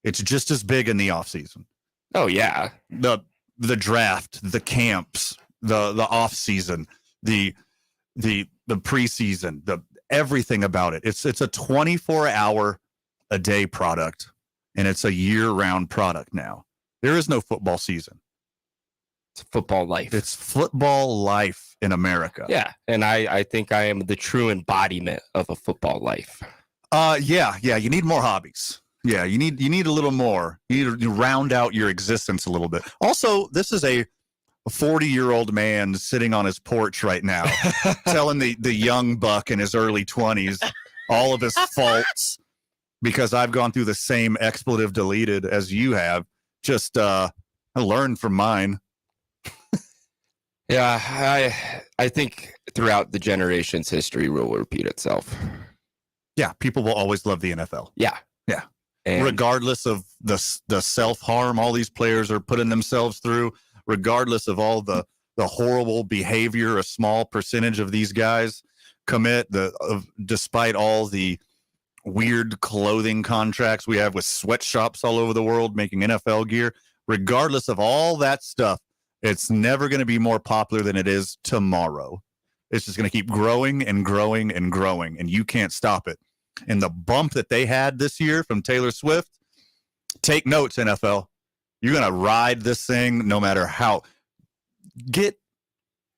It's just as big in the off season. Oh yeah. The draft, the camps, the off season, the preseason, everything about it. It's a 24-hour a day product, and it's a year-round product now. There is no football season. It's football life. It's football life in America. Yeah, and I think I am the true embodiment of a football life. Yeah. You need more hobbies. Yeah, you need a little more. You need to round out your existence a little bit. Also, this is a 40-year-old man sitting on his porch right now, telling the young buck in his early 20s all of his faults because I've gone through the same expletive deleted as you have. Just I learned from mine. Yeah, I think throughout the generations, history will repeat itself. Yeah, people will always love the NFL. Yeah. And regardless of the self-harm all these players are putting themselves through, regardless of all the horrible behavior a small percentage of these guys commit, despite all the weird clothing contracts we have with sweatshops all over the world making NFL gear, regardless of all that stuff, it's never going to be more popular than it is tomorrow. It's just going to keep growing and growing and growing, and you can't stop it. And the bump that they had this year from Taylor Swift, take notes, NFL. You're going to ride this thing no matter how.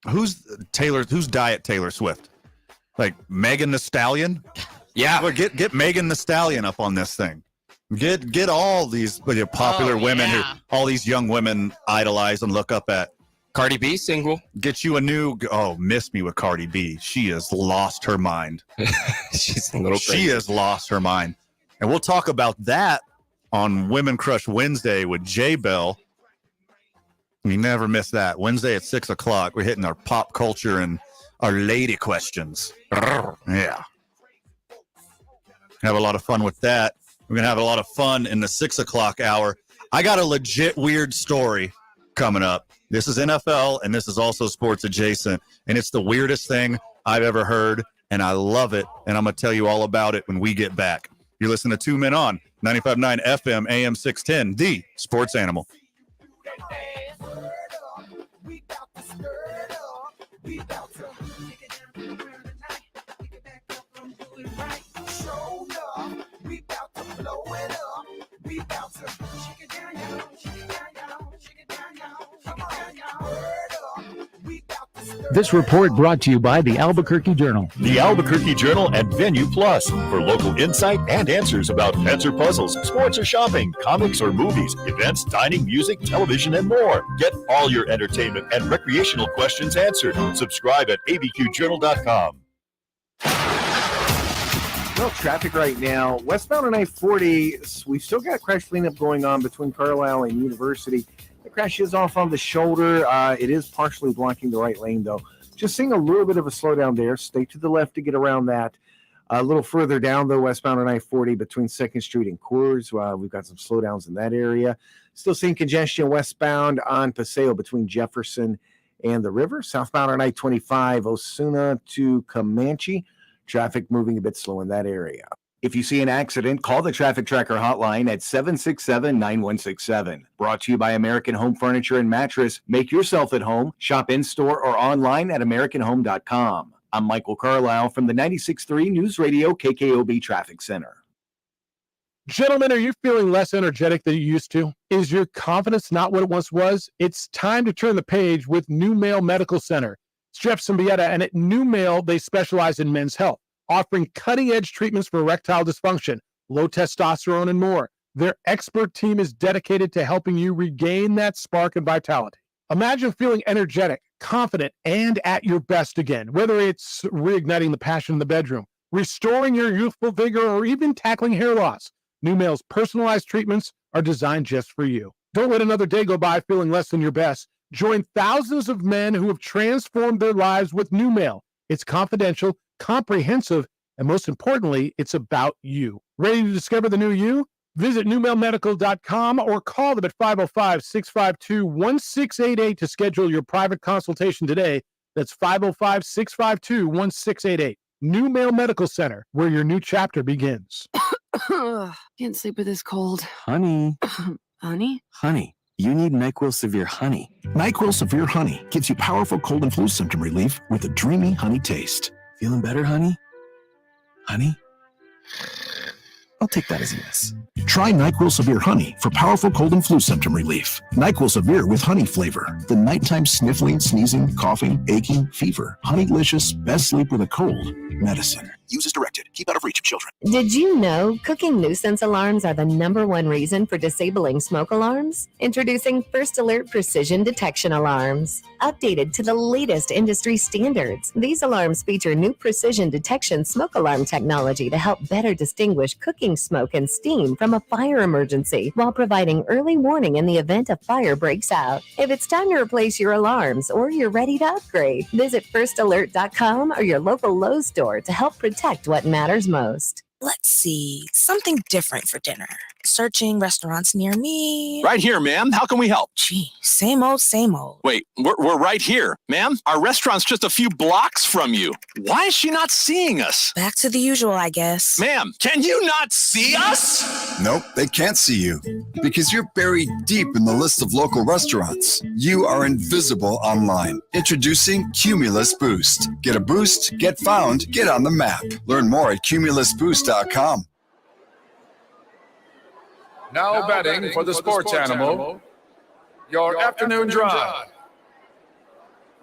Who's Diet Taylor Swift? Like Megan Thee Stallion? Yeah. Well, get Megan Thee Stallion up on this thing. Get all these popular women who all these young women idolize and look up at. Cardi B single. Get you a new. Oh, miss me with Cardi B. She has lost her mind. She's a little crazy. She has lost her mind. And we'll talk about that on Women Crush Wednesday with J Bell. You never miss that. Wednesday at 6 o'clock. We're hitting our pop culture and our lady questions. Yeah. Have a lot of fun with that. We're going to have a lot of fun in the 6 o'clock hour. I got a legit weird story coming up. This is NFL, and this is also sports adjacent, and it's the weirdest thing I've ever heard, and I love it, and I'm going to tell you all about it when we get back. You're listening to 2 Men On, 95.9 FM, AM 610, the sports animal. This report brought to you by the Albuquerque Journal. The Albuquerque Journal and Venue Plus for local insight and answers about pets or puzzles, sports or shopping, comics or movies, events, dining, music, television, and more. Get all your entertainment and recreational questions answered. Subscribe at abqjournal.com. Well, traffic right now. Westbound on I-40, we've still got crash cleanup going on between Carlisle and University. The crash is off on the shoulder. It is partially blocking the right lane, though. Just seeing a little bit of a slowdown there. Stay to the left to get around that. A little further down, though, westbound on I-40 between 2nd Street and Coors. We've got some slowdowns in that area. Still seeing congestion westbound on Paseo between Jefferson and the river. Southbound on I-25, Osuna to Comanche. Traffic moving a bit slow in that area. If you see an accident, call the Traffic Tracker hotline at 767-9167. Brought to you by American Home Furniture and Mattress. Make yourself at home. Shop in-store or online at AmericanHome.com. I'm Michael Carlisle from the 96.3 News Radio KKOB Traffic Center. Gentlemen, are you feeling less energetic than you used to? Is your confidence not what it once was? It's time to turn the page with New Male Medical Center. It's Jeff Symbieta, and at New Male, they specialize in men's health, offering cutting-edge treatments for erectile dysfunction, low testosterone, and more. Their expert team is dedicated to helping you regain that spark and vitality. Imagine feeling energetic, confident, and at your best again, whether it's reigniting the passion in the bedroom, restoring your youthful vigor, or even tackling hair loss. NewMail's personalized treatments are designed just for you. Don't let another day go by feeling less than your best. Join thousands of men who have transformed their lives with NewMail. It's confidential, comprehensive, and most importantly, it's about you. Ready to discover the new you? Visit newmailmedical.com or call them at 505-652-1688 to schedule your private consultation today. That's 505-652-1688. NewMail Medical Center, where your new chapter begins. Can't sleep with this cold. Honey. Honey? Honey. You need NyQuil Severe Honey. NyQuil Severe Honey gives you powerful cold and flu symptom relief with a dreamy honey taste. Feeling better, honey? Honey? I'll take that as a yes. Try NyQuil Severe Honey for powerful cold and flu symptom relief. NyQuil Severe with honey flavor. The nighttime sniffling, sneezing, coughing, aching, fever. Honeylicious, best sleep with a cold medicine. Use as directed. Keep out of reach of children. Did you know cooking nuisance alarms are the #1 reason for disabling smoke alarms? Introducing First Alert Precision Detection Alarms. Updated to the latest industry standards, these alarms feature new precision detection smoke alarm technology to help better distinguish cooking smoke and steam from a fire emergency while providing early warning in the event a fire breaks out. If it's time to replace your alarms or you're ready to upgrade, visit firstalert.com or your local Lowe's store to help protect what matters most. Let's see, something different for dinner. Searching restaurants near me. Right here, ma'am. How can we help? Gee, same old, same old. Wait, we're right here. Ma'am, our restaurant's just a few blocks from you. Why is she not seeing us? Back to the usual, I guess. Ma'am, can you not see us? Nope, they can't see you. Because you're buried deep in the list of local restaurants. You are invisible online. Introducing Cumulus Boost. Get a boost, get found, get on the map. Learn more at cumulusboost.com. Now betting for the sports animal, your afternoon drive.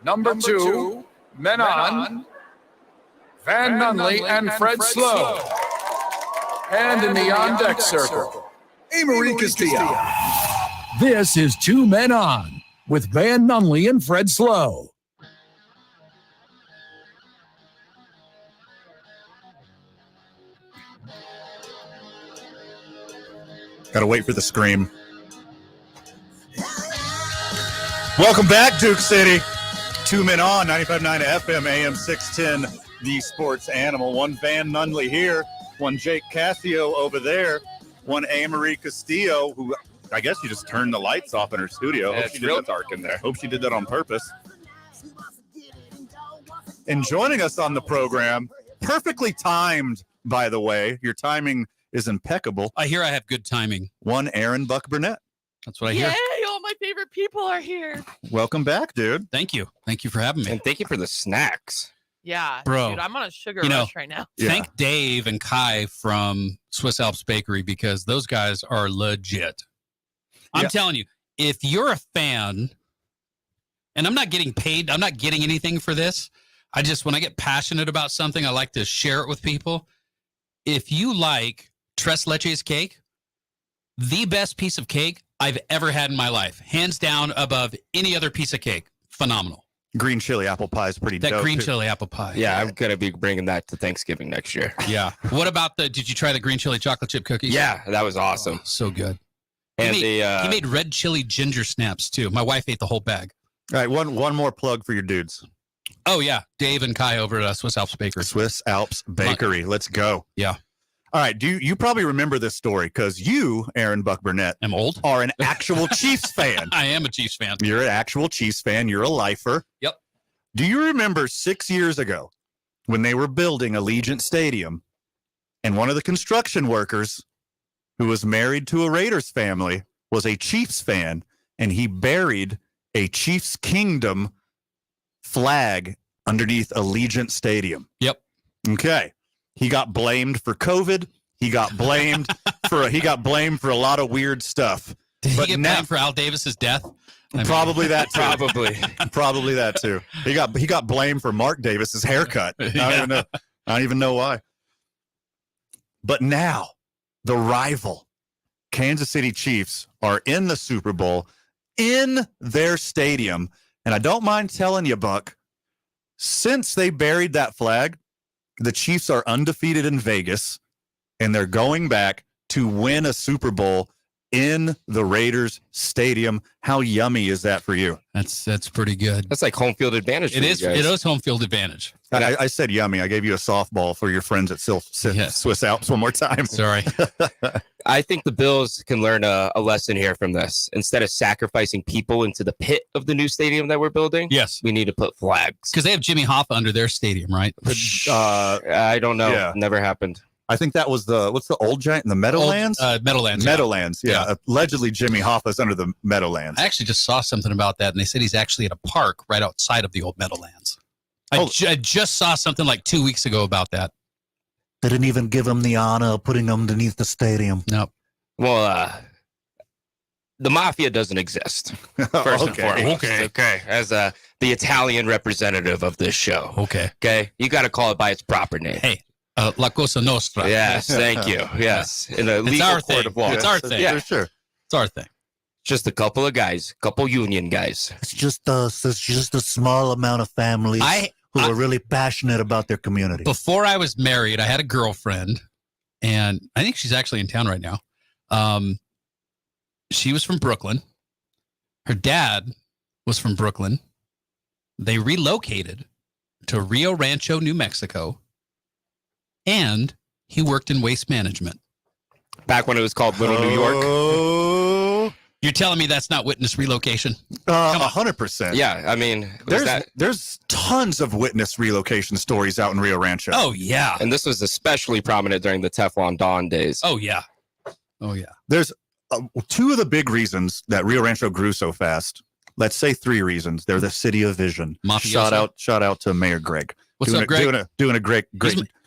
Number 2, Men On, Van Nunley and Fred Slow. And in the on-deck circle, Amory Castillo. This is 2 Men On with Van Nunley and Fred Slow. Gotta wait for the scream. Welcome back, Duke City. 2 Men On, 95.9 FM, AM 610, the sports animal. One Van Nunley here, one Jake Cassio over there, one Amory Castillo, who I guess you just turned the lights off in her studio. Yeah, it's real dark in there. Hope she did that on purpose. And joining us on the program, perfectly timed, by the way. Your timing is impeccable. I hear I have good timing. One Aaron Buck Burnett. That's what I hear. Yay, all my favorite people are here. Welcome back, dude. Thank you. Thank you for having me. And thank you for the snacks. Yeah, Bro, dude, I'm on a sugar rush right now. Thank Dave and Kai from Swiss Alps Bakery because those guys are legit. I'm telling you, if you're a fan, and I'm not getting paid, I'm not getting anything for this. I just, when I get passionate about something, I like to share it with people. If you like Tres Leches cake, the best piece of cake I've ever had in my life, hands down above any other piece of cake. Phenomenal. Green chili apple pie is pretty dope. That green too. chili apple pie. Yeah, I'm going to be bringing that to Thanksgiving next year. Yeah. What about did you try the green chili chocolate chip cookies? Yeah, that was awesome. Oh, so good. And he made red chili ginger snaps too. My wife ate the whole bag. All right, one more plug for your dudes. Oh, yeah. Dave and Kai over at Swiss Alps Bakery. Swiss Alps Bakery. Let's go. Yeah. All right. You probably remember this story because you, Aaron Buck Burnett, am old, are an actual Chiefs fan. I am a Chiefs fan. You're an actual Chiefs fan. You're a lifer. Yep. Do you remember 6 years ago when they were building Allegiant Stadium and one of the construction workers who was married to a Raiders family was a Chiefs fan and he buried a Chiefs Kingdom flag underneath Allegiant Stadium? Yep. Okay. He got blamed for COVID. He got blamed for a lot of weird stuff. Did he get blamed for Al Davis's death? Probably that too. Probably that too. He got blamed for Mark Davis's haircut. I don't even know why. But now the rival Kansas City Chiefs are in the Super Bowl in their stadium. And I don't mind telling you, Buck, since they buried that flag, the Chiefs are undefeated in Vegas, and they're going back to win a Super Bowl in the Raiders Stadium. How yummy is that for you? That's pretty good. That's like home field advantage. It is. It is home field advantage. I said yummy. I gave you a softball for your friends at Swiss Alps one more time. Sorry. I think the Bills can learn a lesson here from this. Instead of sacrificing people into the pit of the new stadium that we're building, yes, we need to put flags. Because they have Jimmy Hoffa under their stadium, right? I don't know. Yeah. Never happened. I think that was what's the old giant in the Meadowlands? Meadowlands. Meadowlands, yeah. Allegedly, Jimmy Hoffa's under the Meadowlands. I actually just saw something about that, and they said he's actually at a park right outside of the old Meadowlands. I just saw something like 2 weeks ago about that. They didn't even give him the honor of putting him underneath the stadium. No. Well, the mafia doesn't exist. First and foremost. Okay. As the Italian representative of this show. Okay. You got to call it by its proper name. Hey. La Cosa Nostra. Yes, thank you. Yes, in a legal court of law. It's our thing. Yeah, for sure. It's our thing. Just a couple of guys, couple union guys. It's just a small amount of families who are really passionate about their community. Before I was married, I had a girlfriend, and I think she's actually in town right now. She was from Brooklyn. Her dad was from Brooklyn. They relocated to Rio Rancho, New Mexico. And he worked in waste management. Back when it was called Little New York. You're telling me that's not witness relocation? 100%. Yeah, I mean, there's tons of witness relocation stories out in Rio Rancho. Oh, yeah. And this was especially prominent during the Teflon Don days. Oh, yeah. Oh, yeah. There's two of the big reasons that Rio Rancho grew so fast. Let's say three reasons. They're the city of vision. Mafioso. Shout out to Mayor Greg. What's up, Greg? Doing a great.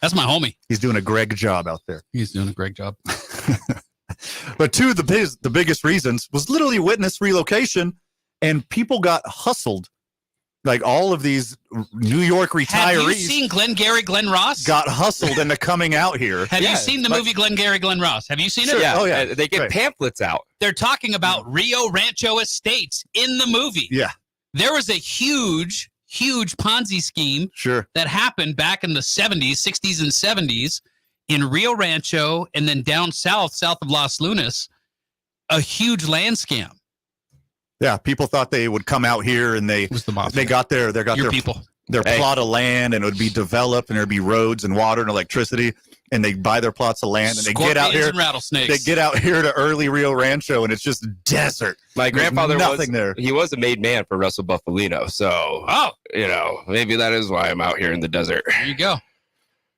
That's my homie. He's doing a Greg job out there. He's doing a great job. But two of the biggest reasons was literally witness relocation, and people got hustled. Like all of these New York retirees. Have you seen Glenn Ross? Got hustled into coming out here. Have you seen the movie Glenn Ross? Have you seen it? Yeah. Oh, yeah. They get pamphlets out. They're talking about Rio Rancho Estates in the movie. Yeah. There was a huge Ponzi scheme that happened back in the 70s, 60s, and 70s in Rio Rancho and then down south of Los Lunas, a huge land scam. Yeah, people thought they would come out here and they got their plot of land and it would be developed and there'd be roads and water and electricity and they buy their plots of land and they get out here. And rattlesnakes. They get out here to early Rio Rancho and it's just desert. My grandfather was a made man for Russell Buffalino, so maybe that is why I'm out here in the desert. There you go.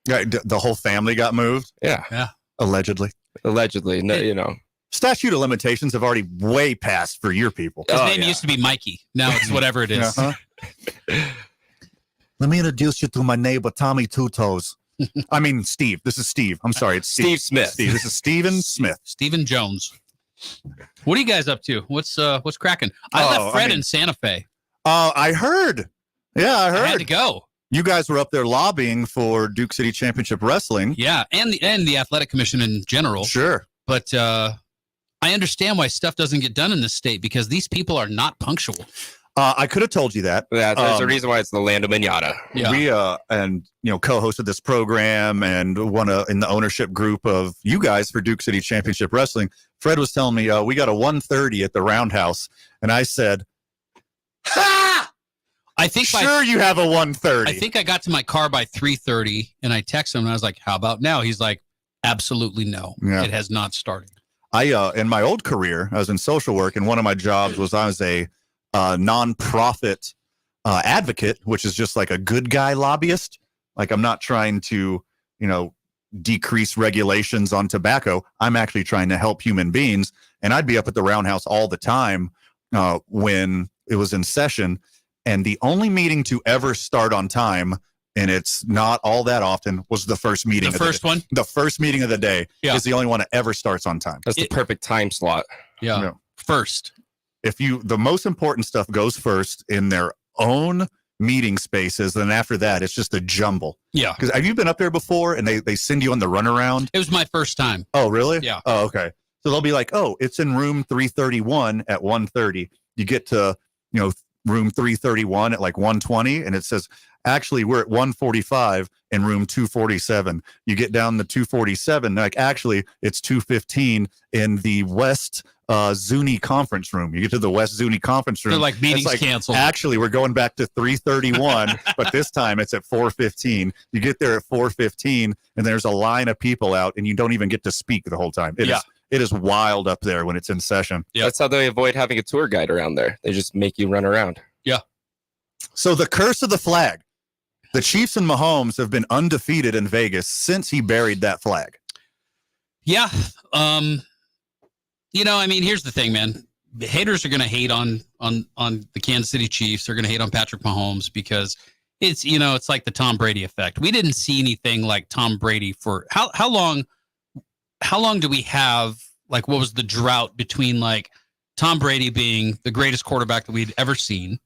Yeah, the whole family got moved. Yeah. Allegedly. No, statute of limitations have already way passed for your people. His name used to be Mikey. Now it's whatever it is. Let me introduce you to my neighbor, Tommy Two Toes. I mean, Steve. This is Steve. I'm sorry. It's Steve Smith. This is Steven Smith. Steven Jones. What are you guys up to? What's cracking? I left Fred in Santa Fe. I heard. Yeah, I heard. I had to go. You guys were up there lobbying for Duke City Championship Wrestling. Yeah, and the Athletic Commission in general. Sure. But I understand why stuff doesn't get done in this state because these people are not punctual. I could have told you that. Yeah, there's a reason why it's the land of manada. Yeah. We co-hosted this program and in the ownership group of you guys for Duke City Championship Wrestling. Fred was telling me we got a 1:30 at the Roundhouse, and I said, "Ha! I think you have a 1:30." I think I got to my car by 3:30, and I texted him and I was like, "How about now?" He's like, "Absolutely no, it has not started." In my old career, I was in social work, and one of my jobs was I was a nonprofit advocate, which is just like a good guy lobbyist. Like I'm not trying to, decrease regulations on tobacco. I'm actually trying to help human beings. And I'd be up at the Roundhouse all the time when it was in session. And the only meeting to ever start on time, and it's not all that often, was the first meeting. The first one? The first meeting of the day is the only one that ever starts on time. That's the perfect time slot. Yeah. First. The most important stuff goes first in their own meeting spaces, then after that, it's just a jumble. Yeah. Because have you been up there before and they send you on the runaround? It was my first time. Oh, really? Yeah. Oh, okay. So they'll be like, oh, it's in room 331 at 1:30. You get to, room 331 at like 1:20, and it says, actually, we're at 145 in room 247. You get down to 247, like, actually, it's 215 in the West Zuni conference room. You get to the West Zuni conference room. They're like meetings it's canceled. Actually, we're going back to 331, but this time it's at 415. You get there at 415, and there's a line of people out, and you don't even get to speak the whole time. It is wild up there when it's in session. Yeah, that's how they avoid having a tour guide around there. They just make you run around. Yeah. So the curse of the flag. The Chiefs and Mahomes have been undefeated in Vegas since he buried that flag. Yeah. You know, I mean, here's the thing, man. The haters are going to hate on the Kansas City Chiefs. They're going to hate on Patrick Mahomes because it's, you know, it's like the Tom Brady effect. We didn't see anything like Tom Brady for how long do we have, like, what was the drought between like Tom Brady being the greatest quarterback that we'd ever seen?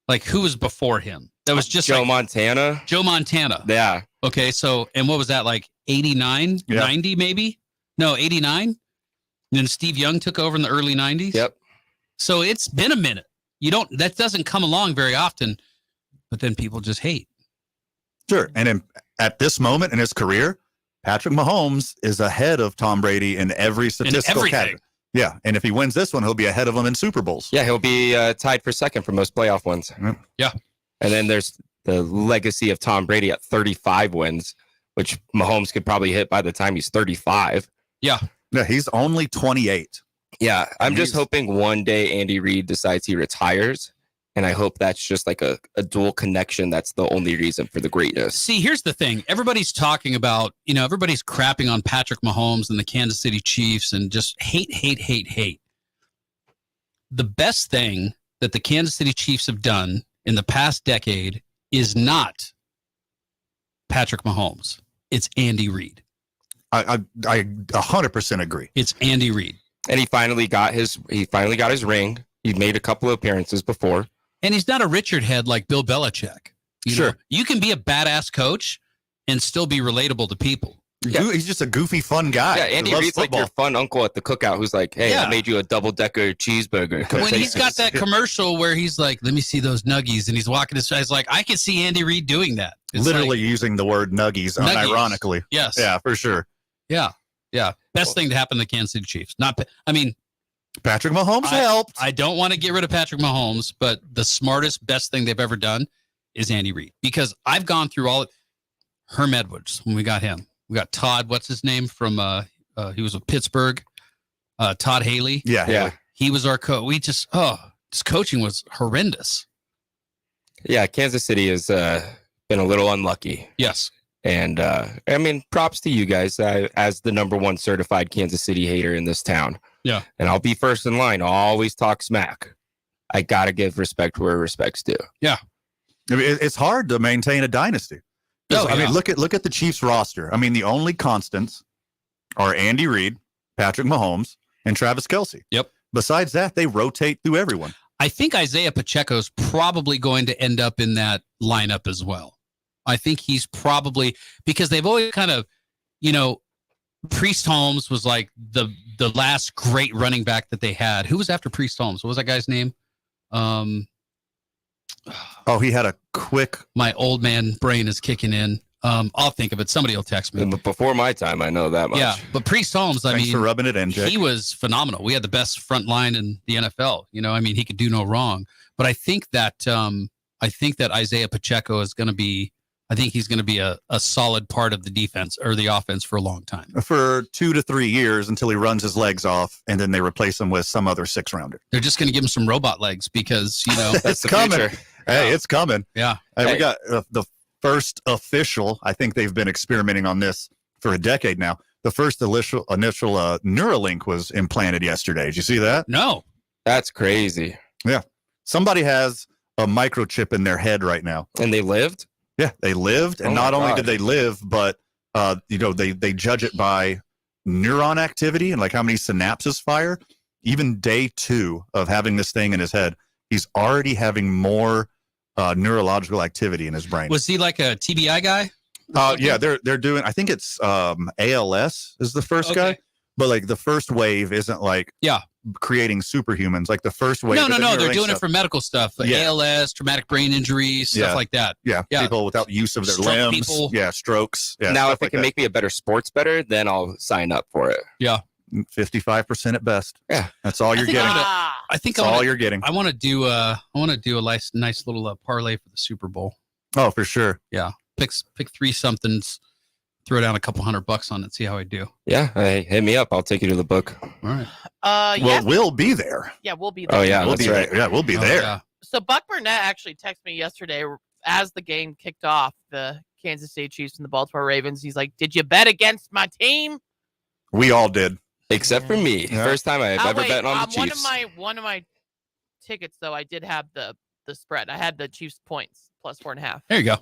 Like, who was before him? That was just Joe Montana. Joe Montana. Yeah. Okay. So, and what was that, like 89, 90 maybe? No, 89. And then Steve Young took over in the early 90s. Yep. So it's been a minute. That doesn't come along very often, but then people just hate. Sure. And at this moment in his career, Patrick Mahomes is ahead of Tom Brady in every statistical category. Yeah. And if he wins this one, he'll be ahead of him in Super Bowls. Yeah, he'll be tied for second for most playoff wins. Yeah. And then there's the legacy of Tom Brady at 35 wins, which Mahomes could probably hit by the time he's 35. Yeah. No, he's only 28. Yeah, I'm just hoping one day Andy Reid decides he retires, and I hope that's just like a dual connection. That's the only reason for the greatness. See, here's the thing. Everybody's talking about, you know, everybody's crapping on Patrick Mahomes and the Kansas City Chiefs and just hate. The best thing that the Kansas City Chiefs have done in the past decade is not Patrick Mahomes. It's Andy Reid. I 100% agree. It's Andy Reid. And he finally got his ring. He made a couple of appearances before. And he's not a Richard head like Bill Belichick. Sure. You can be a badass coach and still be relatable to people. Yeah. He's just a goofy, fun guy. Yeah, Andy Reid's like your fun uncle at the cookout who's like, hey, I made you a double-decker cheeseburger. When he's got that commercial where he's like, let me see those nuggies, and he's walking his face, like, I can see Andy Reid doing that. It's literally like, using the word nuggies, unironically. Yes. Yeah, for sure. Yeah. Yeah. Best thing to happen to the Kansas City Chiefs. Patrick Mahomes helped. I don't want to get rid of Patrick Mahomes, but the smartest, best thing they've ever done is Andy Reid. Because I've gone through all Herm Edwards when we got him. We got Todd, what's his name from he was with Pittsburgh. Todd Haley. Yeah. He was our coach. His coaching was horrendous. Yeah, Kansas City has been a little unlucky. Yes. And I mean, props to you guys as the #1 certified Kansas City hater in this town. Yeah. And I'll be first in line. I'll always talk smack. I got to give respect where respect's due. Yeah. I mean, it's hard to maintain a dynasty. I mean, look at the Chiefs roster. I mean, the only constants are Andy Reid, Patrick Mahomes, and Travis Kelce. Yep. Besides that, they rotate through everyone. I think Isaiah Pacheco's probably going to end up in that lineup as well. I think he's probably, because they've always kind of, you know, Priest Holmes was like the last great running back that they had. Who was after Priest Holmes? What was that guy's name? He had a quick. My old man brain is kicking in. I'll think of it. Somebody will text me. But before my time, I know that much. Yeah, but Priest Holmes, Thanks for rubbing it in, Jake. He was phenomenal. We had the best front line in the NFL. You know, I mean, he could do no wrong. But I think that Isaiah Pacheco is going to be. I think he's going to be a solid part of the defense or the offense for a long time. For 2 to 3 years until he runs his legs off, and then they replace him with some other 6-rounder. They're just going to give him some robot legs because, you know. It's coming. Future. Hey, it's coming. Yeah. Hey, we got the first official, I think they've been experimenting on this for a decade now. The first initial Neuralink was implanted yesterday. Did you see that? No. That's crazy. Yeah. Somebody has a microchip in their head right now. And they lived? Yeah, they lived, and not only did they live, but they judge it by neuron activity and like how many synapses fire. Even day 2 of having this thing in his head, he's already having more neurological activity in his brain. Was he like a TBI guy? Yeah, they're doing. I think it's ALS is the first guy, but like the first wave isn't like creating superhumans. Like the first wave. No. of the They're Neuralink doing stuff. it for medical stuff, like Yeah. ALS, traumatic brain injury, stuff like that. Yeah. People without use of their Stroke limbs. people. Yeah, strokes. Yeah, now, stuff if it like can that. make me a better sports better, then I'll sign up for it. Yeah. 55% at best. Yeah. That's all you're getting. I think That's all you're getting. I want to do a nice little parlay for the Super Bowl. Oh, for sure. Yeah. Pick 3 somethings, throw down a couple $100 on it, see how I do. Yeah. Hey, hit me up. I'll take you to the book. All right. Yeah. We'll be there. Yeah, we'll be there. Oh, yeah. We'll That's be right. there. Yeah, we'll be there. Yeah. So Buck Burnett actually texted me yesterday as the game kicked off, the Kansas City Chiefs and the Baltimore Ravens. He's like, "Did you bet against my team?" We all did. Except for me. Yeah. First time I've ever wait, bet on the Chiefs. One of my tickets though, I did have the spread. I had the Chiefs points plus 4.5. There you go.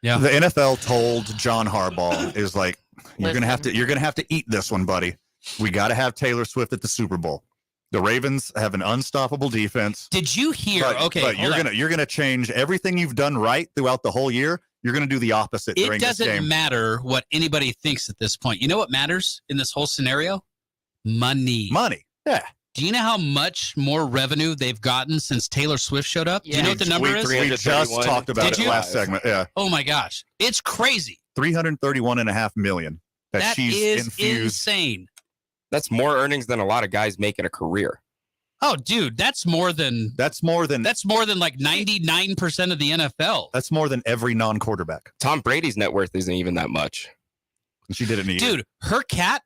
Yeah. The NFL told John Harbaugh is like, you're gonna have to eat this one, buddy. We got to have Taylor Swift at the Super Bowl. The Ravens have an unstoppable defense. Did you hear? But you're gonna change everything you've done right throughout the whole year. You're gonna do the opposite It during this doesn't game. matter what anybody thinks at this point. You know what matters in this whole scenario? Money. Money. Yeah. Do you know how much more revenue they've gotten since Taylor Swift showed up? Do you know what the number is? We just talked about it last segment. Yeah. Oh my gosh, it's crazy. 331.5 million that she's is infused. insane. That's more earnings than a lot of guys make in a career. Oh, dude, that's more than like 99% of the NFL. That's more than every non-quarterback. Tom Brady's net worth isn't even that much. She did it in a year. Dude, her cat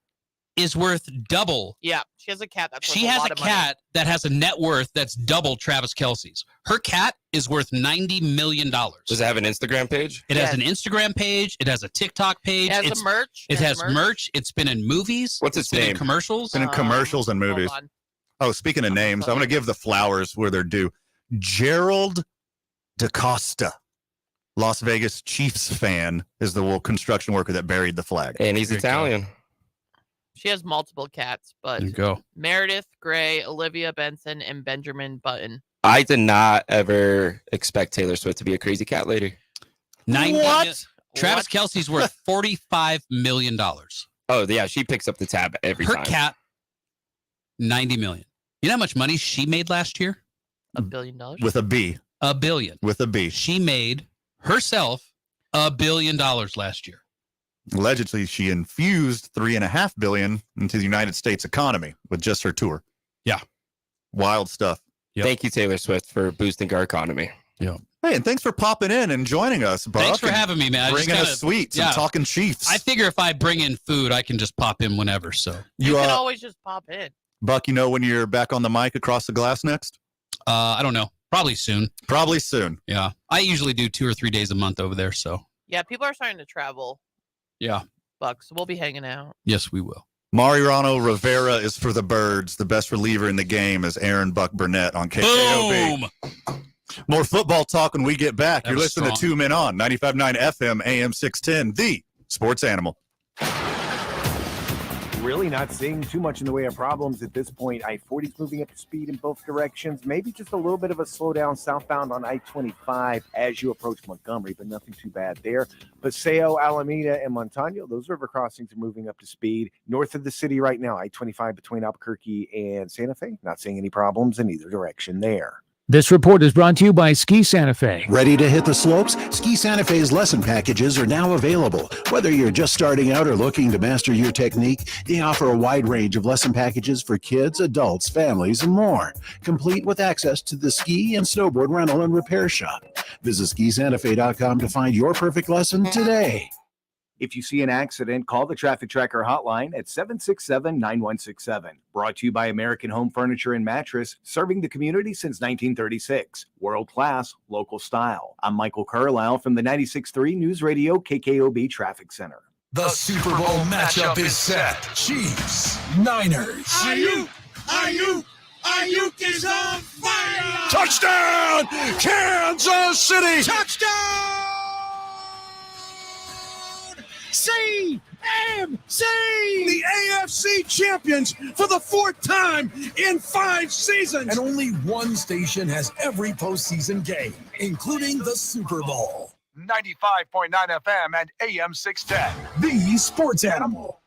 is worth double. Yeah, she has a cat. She has a cat that has a net worth that's double Travis Kelce's. Her cat is worth $90 million. Does it have an Instagram page? It has an Instagram page. It has a TikTok page. It has merch. It has merch. It's been in movies. What's it's its been name? in commercials. It's been in commercials and movies. Oh, speaking of names, I'm going to give the flowers where they're due. Gerald DaCosta, Las Vegas Chiefs fan, is the construction worker that buried the flag. And he's Italian. She has multiple cats, but There you go. Meredith Gray, Olivia Benson, and Benjamin Button. I did not ever expect Taylor Swift to be a crazy cat lady. Travis Kelce's worth $45 million. Oh, yeah. She picks up the tab every Her time. cat, $90 million. You know how much money she made last year? $1 billion. With a B. $1 billion. With a B. She made herself $1 billion last year. Allegedly, she infused $3.5 billion into the United States economy with just her tour. Yeah. Wild stuff. Yep. Thank you, Taylor Swift, for boosting our economy. Yeah. Hey, and thanks for popping in and joining us, Buck. Thanks for having me, man. Bringing us sweets and talking Chiefs. I figure if I bring in food, I can just pop in whenever. So You can always just pop in. Buck, you know when you're back on the mic across the glass next? I don't know. Probably soon. Probably soon. Yeah. I usually do 2 or 3 days a month over there. So Yeah, people are starting to travel. yeah. Buck, so we'll be hanging out. Yes, we will. Mariano Rivera is for the birds. The best reliever in the game is Aaron Buck Burnett on KKOB. Boom. More football talk when we get back. That You're was listening to strong. 2 Men On, 95.9 FM, AM 610, the sports animal. Really not seeing too much in the way of problems at this point. I-40 is moving up to speed in both directions. Maybe just a little bit of a slowdown southbound on I-25 as you approach Montgomery, but nothing too bad there. Paseo, Alameda, and Montano, those river crossings are moving up to speed. North of the city right now, I-25 between Albuquerque and Santa Fe. Not seeing any problems in either direction there. This report is brought to you by Ski Santa Fe. Ready to hit the slopes? Ski Santa Fe's lesson packages are now available. Whether you're just starting out or looking to master your technique, they offer a wide range of lesson packages for kids, adults, families, and more, complete with access to the ski and snowboard rental and repair shop. Visit skisantafe.com to find your perfect lesson today. If you see an accident, call the Traffic Tracker hotline at 767-9167. Brought to you by American Home Furniture and Mattress, serving the community since 1936. World class, local style. I'm Michael Carlisle from the 96.3 News Radio KKOB Traffic Center. The Super Bowl matchup is set. Chiefs, Niners. Ayuk is on fire! Touchdown, Kansas City. Touchdown! CMC! The AFC champions for the 4th time in 5 seasons! And only one station has every postseason game, including the Super Bowl. 95.9 FM and AM 610. The Sports Animal.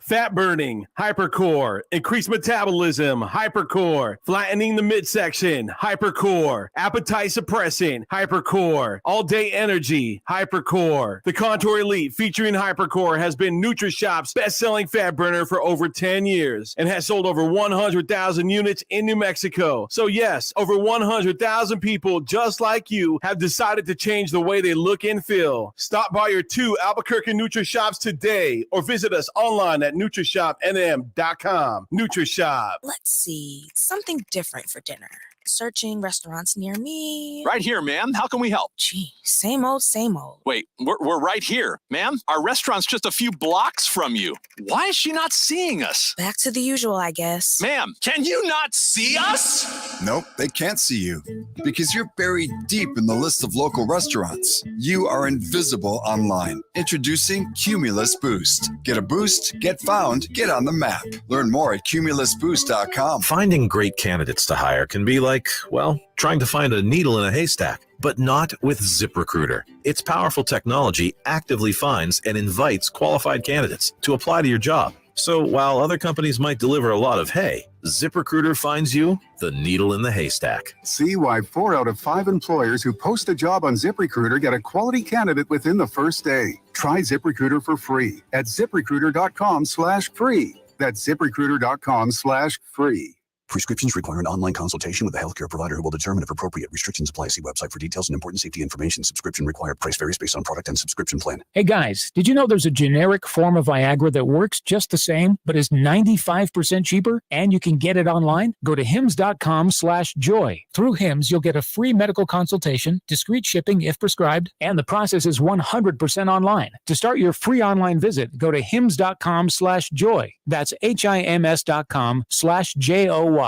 Fat burning, hypercore. Increased metabolism, hypercore. Flattening the midsection, hypercore. Appetite suppressant, hypercore. All day energy, hypercore. The Contour Elite featuring hypercore has been NutriShop's best-selling fat burner for over 10 years and has sold over 100,000 units in New Mexico. So yes, over 100,000 people just like you have decided to change the way they look and feel. Stop by your 2 Albuquerque NutriShops today or visit us online at NutriShopNM.com. NutriShop. Let's see. Something different for dinner. Searching restaurants near me. Right here, ma'am. How can we help? Gee, same old, same old. Wait, we're right here. Ma'am, our restaurant's just a few blocks from you. Why is she not seeing us? Back to the usual, I guess. Ma'am, can you not see us? Nope, they can't see you because you're buried deep in the list of local restaurants. You are invisible online. Introducing Cumulus Boost. Get a boost, get found, get on the map. Learn more at cumulusboost.com. Finding great candidates to hire can be like, well, trying to find a needle in a haystack, but not with ZipRecruiter. Its powerful technology actively finds and invites qualified candidates to apply to your job. So while other companies might deliver a lot of hay, ZipRecruiter finds you the needle in the haystack. See why 4 out of 5 employers who post a job on ZipRecruiter get a quality candidate within the first day. Try ZipRecruiter for free at ZipRecruiter.com/free. That's ZipRecruiter.com/free. Prescriptions require an online consultation with a healthcare provider who will determine if appropriate. Restrictions apply. See website for details and important safety information. Subscription required. Price varies based on product and subscription plan. Hey guys, did you know there's a generic form of Viagra that works just the same, but is 95% cheaper, and you can get it online? Go to hims.com/joy. Through Hims, you'll get a free medical consultation, discreet shipping if prescribed, and the process is 100% online. To start your free online visit, go to hims.com/joy. That's HIMS.com/JOY.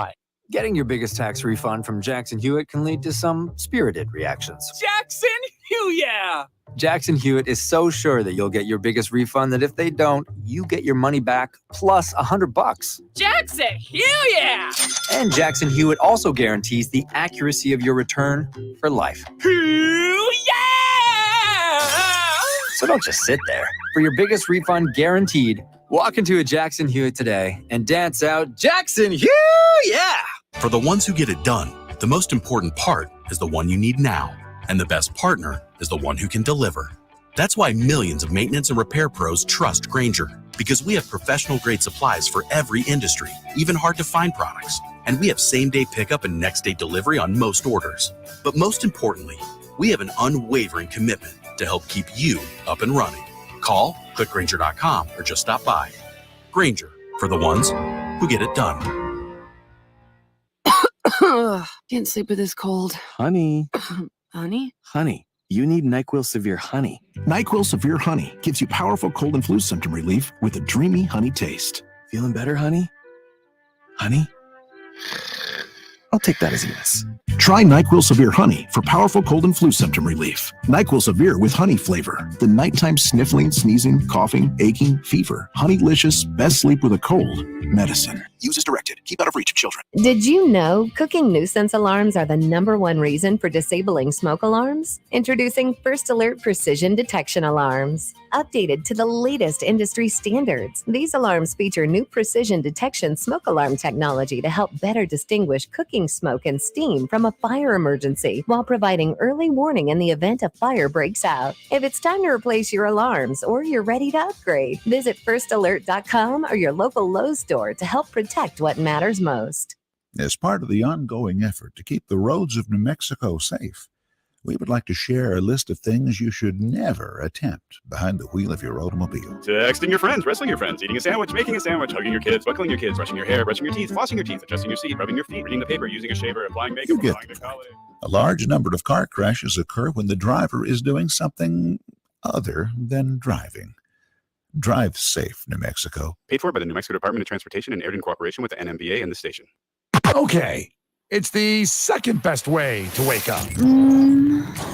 Getting your biggest tax refund from Jackson Hewitt can lead to some spirited reactions. Jackson Hewitt! Jackson Hewitt is so sure that you'll get your biggest refund that if they don't, you get your money back plus $100. Jackson Hewitt! And Jackson Hewitt also guarantees the accuracy of your return for life. So don't just sit there. For your biggest refund guaranteed, walk into a Jackson Hewitt today and dance out Jackson Hewitt! For the ones who get it done, the most important part is the one you need now. And the best partner is the one who can deliver. That's why millions of maintenance and repair pros trust Grainger, because we have professional-grade supplies for every industry, even hard-to-find products. And we have same-day pickup and next-day delivery on most orders. But most importantly, we have an unwavering commitment to help keep you up and running. Call, click Grainger.com, or just stop by. Grainger, for the ones who get it done. Can't sleep with this cold. Honey. Honey? Honey, you need NyQuil Severe Honey. NyQuil Severe Honey gives you powerful cold and flu symptom relief with a dreamy honey taste. Feeling better, honey? Honey? I'll take that as a yes. Try NyQuil Severe Honey for powerful cold and flu symptom relief. NyQuil Severe with honey flavor. The nighttime sniffling, sneezing, coughing, aching, fever. Honeylicious, best sleep with a cold medicine. Use as directed. Keep out of reach of children. Did you know cooking nuisance alarms are the #1 reason for disabling smoke alarms? Introducing First Alert Precision Detection Alarms. Updated to the latest industry standards, these alarms feature new precision detection smoke alarm technology to help better distinguish cooking smoke and steam from a fire emergency while providing early warning in the event a fire breaks out. If it's time to replace your alarms or you're ready to upgrade, visit firstalert.com or your local Lowe's store to help protect what matters most. As part of the ongoing effort to keep the roads of New Mexico safe, we would like to share a list of things you should never attempt behind the wheel of your automobile. Texting your friends, wrestling your friends, eating a sandwich, making a sandwich, hugging your kids, buckling your kids, brushing your hair, brushing your teeth, flossing your teeth, adjusting your seat, rubbing your feet, reading the paper, using a shaver, applying makeup, You get applying to college. A large number of car crashes occur when the driver is doing something other than driving. Drive safe, New Mexico. Paid for by the New Mexico Department of Transportation and aired in cooperation with the NMBA and the station. Okay, it's the second best way to wake up.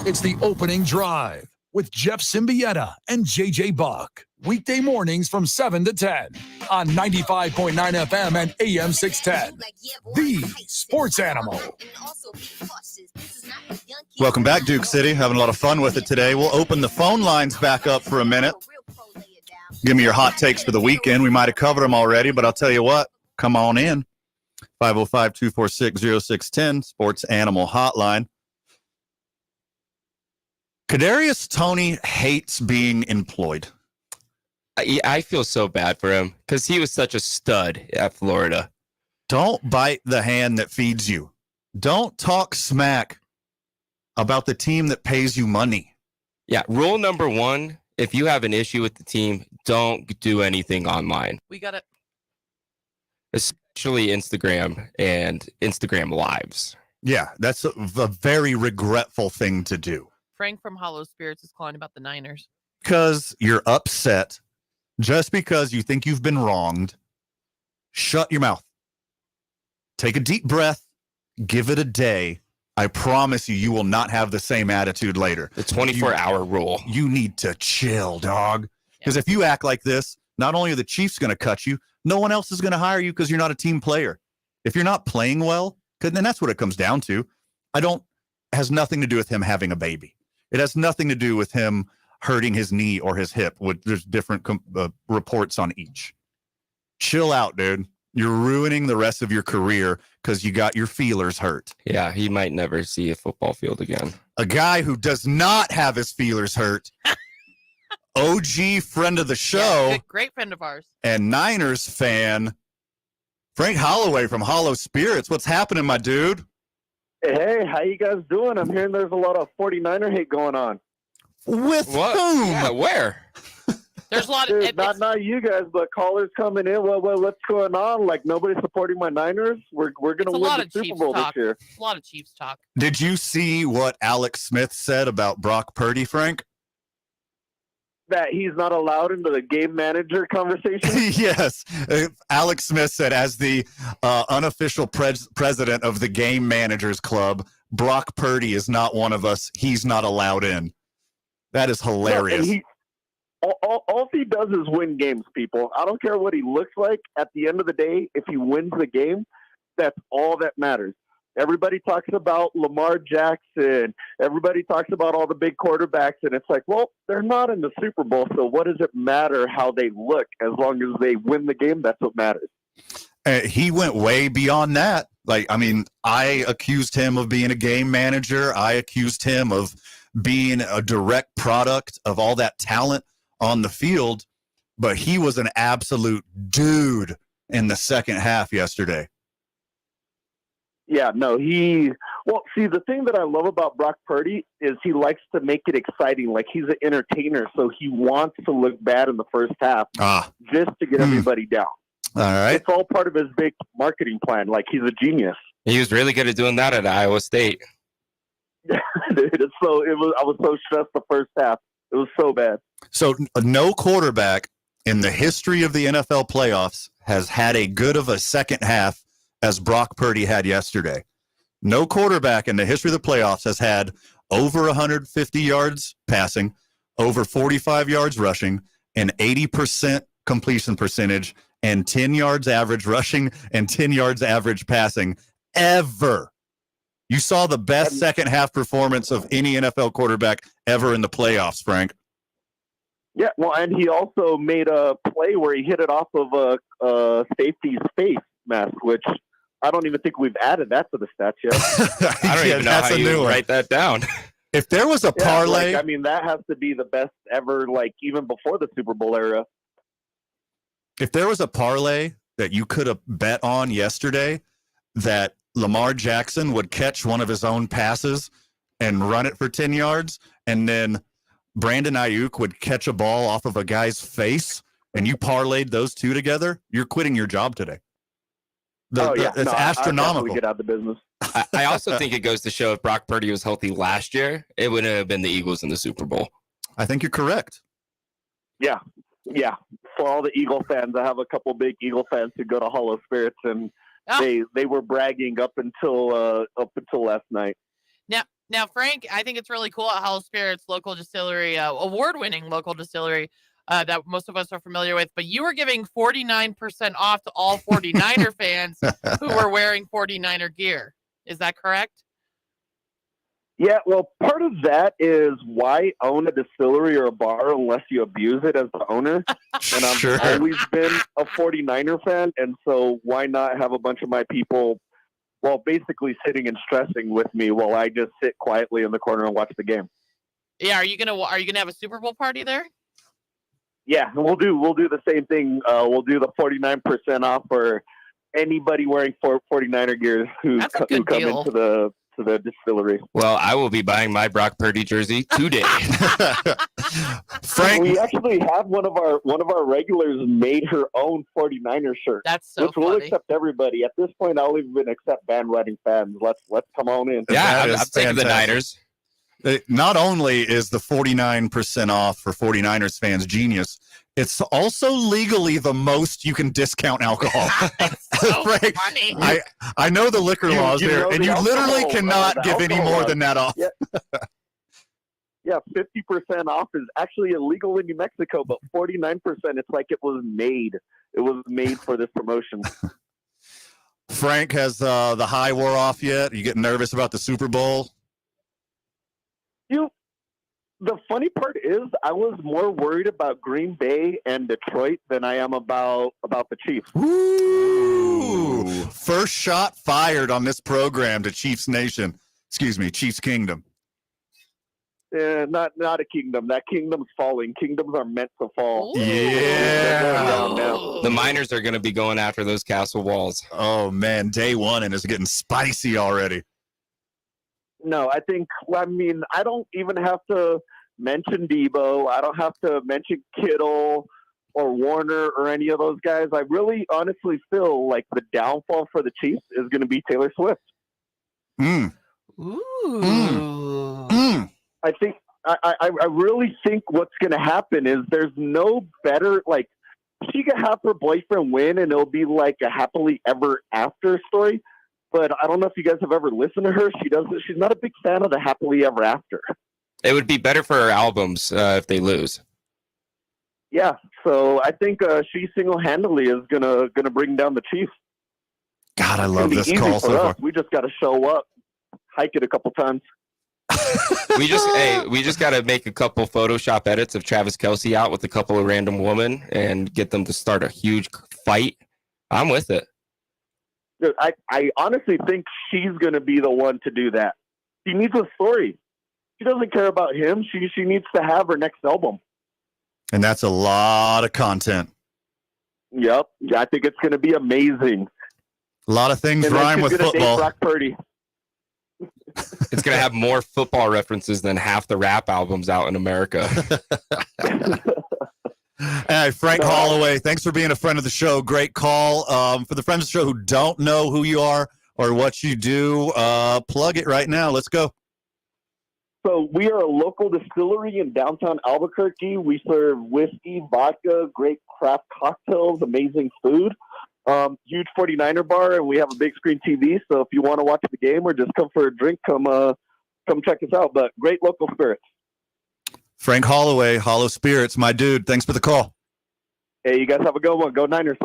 It's the opening drive with Jeff Symbieta and JJ Buck. Weekday mornings from 7 to 10 on 95.9 FM and AM 610. The Sports Animal. Welcome back, Duke City. Having a lot of fun with it today. We'll open the phone lines back up for a minute. Give me your hot takes for the weekend. We might have covered them already, but I'll tell you what. Come on in. 505-246-0610, Sports Animal Hotline. Kadarius Toney hates being employed. I feel so bad for him because he was such a stud at Florida. Don't bite the hand that feeds you. Don't talk smack about the team that pays you money. Yeah, rule number 1, if you have an issue with the team, don't do anything online. We got it. Especially Instagram and Instagram Lives. Yeah, that's a very regretful thing to do. Frank from Hollow Spirits is calling about the Niners. Because you're upset just because you think you've been wronged. Shut your mouth. Take a deep breath. Give it a day. I promise you, you will not have the same attitude later. The 24-hour rule. You need to chill, dog. Because if you act like this, not only are the Chiefs going to cut you, no one else is going to hire you because you're not a team player. If you're not playing well, then that's what it comes down to. It has nothing to do with him having a baby. It has nothing to do with him hurting his knee or his hip. There's different reports on each. Chill out, dude. You're ruining the rest of your career because you got your feelers hurt. Yeah, he might never see a football field again. A guy who does not have his feelers hurt, OG friend of the show, great friend of ours, and Niners fan, Frank Holloway from Hollow Spirits. What's happening, my dude? Hey, how you guys doing? I'm hearing there's a lot of 49er hate going on. With whom? Yeah, where? There's a lot Dude, of not you guys, but callers coming in. What's going on? Like nobody's supporting my Niners. We're gonna win the Super Bowl this year. A lot of Chiefs talk. Did you see what Alex Smith said about Brock Purdy, Frank? That he's not allowed into the game manager conversation? Yes. Alex Smith said, as the unofficial president of the Game Managers Club, Brock Purdy is not one of us. He's not allowed in. That is hilarious. All he does is win games, people. I don't care what he looks like. At the end of the day, if he wins the game, that's all that matters. Everybody talks about Lamar Jackson. Everybody talks about all the big quarterbacks, and it's like, well, they're not in the Super Bowl, so what does it matter how they look? As long as they win the game, that's what matters. He went way beyond that. I accused him of being a game manager. I accused him of being a direct product of all that talent on the field, but he was an absolute dude in the second half yesterday. Yeah, no, see, the thing that I love about Brock Purdy is he likes to make it exciting. Like, he's an entertainer, so he wants to look bad in the first half just to get everybody down. All right. It's all part of his big marketing plan. Like, he's a genius. He was really good at doing that at Iowa State. Dude, I was so stressed the first half. It was so bad. So no quarterback in the history of the NFL playoffs has had a good of a second half as Brock Purdy had yesterday. No quarterback in the history of the playoffs has had over 150 yards passing, over 45 yards rushing, an 80% completion percentage, and 10 yards average rushing and 10 yards average passing ever. You saw the best second half performance of any NFL quarterback ever in the playoffs, Frank. Yeah, well, and he also made a play where he hit it off of a safety's face mask, which I don't even think we've added that to the stats yet. I don't even know how you write that down. If there was a parlay, that has to be the best ever, like even before the Super Bowl era. If there was a parlay that you could have bet on yesterday that Lamar Jackson would catch one of his own passes and run it for 10 yards, and then Brandon Ayuk would catch a ball off of a guy's face, and you parlayed those two together, you're quitting your job today. It's astronomical. I get out of the business. I also think it goes to show if Brock Purdy was healthy last year, it wouldn't have been the Eagles in the Super Bowl. I think you're correct. Yeah. For all the Eagle fans, I have a couple big Eagle fans who go to Hollow Spirits, and they were bragging up until last night. Now, Frank, I think it's really cool at Hollow Spirits, local distillery, award-winning local distillery that most of us are familiar with. But you were giving 49% off to all 49er fans who were wearing 49er gear. Is that correct? Yeah, well, part of that is why own a distillery or a bar unless you abuse it as the owner. And I've always been a 49er fan, and so why not have a bunch of my people, well, basically sitting and stressing with me while I just sit quietly in the corner and watch the game. Yeah, are you gonna have a Super Bowl party there? Yeah, we'll do the same thing. We'll do the 49% off for anybody wearing 49er gear who come into the distillery. Well, I will be buying my Brock Purdy jersey today. Frank, we actually have one of our regulars made her own 49er shirt. That's so which will accept everybody. At this point, I'll even accept bandwagon fans. Let's come on in. Yeah, I'm taking the Niners. Not only is the 49% off for 49ers fans genius, it's also legally the most you can discount alcohol. So Frank, funny. I know the liquor laws you there, know and the you literally alcohol, cannot the give any alcohol more laws. than that off. Yeah, 50% off is actually illegal in New Mexico, but 49%, it's like it was made. It was made for this promotion. Frank, has the high wore off yet? Are you getting nervous about the Super Bowl? The funny part is I was more worried about Green Bay and Detroit than I am about the Chiefs. Ooh. First shot fired on this program to Chiefs Nation. Excuse me, Chiefs Kingdom. Not a kingdom. That kingdom's falling. Kingdoms are meant to fall. Yeah. The miners are going to be going after those castle walls. Oh, man. Day one, and it's getting spicy already. No, I don't even have to mention Debo. I don't have to mention Kittle or Warner or any of those guys. I really honestly feel like the downfall for the Chiefs is going to be Taylor Swift. I think I really think what's going to happen is there's no better, like, she could have her boyfriend win and it'll be like a happily ever after story. But I don't know if you guys have ever listened to her. She's not a big fan of the happily ever after. It would be better for her albums if they lose. Yeah, so I think she single-handedly is gonna bring down the Chiefs. God, I love this easy call for so us. far. We just got to show up, hike it a couple times. We just got to make a couple Photoshop edits of Travis Kelce out with a couple of random women and get them to start a huge fight. I'm with it. Dude, I honestly think she's going to be the one to do that. She needs a story. She doesn't care about him. She needs to have her next album. And that's a lot of content. Yep. I think it's going to be amazing. A lot of things And then rhyme she's with gonna date football. Brock Purdy. It's going to have more football references than half the rap albums out in America. Hey, Frank Holloway, thanks for being a friend of the show. Great call. For the friends of the show who don't know who you are or what you do, plug it right now. Let's go. So we are a local distillery in downtown Albuquerque. We serve whiskey, vodka, great craft cocktails, amazing food. Huge 49er bar, and we have a big screen TV. So if you want to watch the game or just come for a drink, come check us out. But great local spirits. Frank Holloway, Hollow Spirits, my dude. Thanks for the call. Hey, you guys have a good one. Go Niners.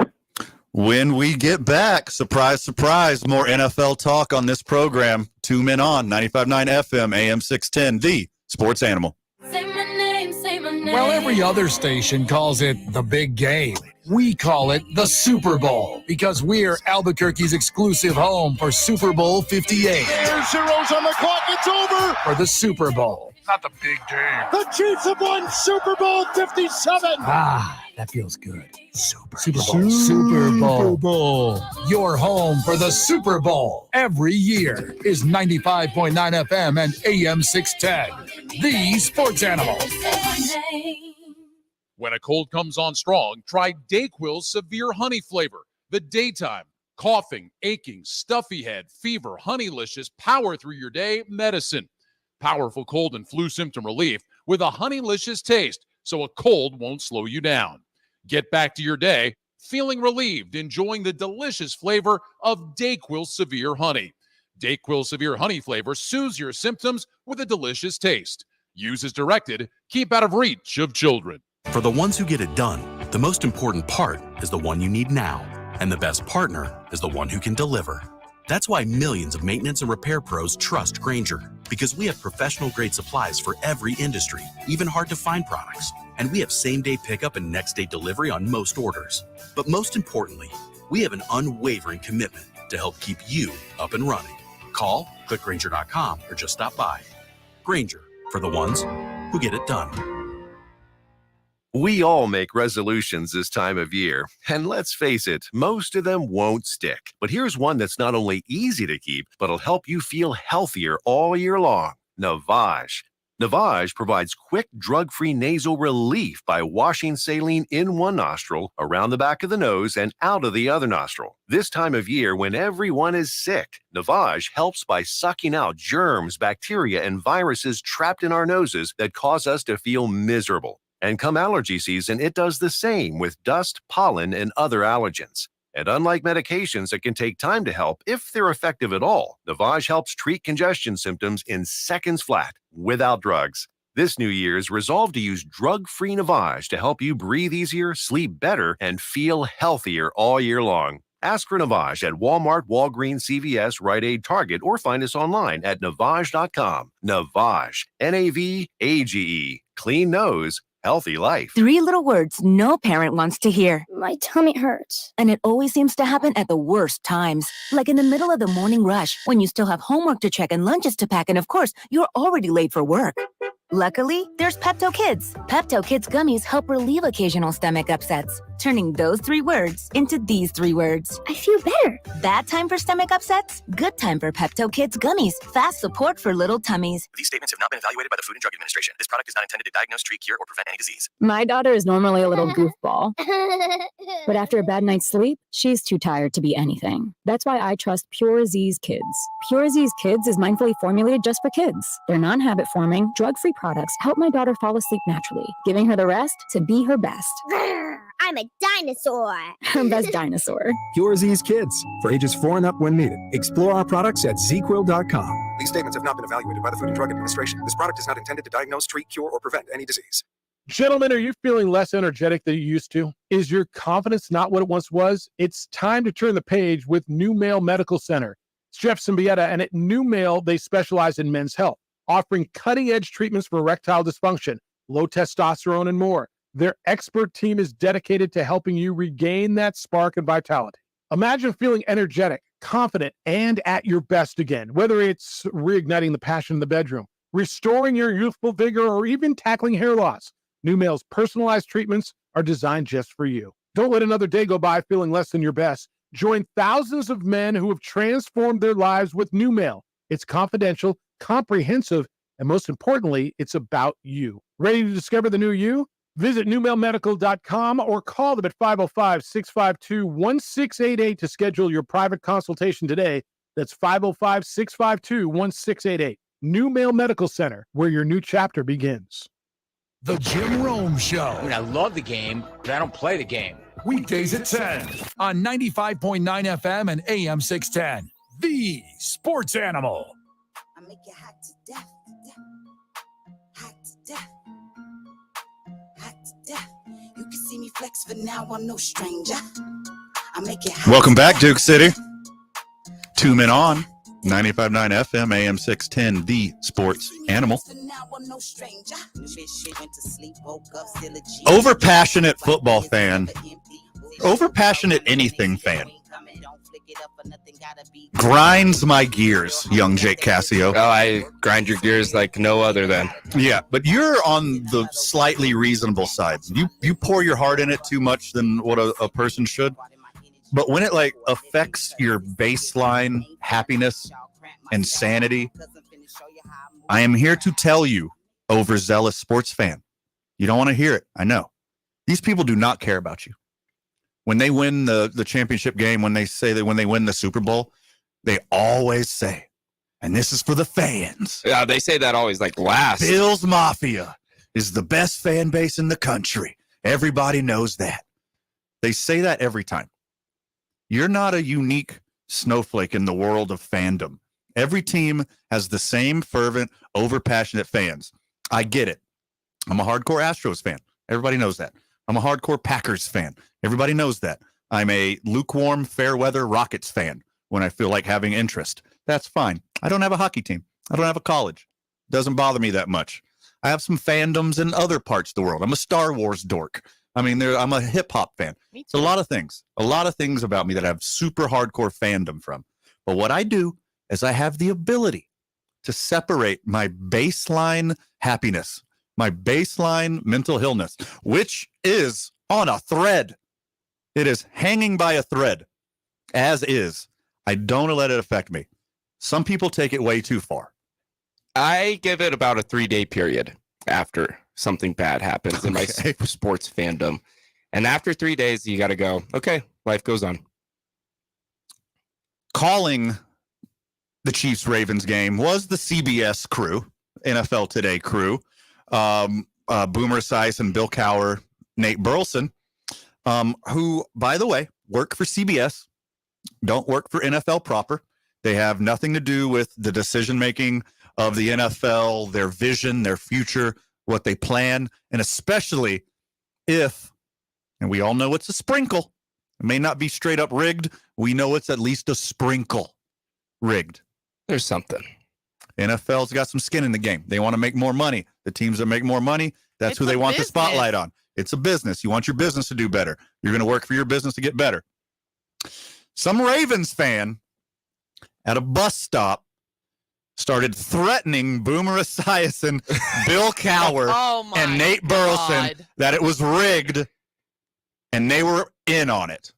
When we get back, surprise, surprise, more NFL talk on this program. 2 Men On, 95.9 FM, AM 610, the Sports Animal. While every other station calls it the big game, we call it the Super Bowl because we're Albuquerque's exclusive home for Super Bowl 58. There's zeros on the clock. It's over. For the Super Bowl. Not the big game. The Chiefs have won Super Bowl 57. Ah, that feels good. Super Bowl. Your home for the Super Bowl every year is 95.9 FM and AM 610. The Sports Animal. When a cold comes on strong, try DayQuil Severe Honey Flavor. The daytime, coughing, aching, stuffy head, fever, honeylicious, power through your day medicine. Powerful cold and flu symptom relief with a honeylicious taste so a cold won't slow you down. Get back to your day feeling relieved, enjoying the delicious flavor of DayQuil Severe Honey. DayQuil Severe Honey flavor soothes your symptoms with a delicious taste. Use as directed. Keep out of reach of children. For the ones who get it done, the most important part is the one you need now. And the best partner is the one who can deliver. That's why millions of maintenance and repair pros trust Grainger, Because we have professional grade supplies for every industry, even hard to find products. And we have same-day pickup and next-day delivery on most orders. But most importantly, we have an unwavering commitment to help keep you up and running. Call, click Grainger.com, or just stop by. Grainger, for the ones who get it done. We all make resolutions this time of year, and let's face it, most of them won't stick. But here's one that's not only easy to keep, but will help you feel healthier all year long. Navage. Navage provides quick, drug-free nasal relief by washing saline in one nostril, around the back of the nose, and out of the other nostril. This time of year, when everyone is sick, Navage helps by sucking out germs, bacteria, and viruses trapped in our noses that cause us to feel miserable. And come allergy season, it does the same with dust, pollen, and other allergens. And unlike medications that can take time to help, if they're effective at all, Navage helps treat congestion symptoms in seconds flat, without drugs. This New Year's, resolve to use drug-free Navage to help you breathe easier, sleep better, and feel healthier all year long. Ask for Navage at Walmart, Walgreens, CVS, Rite Aid, Target, or find us online at Navage.com. Navage, N-A-V-A-G-E. Clean nose, healthy life. 3 little words no parent wants to hear. My tummy hurts. And it always seems to happen at the worst times. Like in the middle of the morning rush, when you still have homework to check and lunches to pack, and of course, you're already late for work. Luckily, there's Pepto Kids. Pepto Kids gummies help relieve occasional stomach upsets, turning those 3 words into these 3 words. I feel better. Bad time for stomach upsets? Good time for Pepto Kids gummies. Fast support for little tummies. These statements have not been evaluated by the Food and Drug Administration. This product is not intended to diagnose, treat, cure, or prevent any disease. My daughter is normally a little goofball, but after a bad night's sleep, she's too tired to be anything. That's why I trust Pure Z's Kids. Pure Z's Kids is mindfully formulated just for kids. Their non-habit forming, drug-free products help my daughter fall asleep naturally, giving her the rest to be her best. I'm a dinosaur. Her best dinosaur. Pure Z's Kids, for ages 4 and up when needed. Explore our products at ZQuil.com. These statements have not been evaluated by the Food and Drug Administration. This product is not intended to diagnose, treat, cure, or prevent any disease. Gentlemen, are you feeling less energetic than you used to? Is your confidence not what it once was? It's time to turn the page with New Male Medical Center. It's Jeff Symbieta, and at New Male, they specialize in men's health, offering cutting-edge treatments for erectile dysfunction, low testosterone, and more. Their expert team is dedicated to helping you regain that spark and vitality. Imagine feeling energetic, confident, and at your best again, whether it's reigniting the passion in the bedroom, restoring your youthful vigor, or even tackling hair loss. New Male's personalized treatments are designed just for you. Don't let another day go by feeling less than your best. Join thousands of men who have transformed their lives with New Male. It's confidential, comprehensive, and most importantly, it's about you. Ready to discover the new you? Visit newmalemedical.com or call them at 505-652-1688 to schedule your private consultation today. That's 505-652-1688. New Male Medical Center, where your new chapter begins. The Jim Rome Show. I mean, I love the game, but I don't play the game. Weekdays at 10 on 95.9 FM and AM 610. The Sports Animal. I make you hot to death, hot to death, hot to death. You can see me flex, but now I'm no stranger. I make it hot. Welcome back, Duke City. 2 men on 95.9 FM, AM 610, The Sports Animal. Overpassionate football fan. Overpassionate anything fan. Grinds my gears, young Jake Cassio. Oh, I grind your gears like no other then. Yeah, but you're on the slightly reasonable side. You pour your heart in it too much than what a person should. But when it like affects your baseline happiness and sanity, I am here to tell you, overzealous sports fan, you don't want to hear it. I know. These people do not care about you. When they win the championship game, when they win the Super Bowl, they always say, and this is for the fans. Yeah, they say that always like last. Bills Mafia is the best fan base in the country. Everybody knows that. They say that every time. You're not a unique snowflake in the world of fandom. Every team has the same fervent, overpassionate fans. I get it. I'm a hardcore Astros fan. Everybody knows that. I'm a hardcore Packers fan. Everybody knows that. I'm a lukewarm, fair weather Rockets fan when I feel like having interest. That's fine. I don't have a hockey team. I don't have a college. Doesn't bother me that much. I have some fandoms in other parts of the world. I'm a Star Wars dork. I mean, I'm a hip hop fan. It's a lot of things about me that I have super hardcore fandom from. But what I do is I have the ability to separate my baseline happiness, my baseline mental illness, which is on a thread. It is hanging by a thread, as is. I don't let it affect me. Some people take it way too far. I give it about a 3-day period after something bad happens in my sports fandom. And after 3 days, you got to go, okay, life goes on. Calling the Chiefs-Ravens game was the CBS crew, NFL Today crew, Boomer Esiason, Bill Cowher, Nate Burleson, who, by the way, work for CBS, don't work for NFL proper. They have nothing to do with the decision-making of the NFL, their vision, their future, what they plan, and especially if, and we all know it's a sprinkle, it may not be straight up rigged. We know it's at least a sprinkle rigged. There's something. NFL's got some skin in the game. They want to make more money. The teams that make more money, that's who they want the spotlight on. It's a business. You want your business to do better. You're going to work for your business to get better. Some Ravens fan at a bus stop started threatening Boomer Esiason, Bill Cowher, and Nate Burleson that it was rigged, and they were in on it.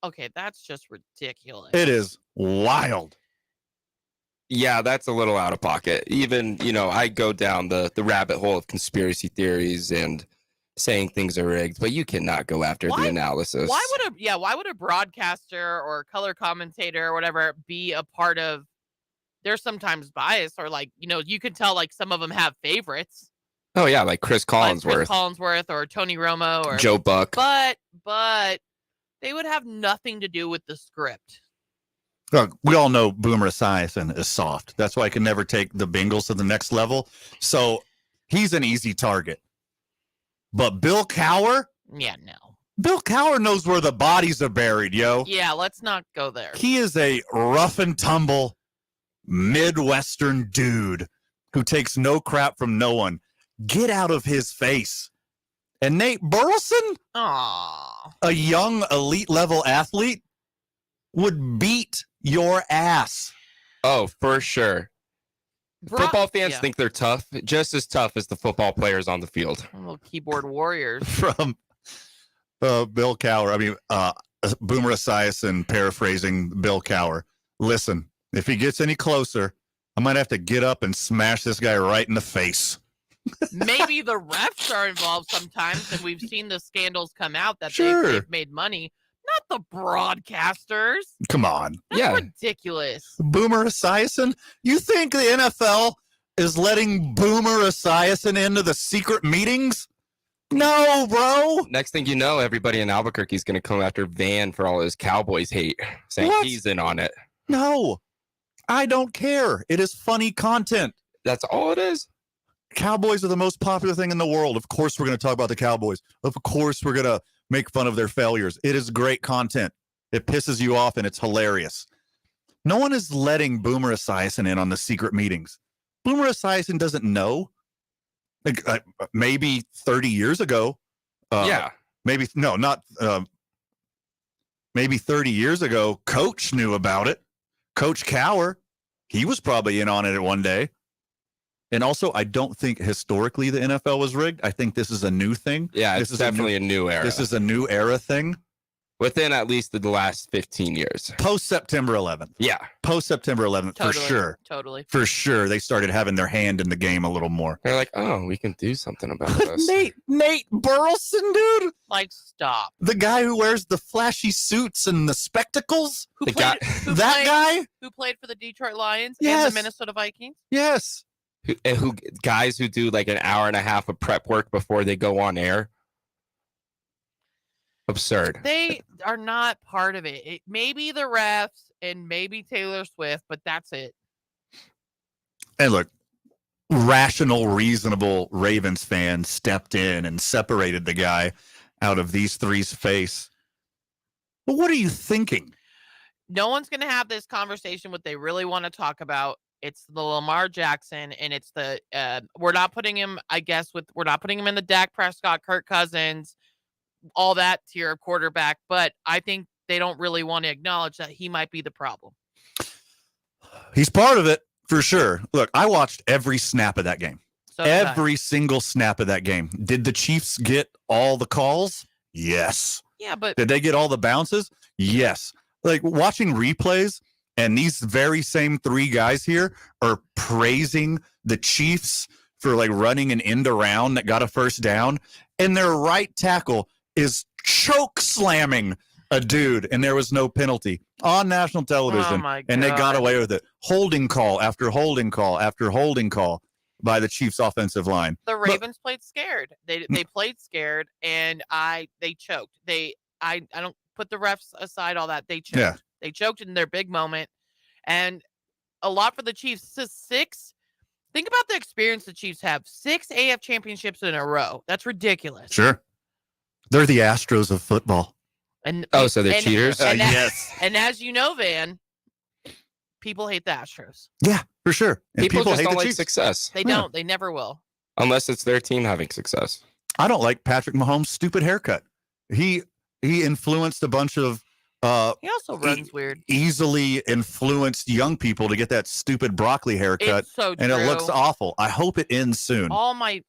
Okay, that's just ridiculous. It is wild. Yeah, that's a little out of pocket. Even, I go down the rabbit hole of conspiracy theories and saying things are rigged, but you cannot go after the analysis. Why would a broadcaster or color commentator or whatever be a part of? There's sometimes bias, or you can tell some of them have favorites. Oh yeah, like Chris Collinsworth, or Tony Romo or Joe Buck. But they would have nothing to do with the script. Look, we all know Boomer Esiason is soft. That's why I can never take the Bengals to the next level. So he's an easy target. But Bill Cowher? Yeah, no. Bill Cowher knows where the bodies are buried, yo. Yeah, let's not go there. He is a rough and tumble Midwestern dude who takes no crap from no one. Get out of his face. And Nate Burleson, a young elite level athlete, would beat your ass. Oh, for sure. Football fans think they're tough, just as tough as the football players on the field. Little keyboard warriors. From Bill Cowher. Boomer Esiason paraphrasing Bill Cowher. Listen, if he gets any closer, I might have to get up and smash this guy right in the face. Maybe the refs are involved sometimes, and we've seen the scandals come out that they've made money. Not the broadcasters. Come on. That's ridiculous. Boomer Esiason? You think the NFL is letting Boomer Esiason into the secret meetings? No, bro. Next thing you know, everybody in Albuquerque is going to come after Van for all his Cowboys hate, saying he's in on it. No, I don't care. It is funny content. That's all it is. Cowboys are the most popular thing in the world. Of course, we're going to talk about the Cowboys. Of course, we're going to make fun of their failures. It is great content. It pisses you off, and it's hilarious. No one is letting Boomer Esiason in on the secret meetings. Boomer Esiason doesn't know. Maybe 30 years ago. Maybe 30 years ago, Coach knew about it. Coach Cowher, he was probably in on it one day. And also, I don't think historically the NFL was rigged. I think this is a new thing. Yeah, this is definitely a new era. This is a new era thing. Within at least the last 15 years. Post-September 11th. Yeah. Post-September 11th, for sure. Totally. For sure, they started having their hand in the game a little more. They're like, oh, we can do something about this. Nate Burleson, dude? Stop. The guy who wears the flashy suits and the spectacles? Who played for the Detroit Lions and the Minnesota Vikings? Yes. Who guys who do like an hour and a half of prep work before they go on air? Absurd. They are not part of it. Maybe the refs and maybe Taylor Swift, but that's it. And look, rational, reasonable Ravens fans stepped in and separated the guy out of these three's face. But what are you thinking? no one's going to have this conversation what they really want to talk about. It's the Lamar Jackson, and it's the we're not putting him, I guess, we're not putting him in the Dak Prescott, Kirk Cousins, all that tier of quarterback, but I think they don't really want to acknowledge that he might be the problem. He's part of it for sure. Look, I watched every snap of that game. So every single snap of that game. Did the Chiefs get all the calls? Yes. Yeah, but did they get all the bounces? Yes. Like watching replays, and these very same three guys here are praising the Chiefs for like running an end around that got a first down, and their right tackle is choke slamming a dude, and there was no penalty on national television, and they got away with it. Holding call after holding call after holding call by the Chiefs offensive line. The Ravens played scared. They played scared, and they choked. I don't put the refs aside, all that. They choked. Yeah. They choked in their big moment, and a lot for the Chiefs. This is 6. Think about the experience the Chiefs have. 6 AF championships in a row. That's ridiculous. Sure. They're the Astros of football. And so they're cheaters? Yes. And as you know, Van, people hate the Astros. Yeah, for sure. And People just hate don't the like Chiefs. success. They don't. They never will. Unless it's their team having success. I don't like Patrick Mahomes' stupid haircut. He influenced a bunch of He also runs weird. easily influenced young people to get that stupid broccoli haircut. It's so and it looks true. awful. I hope it ends soon. All my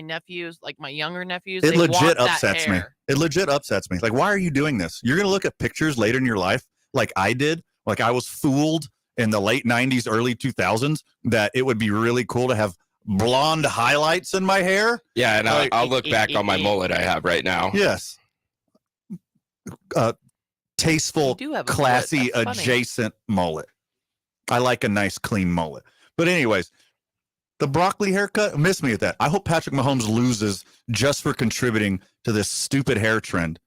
nephews, like my younger nephews, It they legit want that upsets me. hair. It legit upsets me. Like, why are you doing this? You're going to look at pictures later in your life like I did. Like I was fooled in the late 90s, early 2000s that it would be really cool to have blonde highlights in my hair. Yeah, and Like- I'll look back on my mullet I have right now. Yes. Tasteful, You do have a mullet. classy, That's funny. adjacent mullet. I like a nice, clean mullet. But anyways, the broccoli haircut, miss me at that. I hope Patrick Mahomes loses just for contributing to this stupid hair trend.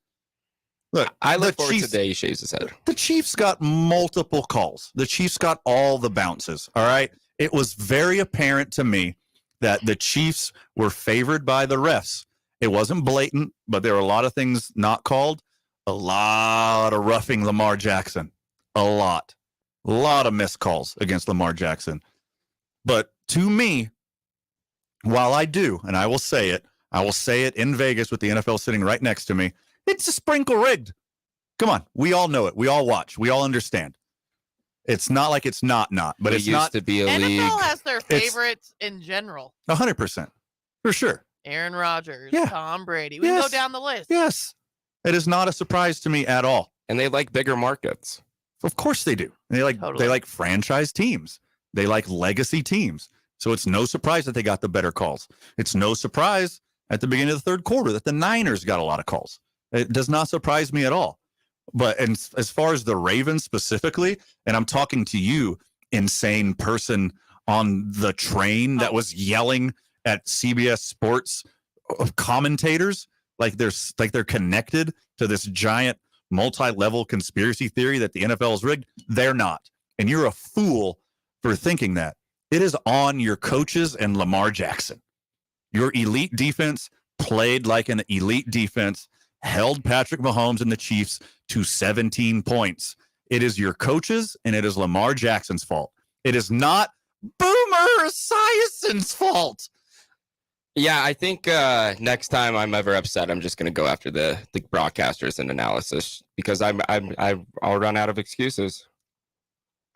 Look, I look the forward Chiefs- to the day he shaves his head. the Chiefs got multiple calls. The Chiefs got all the bounces. All right. It was very apparent to me that the Chiefs were favored by the refs. It wasn't blatant, but there were a lot of things not called. A lot of roughing Lamar Jackson. A lot of missed calls against Lamar Jackson. But to me, while I do, and I will say it in Vegas with the NFL sitting right next to me, it's a sprinkle rigged. Come on. We all know it. We all watch. We all understand. It's not like it's not, but It it's used not to be a NFL league. has their favorites in general. 100%. For sure. Aaron Rodgers, Yeah. Tom Brady. We can go Yes. down the list. Yes. It is not a surprise to me at all. And they like bigger markets. Of course they do. They Totally. like franchise teams. They like legacy teams. So it's no surprise that they got the better calls. It's no surprise at the beginning of the third quarter that the Niners got a lot of calls. It does not surprise me at all. But and as far as the Ravens specifically, and I'm talking to you, insane person on the train that was yelling at CBS Sports commentators like they're connected to this giant multi-level conspiracy theory that the NFL is rigged. They're not. And you're a fool for thinking that. It is on your coaches and Lamar Jackson. Your elite defense played like an elite defense, held Patrick Mahomes and the Chiefs to 17 points. It is your coaches and it is Lamar Jackson's fault. It is not Boomer Esiason's fault. Yeah, I think next time I'm ever upset, I'm just going to go after the broadcasters and analysis because I'll run out of excuses.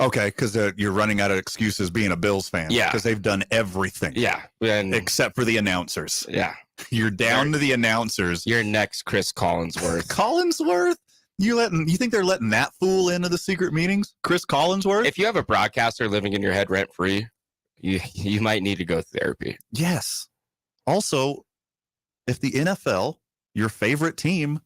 Okay, because you're running out of excuses being a Bills fan. Yeah. Because they've done everything. Yeah. And except for the announcers. yeah. You're down to the announcers. You're next, Chris Collinsworth. Collinsworth? You think they're letting that fool into the secret meetings? Chris Collinsworth? If you have a broadcaster living in your head rent free, you might need to go therapy. Yes. Also, if the NFL, your favorite team,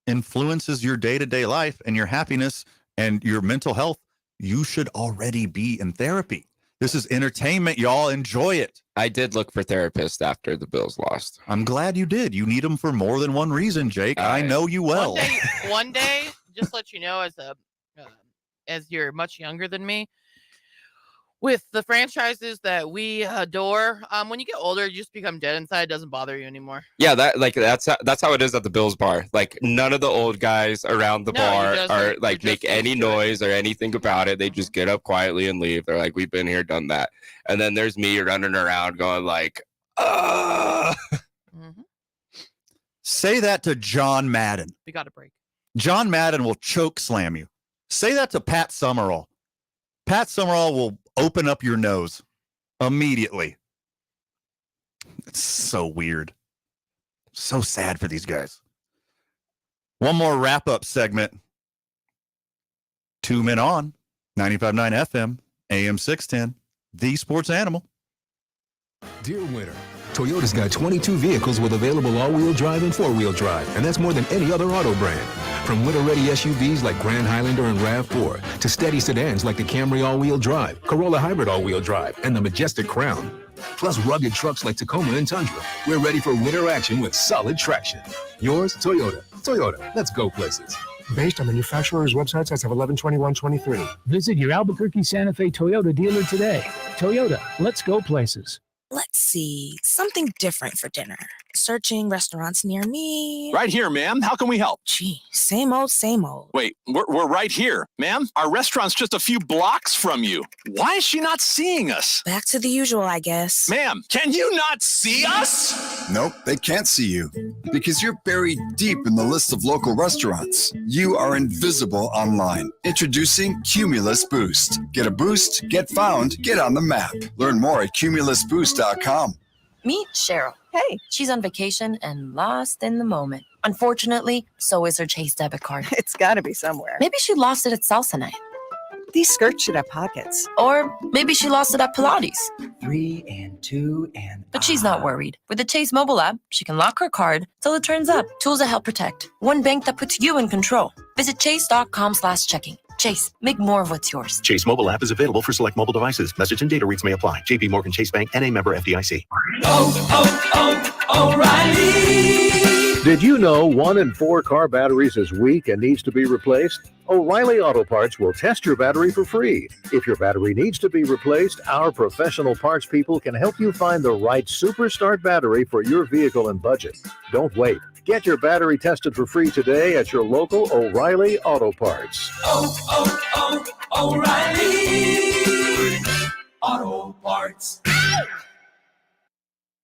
influences your day-to-day life and your happiness and your mental health, you should already be in therapy. This is entertainment, y'all. Enjoy it. I did look for therapists after the Bills lost. I'm glad you did. You need them for more than one reason, Jake. I know you well. One day, just let you know, as you're much younger than me, with the franchises that we adore, when you get older, you just become dead inside. It doesn't bother you anymore. Yeah, that's how it is at the Bills bar. Like none of the old guys around the bar are like make any noise or anything about it. They just get up quietly and leave. They're like, we've been here, done that. And then there's me running around going like, Say that to John Madden. We got a break. John Madden will choke slam you. Say that to Pat Summerall. Pat Summerall will open up your nose immediately. It's so weird. So sad for these guys. One more wrap-up segment. 2 Men On, 95.9 FM, AM 610, The Sports Animal. Dear winner, Toyota's got 22 vehicles with available all-wheel drive and four-wheel drive, and that's more than any other auto brand. From winter-ready SUVs like Grand Highlander and RAV4 to steady sedans like the Camry all-wheel drive, Corolla Hybrid all-wheel drive, and the Majestic Crown. Plus rugged trucks like Tacoma and Tundra. We're ready for winter action with solid traction. Yours, Toyota. Toyota, let's go places. Based on manufacturer's websites as of 11/21/23. Visit your Albuquerque Santa Fe Toyota dealer today. Toyota, let's go places. Let's see, something different for dinner. Searching restaurants near me. Right here, ma'am. How can we help? Gee, same old, same old. Wait, we're right here. Ma'am, our restaurant's just a few blocks from you. Why is she not seeing us? Back to the usual, I guess. Ma'am, can you not see us? Nope, they can't see you because you're buried deep in the list of local restaurants. You are invisible online. Introducing Cumulus Boost. Get a boost, get found, get on the map. Learn more at cumulusboost.com. Meet Cheryl. Hey, she's on vacation and lost in the moment. Unfortunately, so is her Chase debit card. It's got to be somewhere. Maybe she lost it at salsa night. These skirts should have pockets. Or maybe she lost it at Pilates. 3 and 2 and... But she's not worried. With the Chase mobile app, she can lock her card till it turns up. Tools that help protect. One bank that puts you in control. Visit chase.com/checking. Chase, make more of what's yours. Chase mobile app is available for select mobile devices. Message and data rates may apply. JP Morgan Chase Bank, N.A. member FDIC. O'Reilly! Did you know 1 in 4 car batteries is weak and needs to be replaced? O'Reilly Auto Parts will test your battery for free. If your battery needs to be replaced, our professional parts people can help you find the right Super Start battery for your vehicle and budget. Don't wait. Get your battery tested for free today at your local O'Reilly Auto Parts. O'Reilly Auto Parts.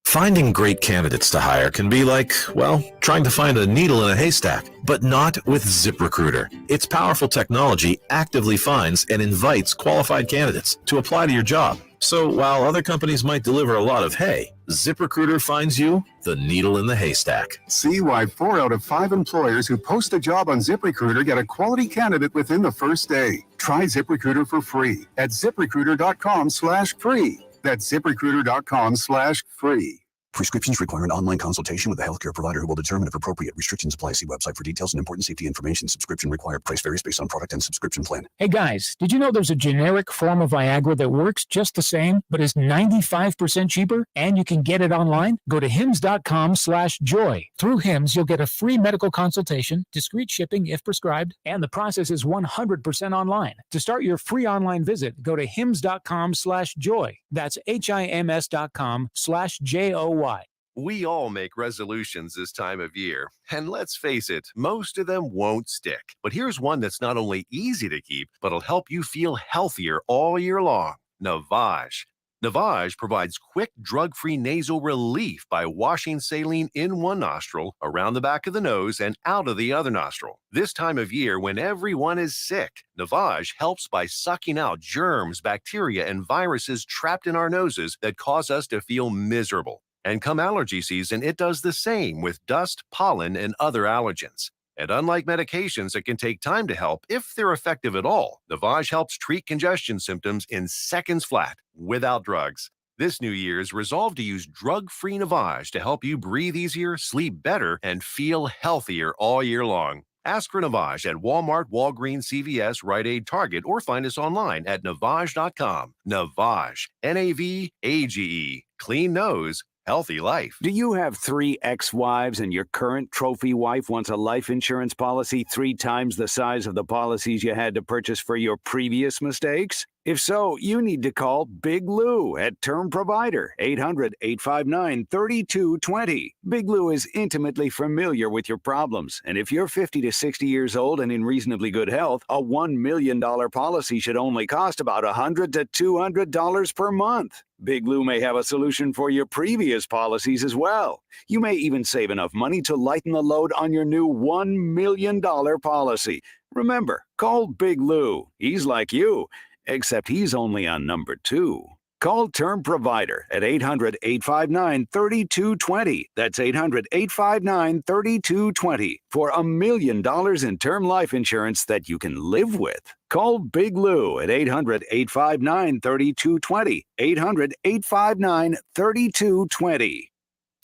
Finding great candidates to hire can be like, well, trying to find a needle in a haystack, but not with ZipRecruiter. Its powerful technology actively finds and invites qualified candidates to apply to your job. So while other companies might deliver a lot of hay, ZipRecruiter finds you the needle in the haystack. See why 4 out of 5 employers who post a job on ZipRecruiter get a quality candidate within the first day. Try ZipRecruiter for free at ZipRecruiter.com/free. That's ZipRecruiter.com/free. Prescriptions require an online consultation with a healthcare provider who will determine if appropriate. Restrictions apply. See website for details and important safety information. Subscription required. Price varies based on product and subscription plan. Hey guys, did you know there's a generic form of Viagra that works just the same, but is 95% cheaper, and you can get it online? Go to hims.com/joy. Through Hims, you'll get a free medical consultation, discreet shipping if prescribed, and the process is 100% online. To start your free online visit, go to hims.com/joy. That's HIMS.com/JOY. We all make resolutions this time of year, and let's face it, most of them won't stick. But here's one that's not only easy to keep, but will help you feel healthier all year long. Navage. Navage provides quick, drug-free nasal relief by washing saline in one nostril, around the back of the nose, and out of the other nostril. This time of year, when everyone is sick, Navage helps by sucking out germs, bacteria, and viruses trapped in our noses that cause us to feel miserable. And come allergy season, it does the same with dust, pollen, and other allergens. And unlike medications that can take time to help, if they're effective at all, Navage helps treat congestion symptoms in seconds flat, without drugs. This New Year's, resolve to use drug-free Navage to help you breathe easier, sleep better, and feel healthier all year long. Ask for Navage at Walmart, Walgreens, CVS, Rite Aid, Target, or find us online at Navage.com. Navage, Navage, clean nose, healthy life. Do you have 3 ex-wives and your current trophy wife wants a life insurance policy 3 times the size of the policies you had to purchase for your previous mistakes? If so, you need to call Big Lou at Term Provider, 800-859-3220. Big Lou is intimately familiar with your problems, and if you're 50 to 60 years old and in reasonably good health, a $1 million policy should only cost about $100 to $200 per month. Big Lou may have a solution for your previous policies as well. You may even save enough money to lighten the load on your new $1 million policy. Remember, call Big Lou. He's like you, except he's only on number 2. Call Term Provider at 800-859-3220. That's 800-859-3220 for $1 million in term life insurance that you can live with. Call Big Lou at 800-859-3220. 800-859-3220.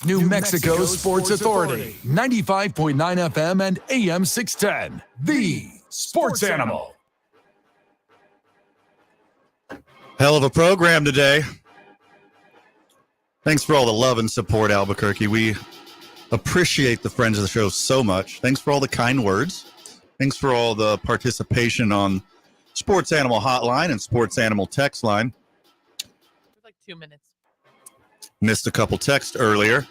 New Mexico Sports Authority, 95.9 FM and AM 610. The Sports Animal. Hell of a program today. Thanks for all the love and support, Albuquerque. We appreciate the friends of the show so much. Thanks for all the kind words. Thanks for all the participation on Sports Animal Hotline and Sports Animal Text Line. Like 2 minutes. Missed a couple texts earlier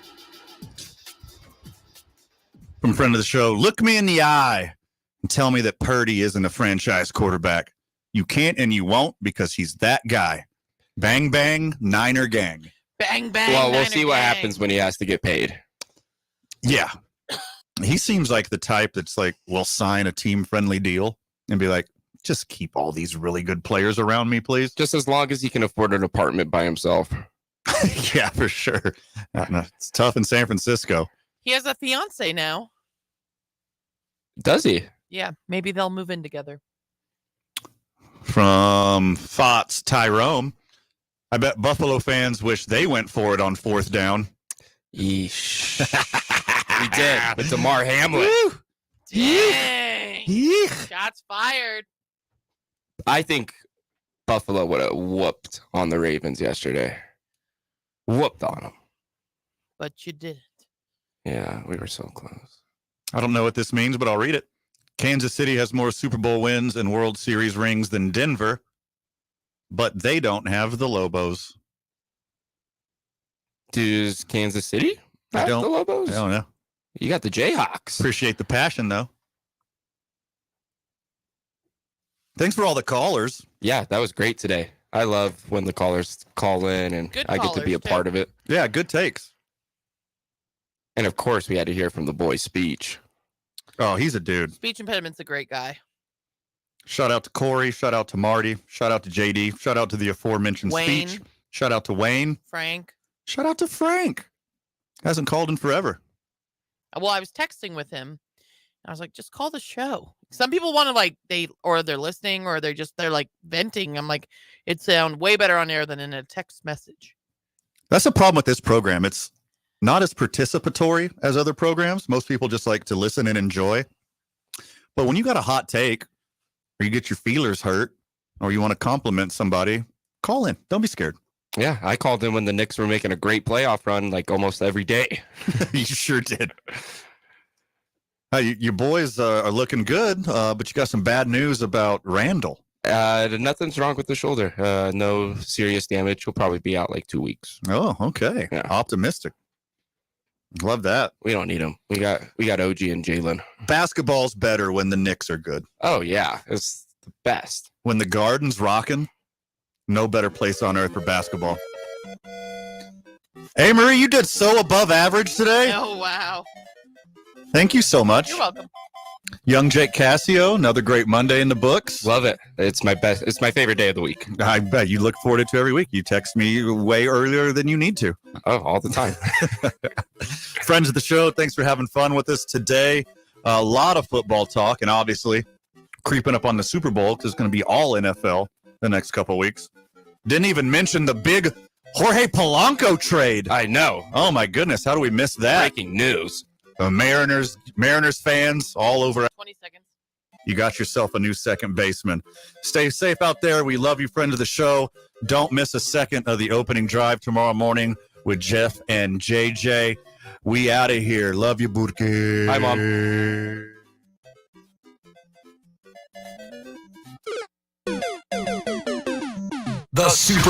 from a friend of the show. Look me in the eye and tell me that Purdy isn't a franchise quarterback. You can't and you won't because he's that guy. Bang, bang, Niner gang. Bang, bang. Well, we'll Niner see what gang. happens when he has to get paid. Yeah. He seems like the type that's like, we'll sign a team-friendly deal and be like, just keep all these really good players around me, please. Just as long as he can afford an apartment by himself. Yeah, for sure. It's tough in San Francisco. He has a fiance now. Does he? Yeah, maybe they'll move in together. From Fox Tyrone, I bet Buffalo fans wish they went for it on 4th down. Yeesh. We did with DeMar Hamlin. Dang. Shots fired. I think Buffalo would have whooped on the Ravens yesterday. Whooped on them. But you didn't. Yeah, we were so close. I don't know what this means, but I'll read it. Kansas City has more Super Bowl wins and World Series rings than Denver, but they don't have the Lobos. Does Kansas City have the Lobos? I don't know. You got the Jayhawks. Appreciate the passion, though. Thanks for all the callers. Yeah, that was great today. I love when the callers call in and Good I get to be a part of it. Yeah, good takes. And of course, we had to hear from the boy's speech. Oh, he's a dude. Speech impediment's a great guy. Shout out to Corey. Shout out to Marty. Shout out to JD. Shout out to the aforementioned Wayne. speech. Shout out to Wayne. Frank. Shout out to Frank. Hasn't called in forever. Well, I was texting with him. I was like, just call the show. Some people want to they're listening or they're like venting. I'm like, it sounds way better on air than in a text message. That's the problem with this program. It's not as participatory as other programs. Most people just like to listen and enjoy. But when you got a hot take or you get your feelers hurt or you want to compliment somebody, call in. Don't be scared. Yeah, I called in when the Knicks were making a great playoff run like almost every day. You sure did. Your boys are looking good, but you got some bad news about Randall. Nothing's wrong with the shoulder. No serious damage. He'll probably be out like 2 weeks. Oh, okay. Yeah. Optimistic. Love that. We don't need him. We got OG and Jalen. Basketball's better when the Knicks are good. Oh, yeah. It's the best. When the Garden's rocking, no better place on earth for basketball. Hey, Marie, you did so above average today. Oh, wow. Thank you so much. You're welcome. Young Jake Cassio, another great Monday in the books. Love it. It's my best. It's my favorite day of the week. I bet you look forward to every week. You text me way earlier than you need to. Oh, all the time. Friends of the show, thanks for having fun with us today. A lot of football talk, and obviously creeping up on the Super Bowl because it's going to be all NFL the next couple of weeks. Didn't even mention the big Jorge Polanco trade. I know. Oh, my goodness. How do we miss that? Breaking news. Mariners fans all over. 20 seconds. You got yourself a new second baseman. Stay safe out there. We love you, friend of the show. Don't miss a second of the opening drive tomorrow morning with Jeff and JJ. We out of here. Love you, Burke. Hi, Mom. super